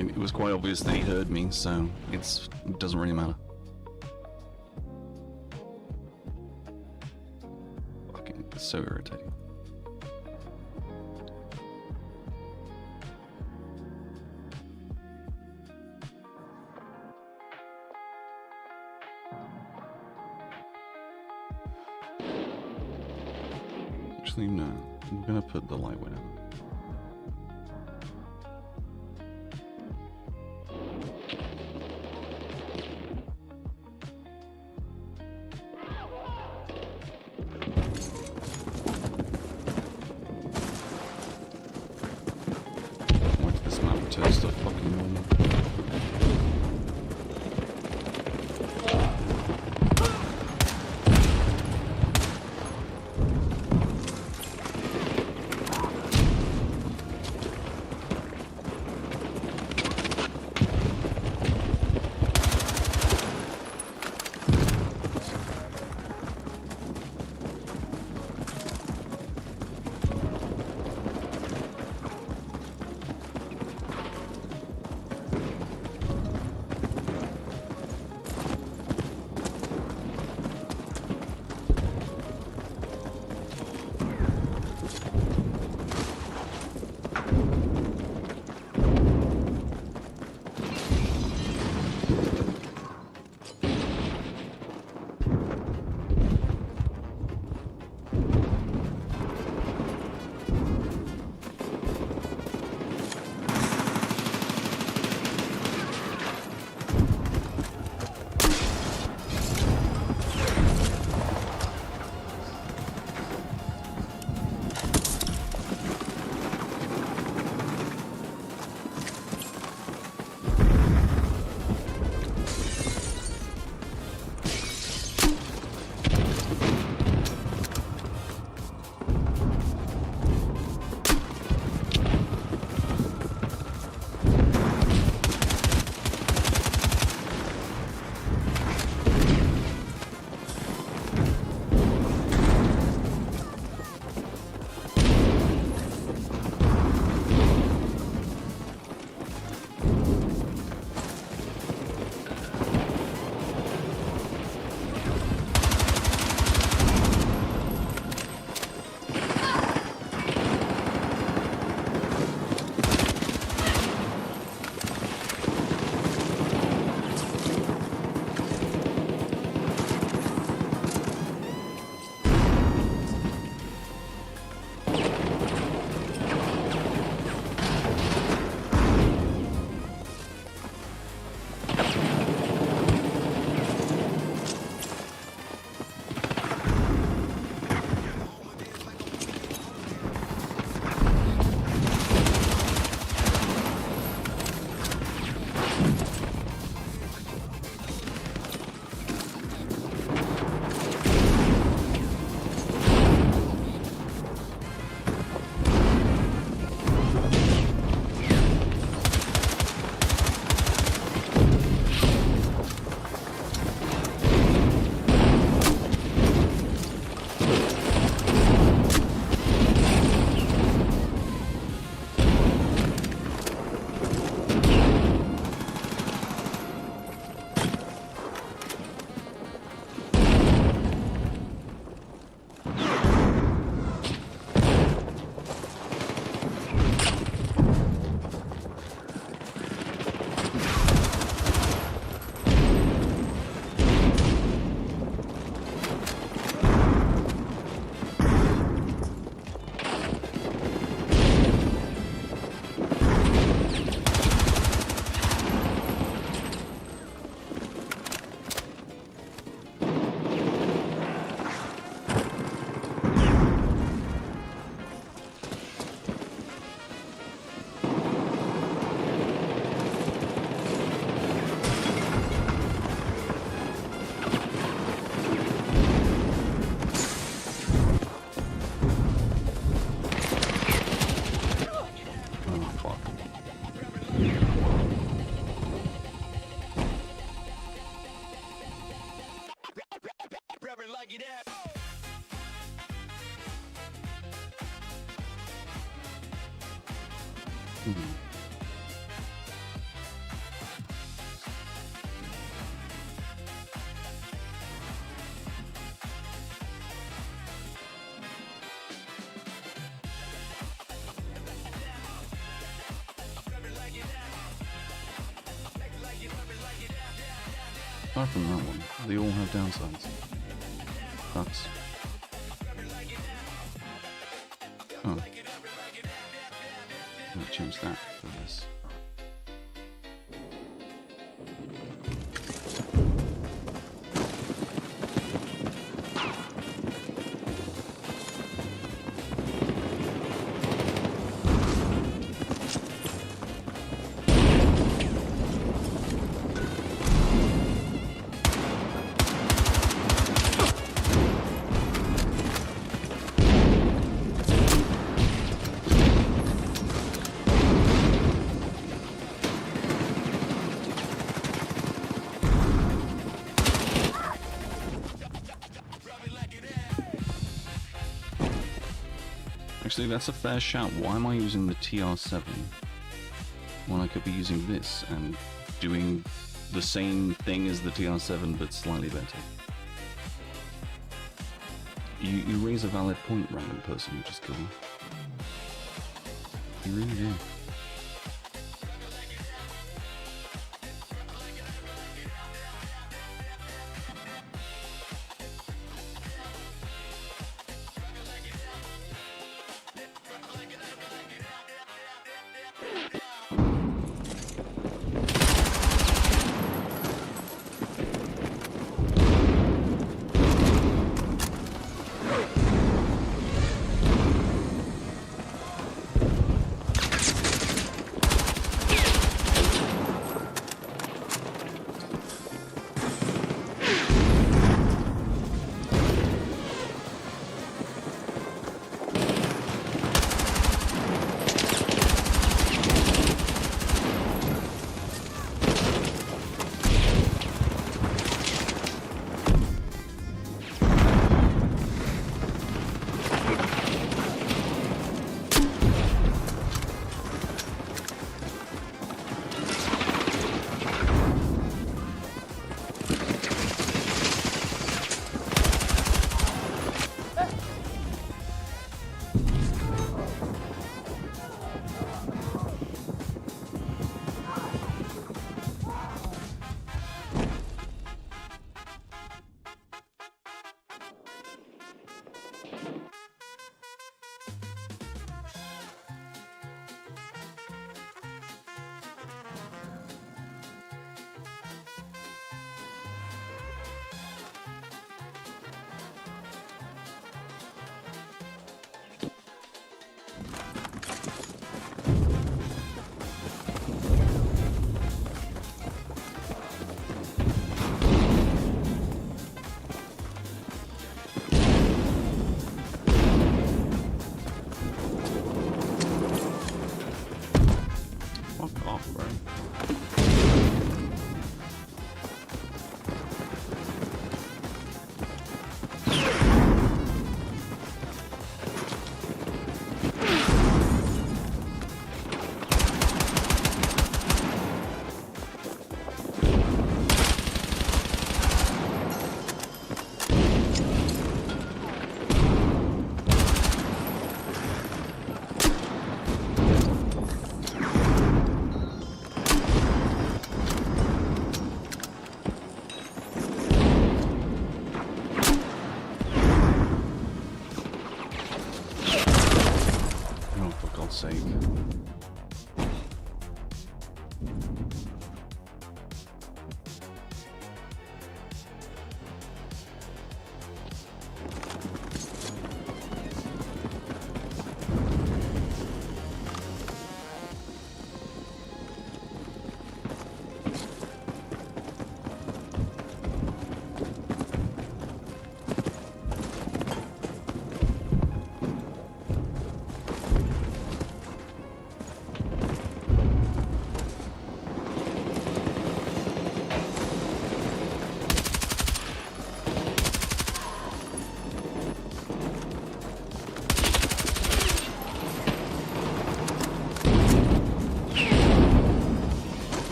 It was quite obvious that he heard me, so it doesn't really matter. Fucking so irritating. Actually, no. I'm gonna put the light one in. Why did this map return stuff fucking normal? Apart from that one, they all have downsides. That's Oh. I'll change that for this. Actually, that's a fair shout. Why am I using the TR7 when I could be using this and doing the same thing as the TR7 but slightly better? You raise a valid point, random person you just killed. You really do.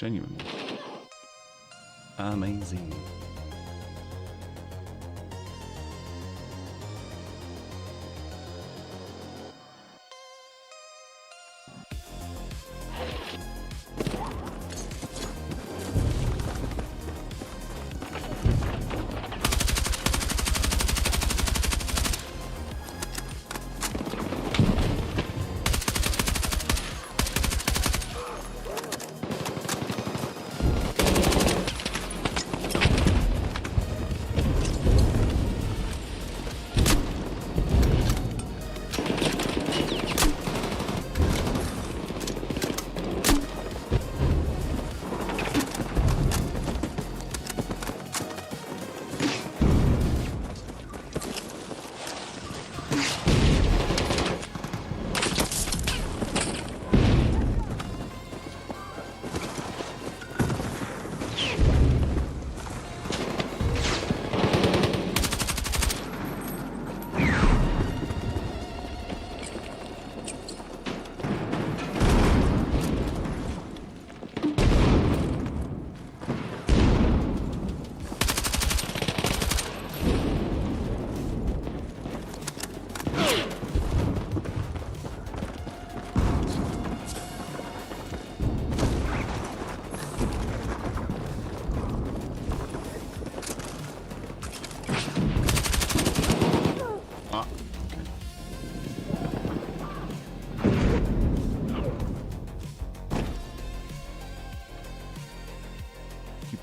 Genuinely. Amazing.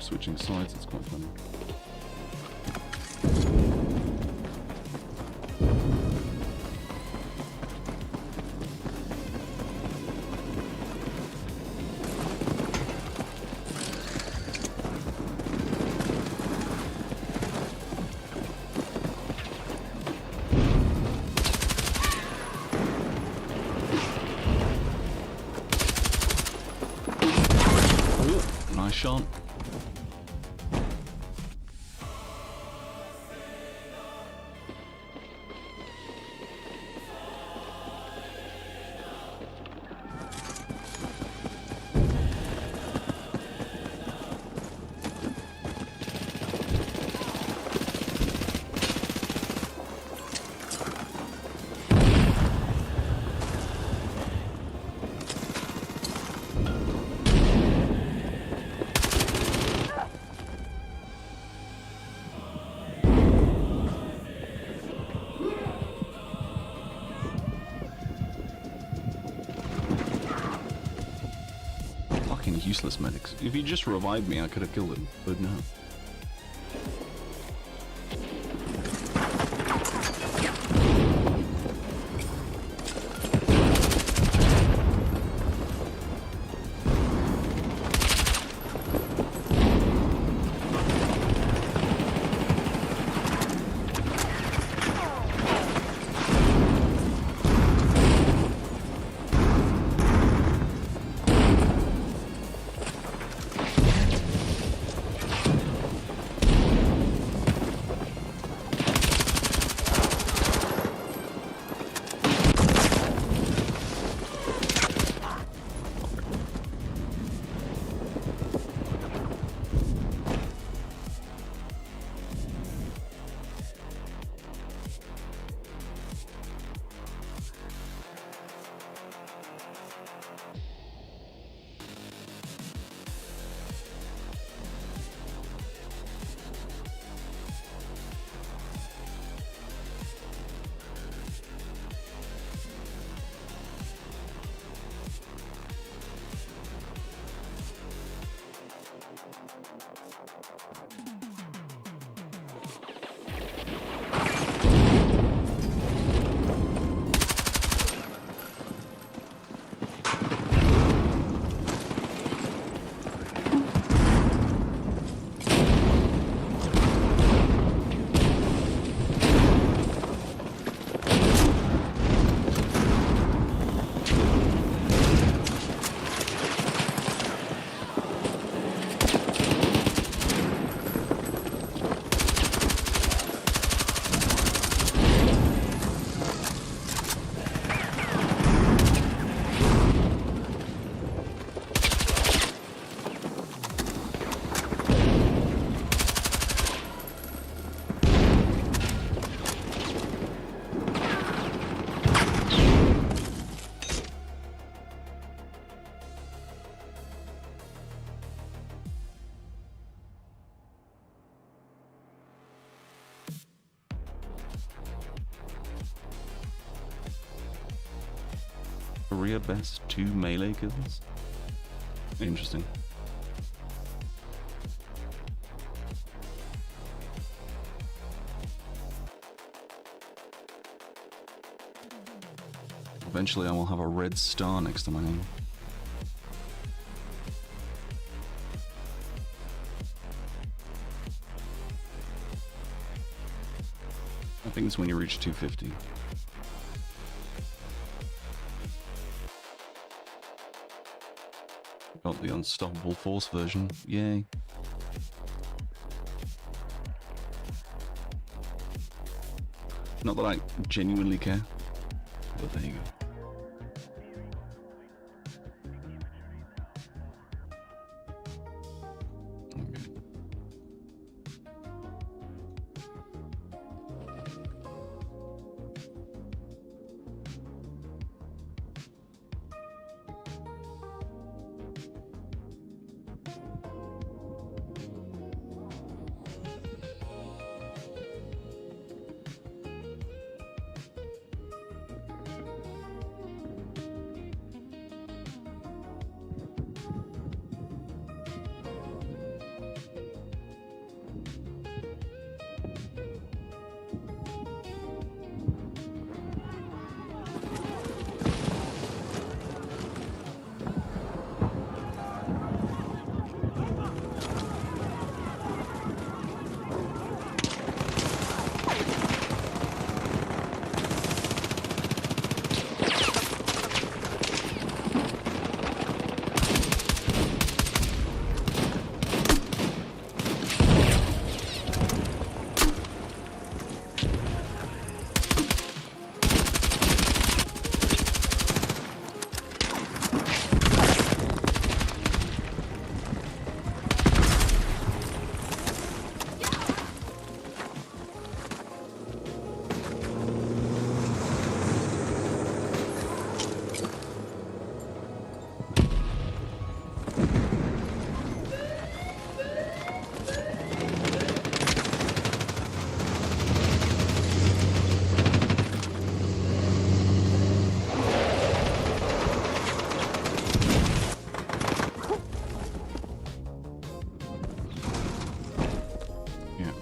Switching sides, it's quite funny. Oh, nice shot. Useless medics. If he just revived me, I could have killed him, but no. career best 2 melee kills. Interesting. Eventually I will have a red star next to my name. I think it's when you reach 250. Got the Unstoppable Force version. Yay. Not that I genuinely care, but there you go.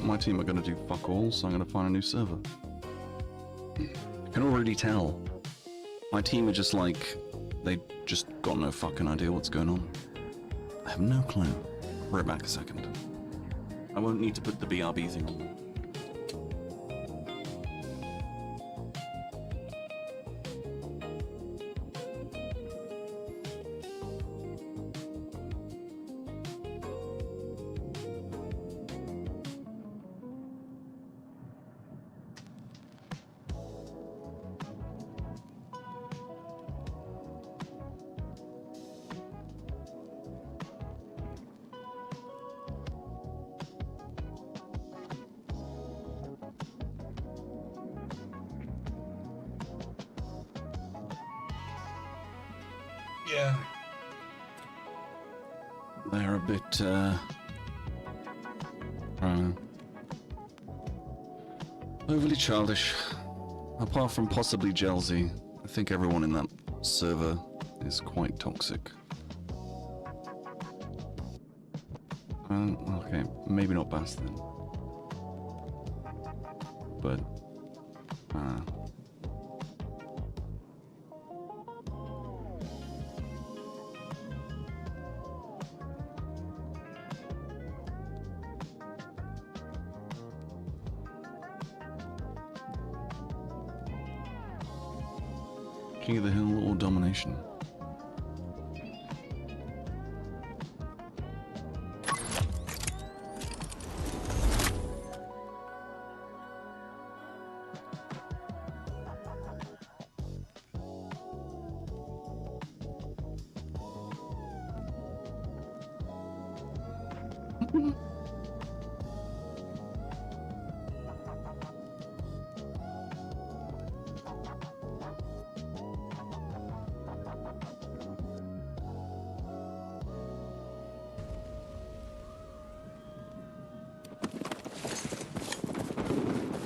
My team are going to do fuck all, so I'm going to find a new server. I can already tell. My team are just like, they just got no fucking idea what's going on. I have no clue. Right back a second. I won't need to put the BRB thing on. Yeah. They're a bit, overly childish. Apart from possibly 𝘲𝓼, I think everyone in that server is quite toxic. Okay, maybe not Bass then. But, King of the Hill or Domination?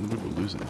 We're losing.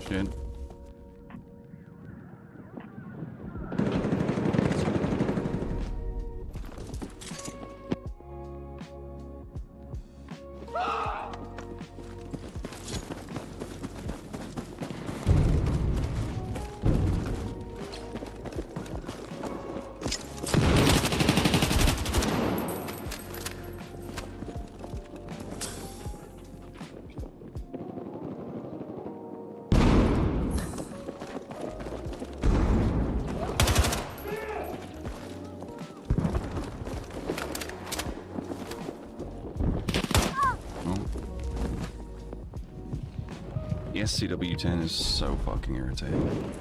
Shit. The SCW-10 is so fucking irritating.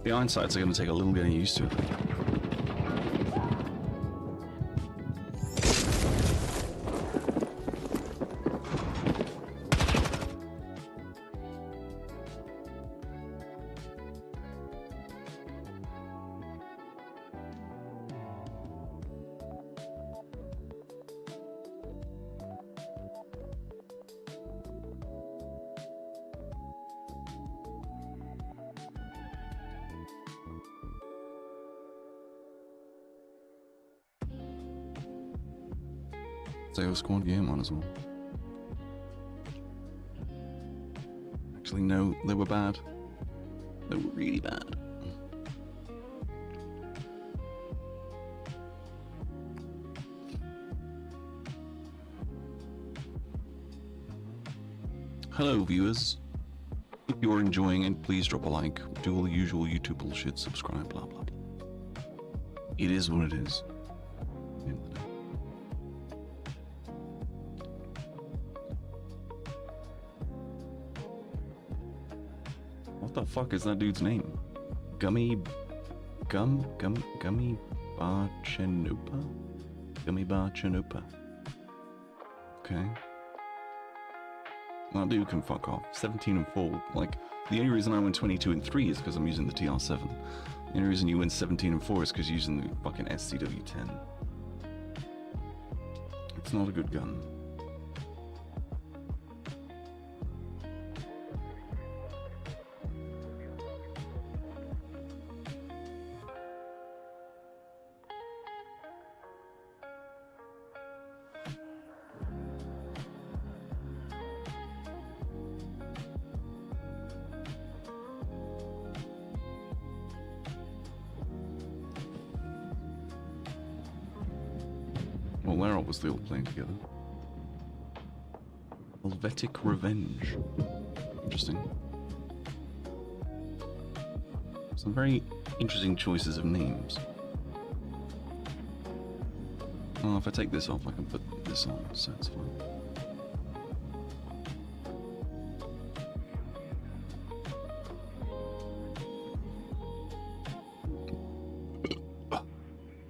The iron sights are going to take a little getting used to. Sales squad, yeah, might as well. Actually, no, they were bad. They were really bad. Hello, viewers. If you're enjoying it, please drop a like, do all the usual YouTube bullshit, subscribe, blah, blah, blah. It is what it is. What the fuck is that dude's name? 𝘵𝑗𝑗𝑚𝑒𝑐𝑝𝑎? 𝘵𝑗𝑗𝑚𝑒𝑐𝑝𝑎? Okay. That dude can fuck off. 17 and 4. Like, the only reason I win 22 and 3 is because I'm using the TR7. The only reason you win 17 and 4 is because you're using the fucking SCW10. It's not a good gun. Well, they're obviously all playing together. Helvetic Revenge. Interesting. Some very interesting choices of names. Well, if I take this off, I can put this on, so it's fine.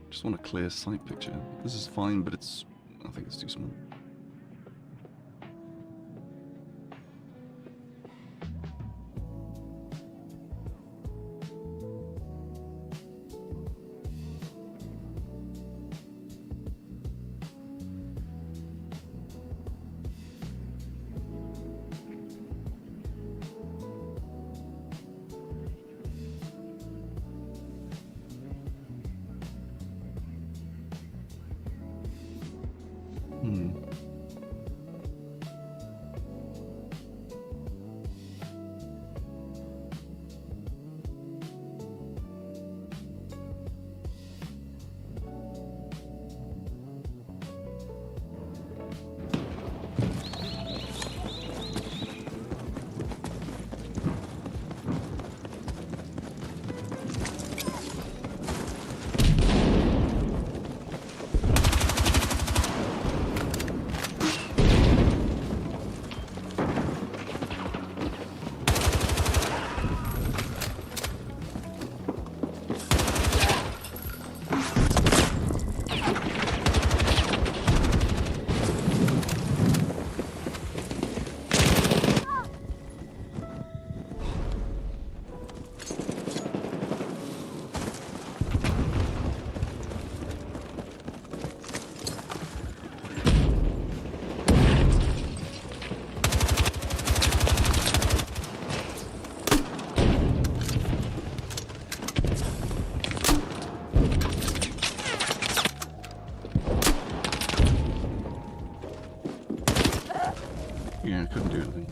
Just want a clear sight picture. This is fine, but it's... I think it's too small. Yeah, I couldn't do anything.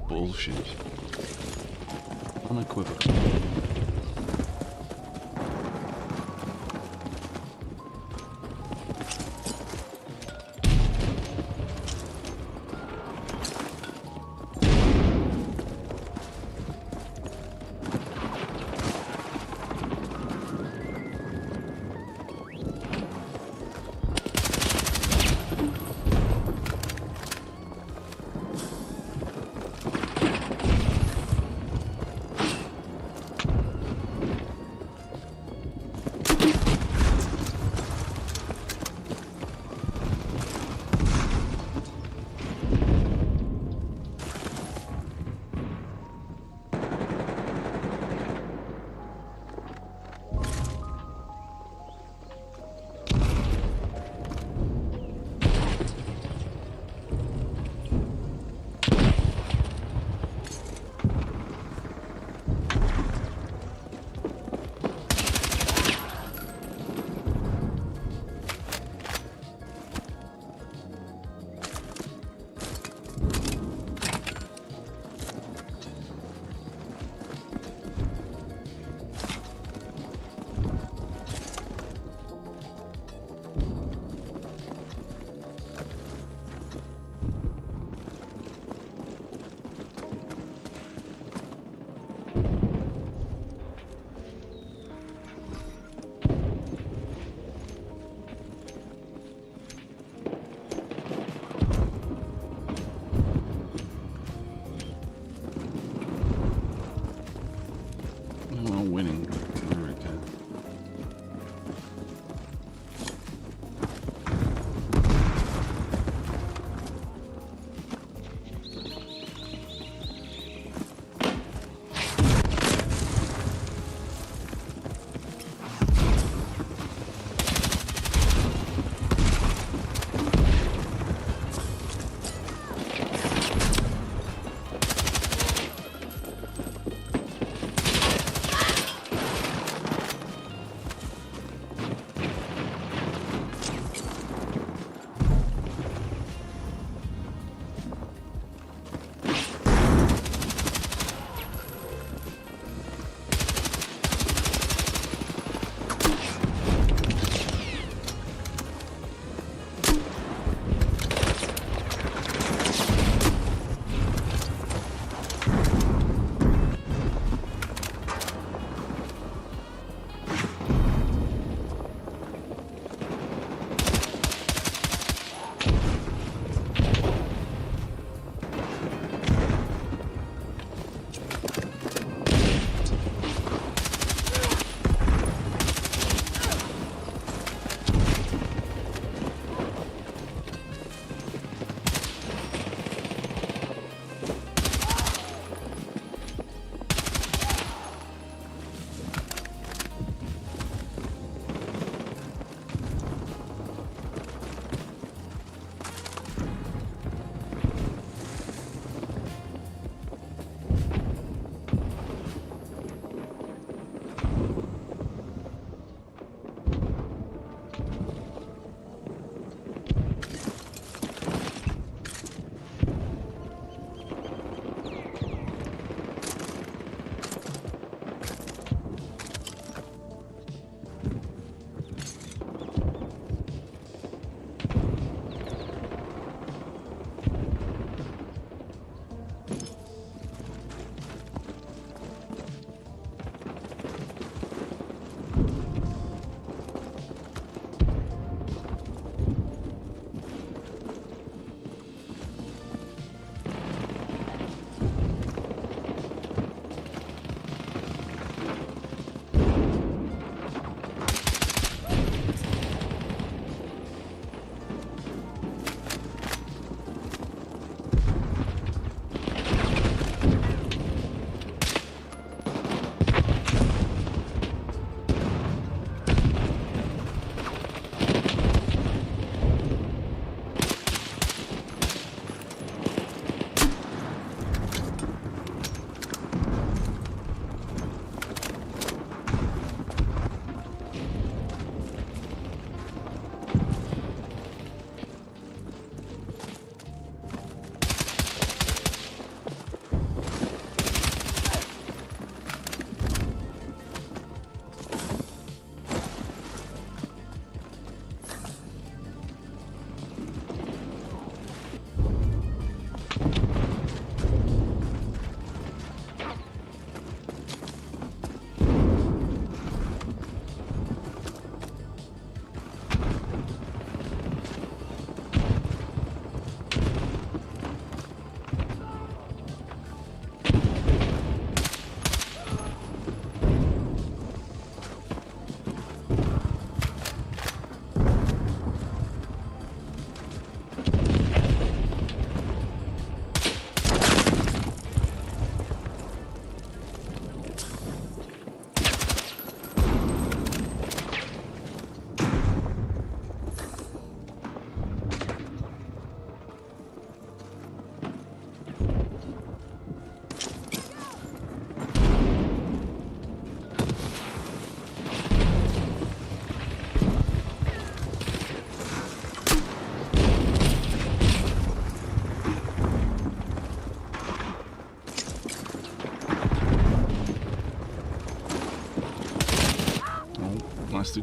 Bullshit. Unequivocal.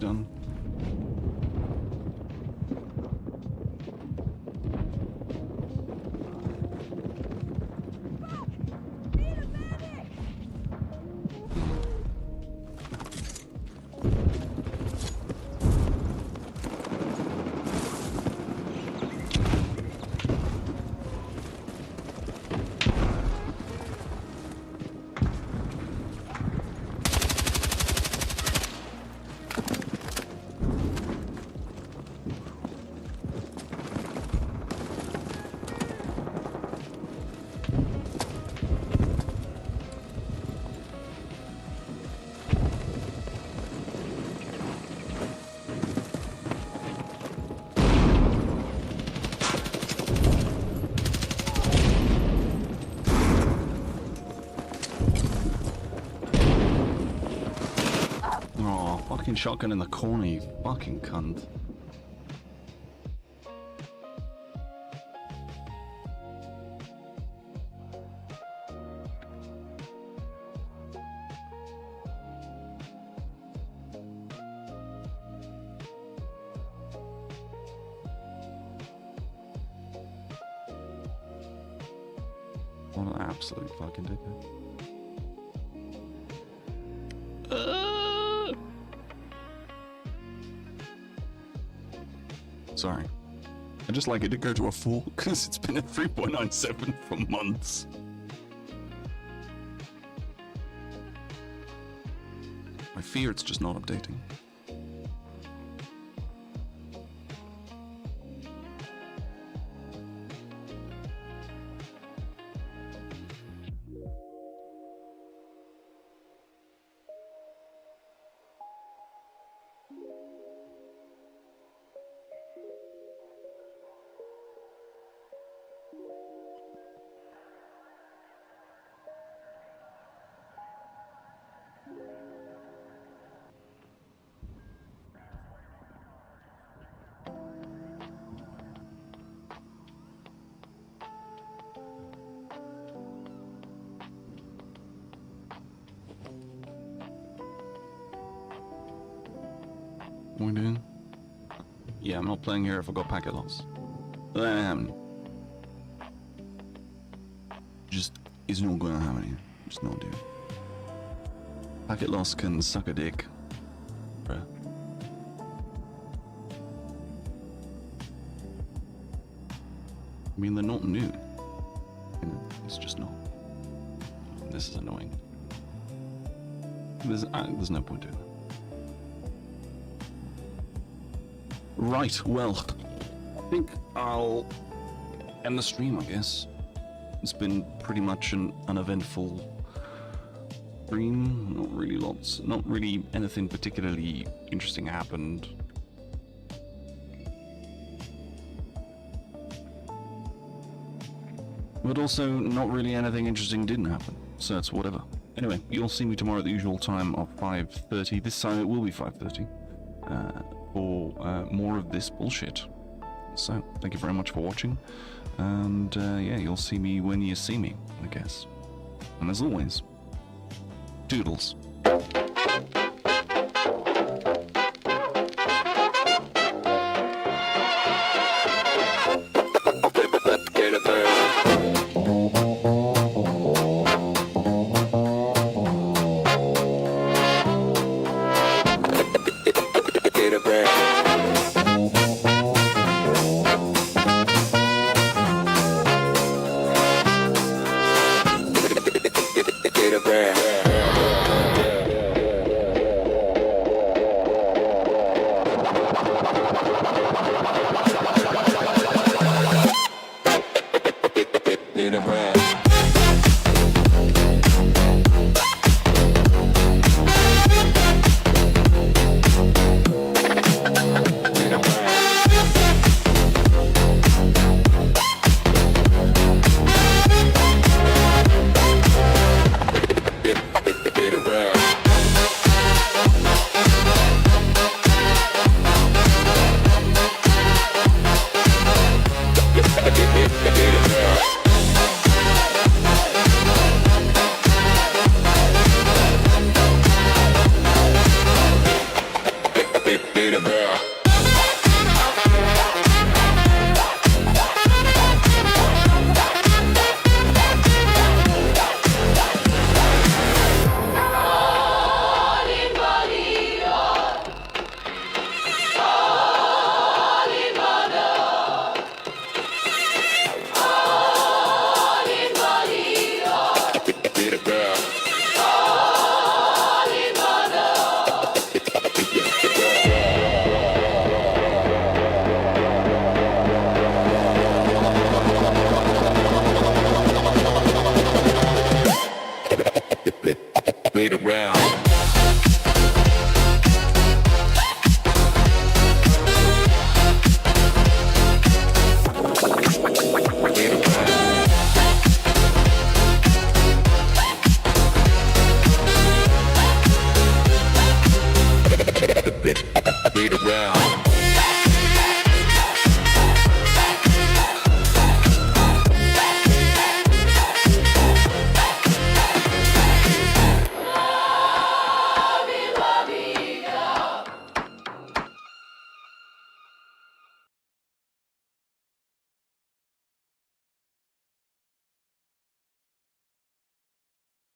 done. Fucking shotgun in the corner, you fucking cunt. What an absolute fucking dickhead. Sorry. I just like it to go to a 4 because it's been at 3.97 for months. I fear it's just not updating. What are we doing? Yeah, I'm not playing here if I got packet loss. Just is not going to happen. Just not doing. Packet loss can suck a dick. Bruh. I mean, they're not new. It's just not. This is annoying. There's no point doing that. Right, well, I think I'll end the stream, I guess. It's been pretty much an uneventful stream. Not really anything particularly interesting happened. But also, not really anything interesting didn't happen, so it's whatever. Anyway, you'll see me tomorrow at the usual time of 5:30. This time it will be 5:30. For more of this bullshit. So, thank you very much for watching, and yeah, you'll see me when you see me, I guess. And as always, doodles. 𝘵𝑗𝑗 it. Wait around.